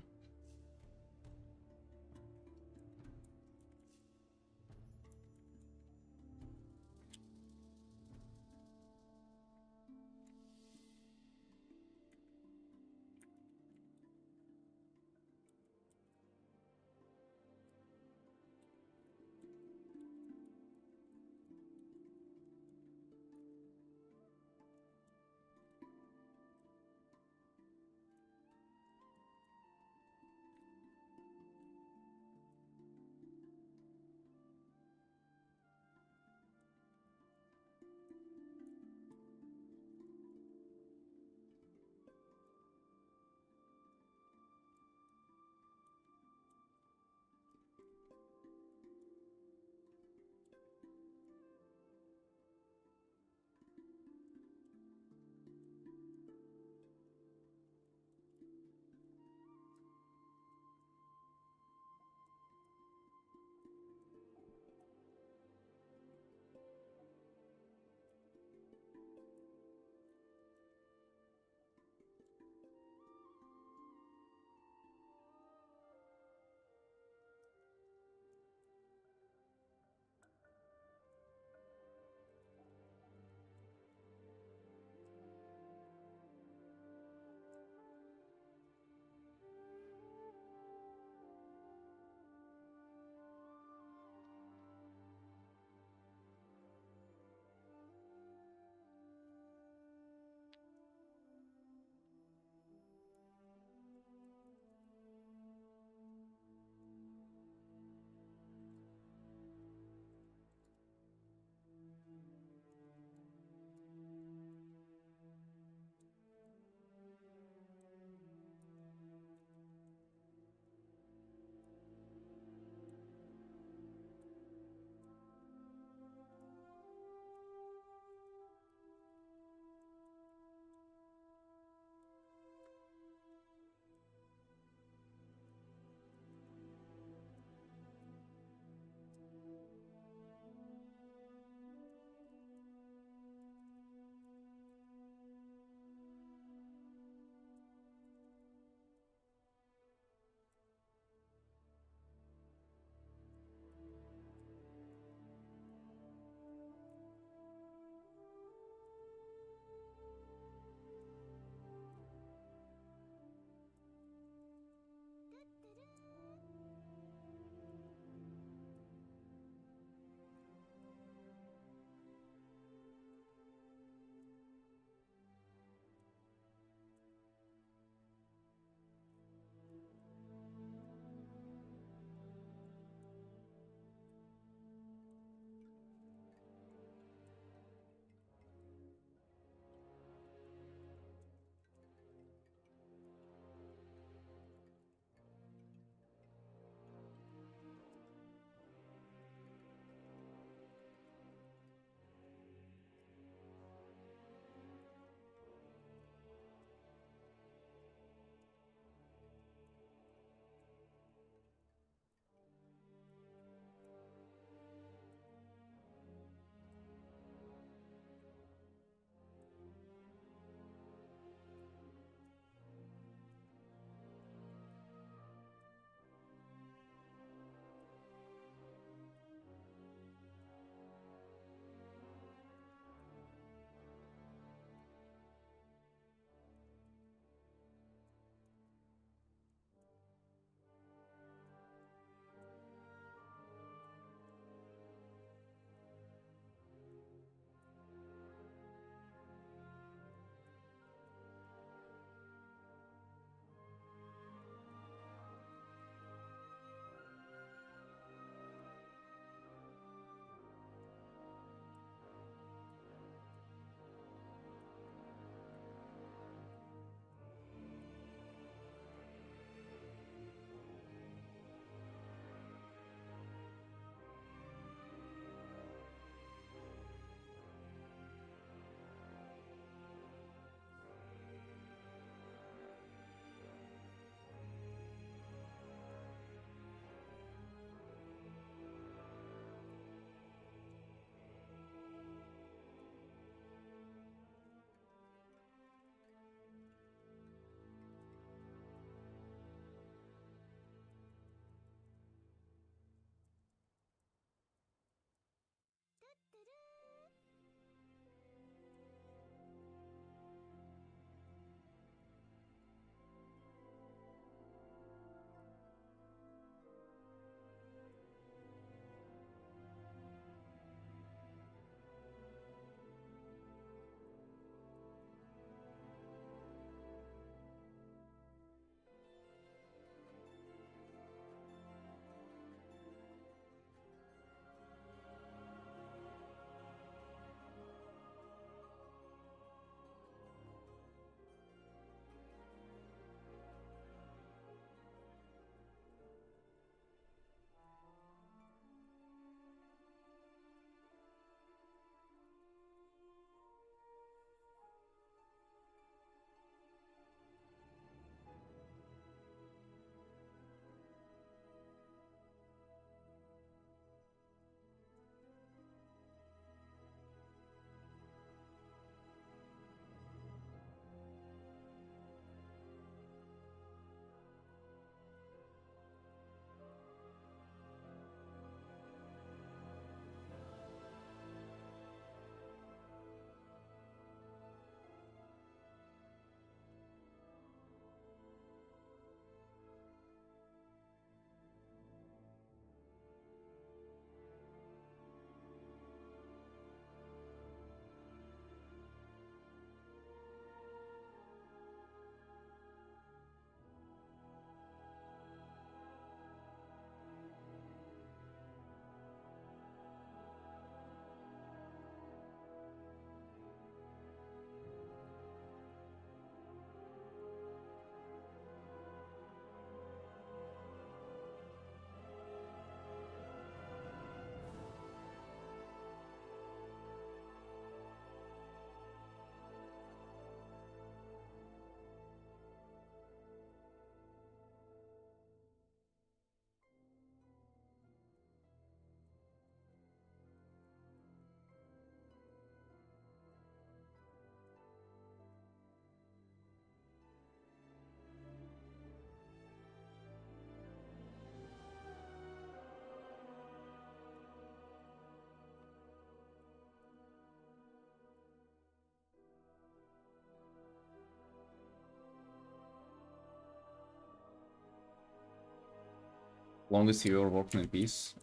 [SPEAKER 1] Longest you ever worked in peace?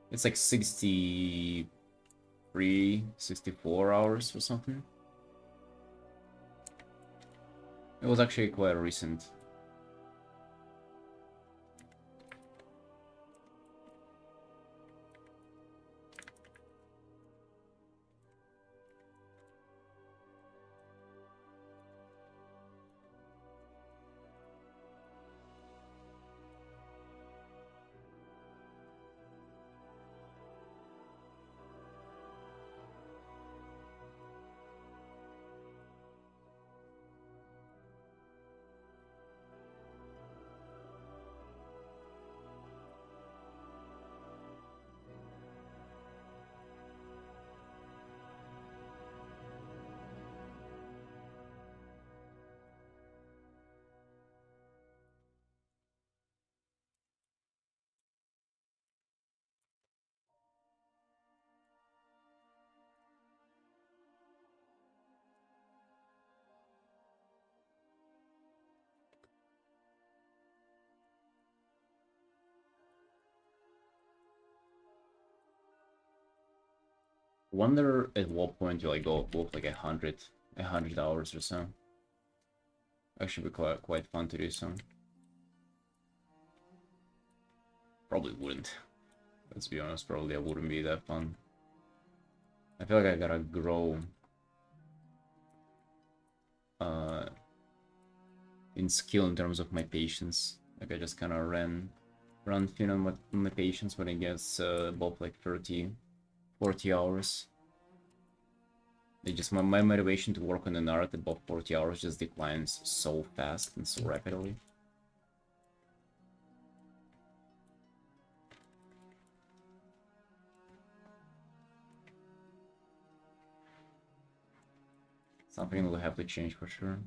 [SPEAKER 1] It's like 63, 64 hours or something. It was actually quite recent. Wonder at what point you like go up like 100 hours or so. Actually, be quite fun to do so. Probably wouldn't. Let's be honest, probably it wouldn't be that fun. I feel like I gotta grow uh, in skill in terms of my patience. Like I just kind of run thin on my patience when it gets above like 30, 40 hours. It just my motivation to work on an art above 40 hours just declines so fast and so rapidly. Something will have to change for sure.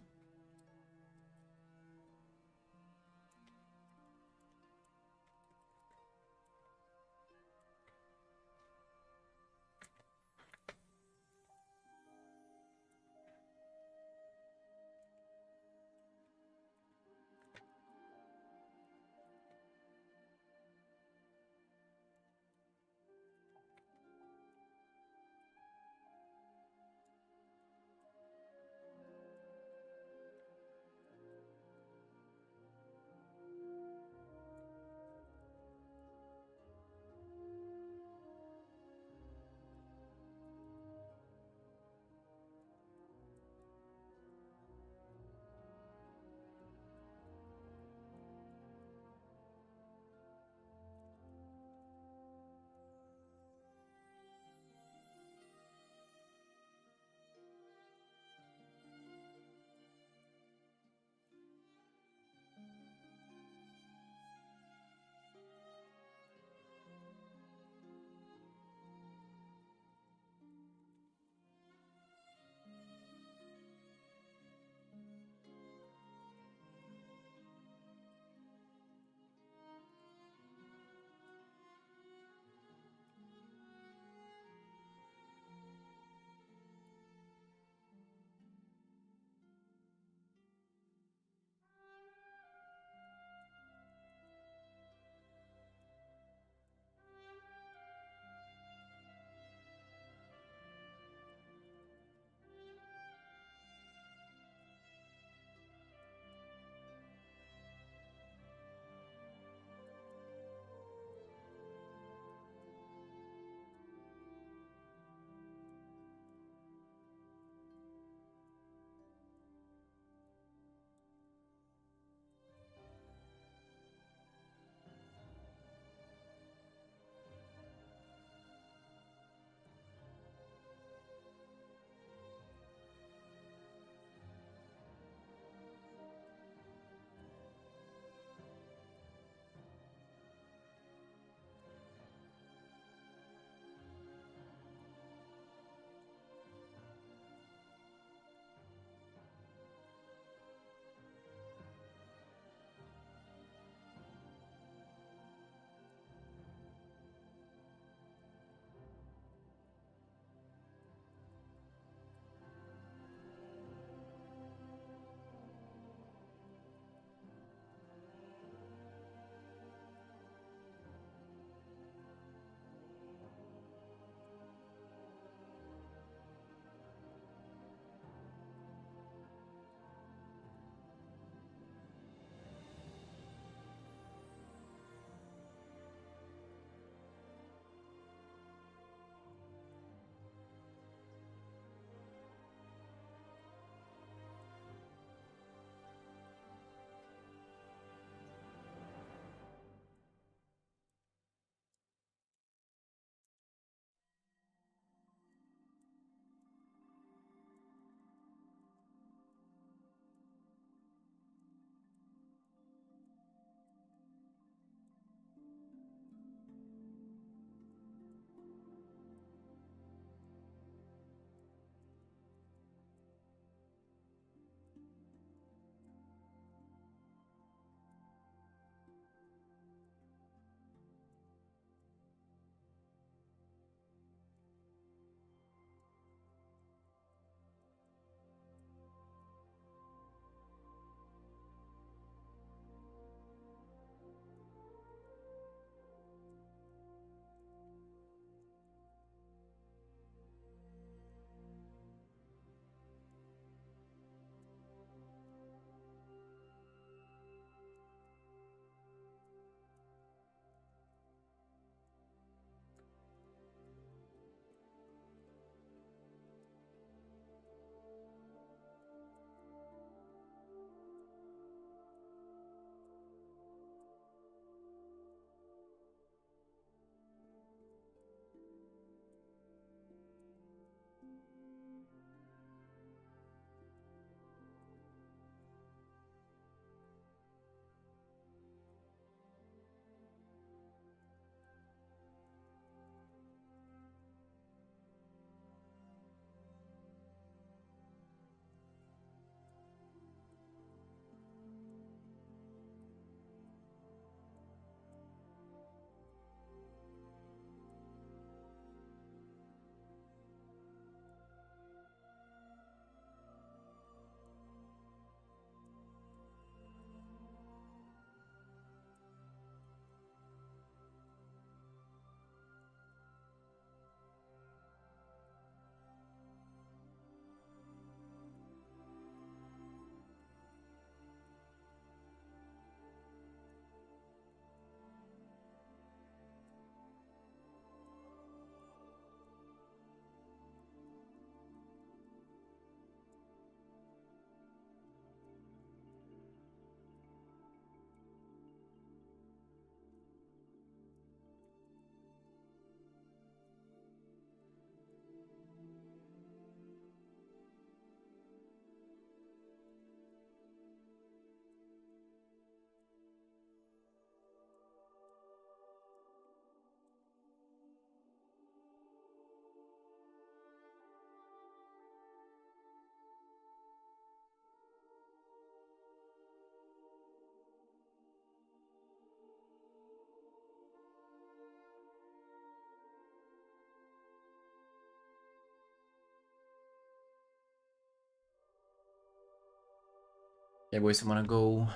[SPEAKER 1] Yeah, boys, I'm gonna go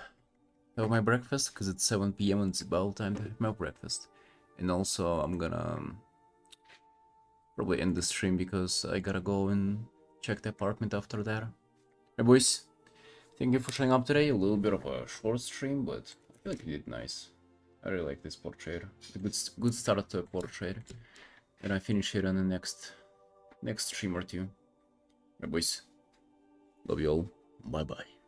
[SPEAKER 1] have my breakfast because it's 7 p.m. and it's about time to have my breakfast. And also, I'm gonna probably end the stream because I gotta go and check the apartment after that. Hey, boys, thank you for showing up today. A little bit of a short stream, but I feel like you did nice. I really like this portrait. A good start to a portrait. And I finish it on the next stream or two. Hey, boys, love you all. Bye bye.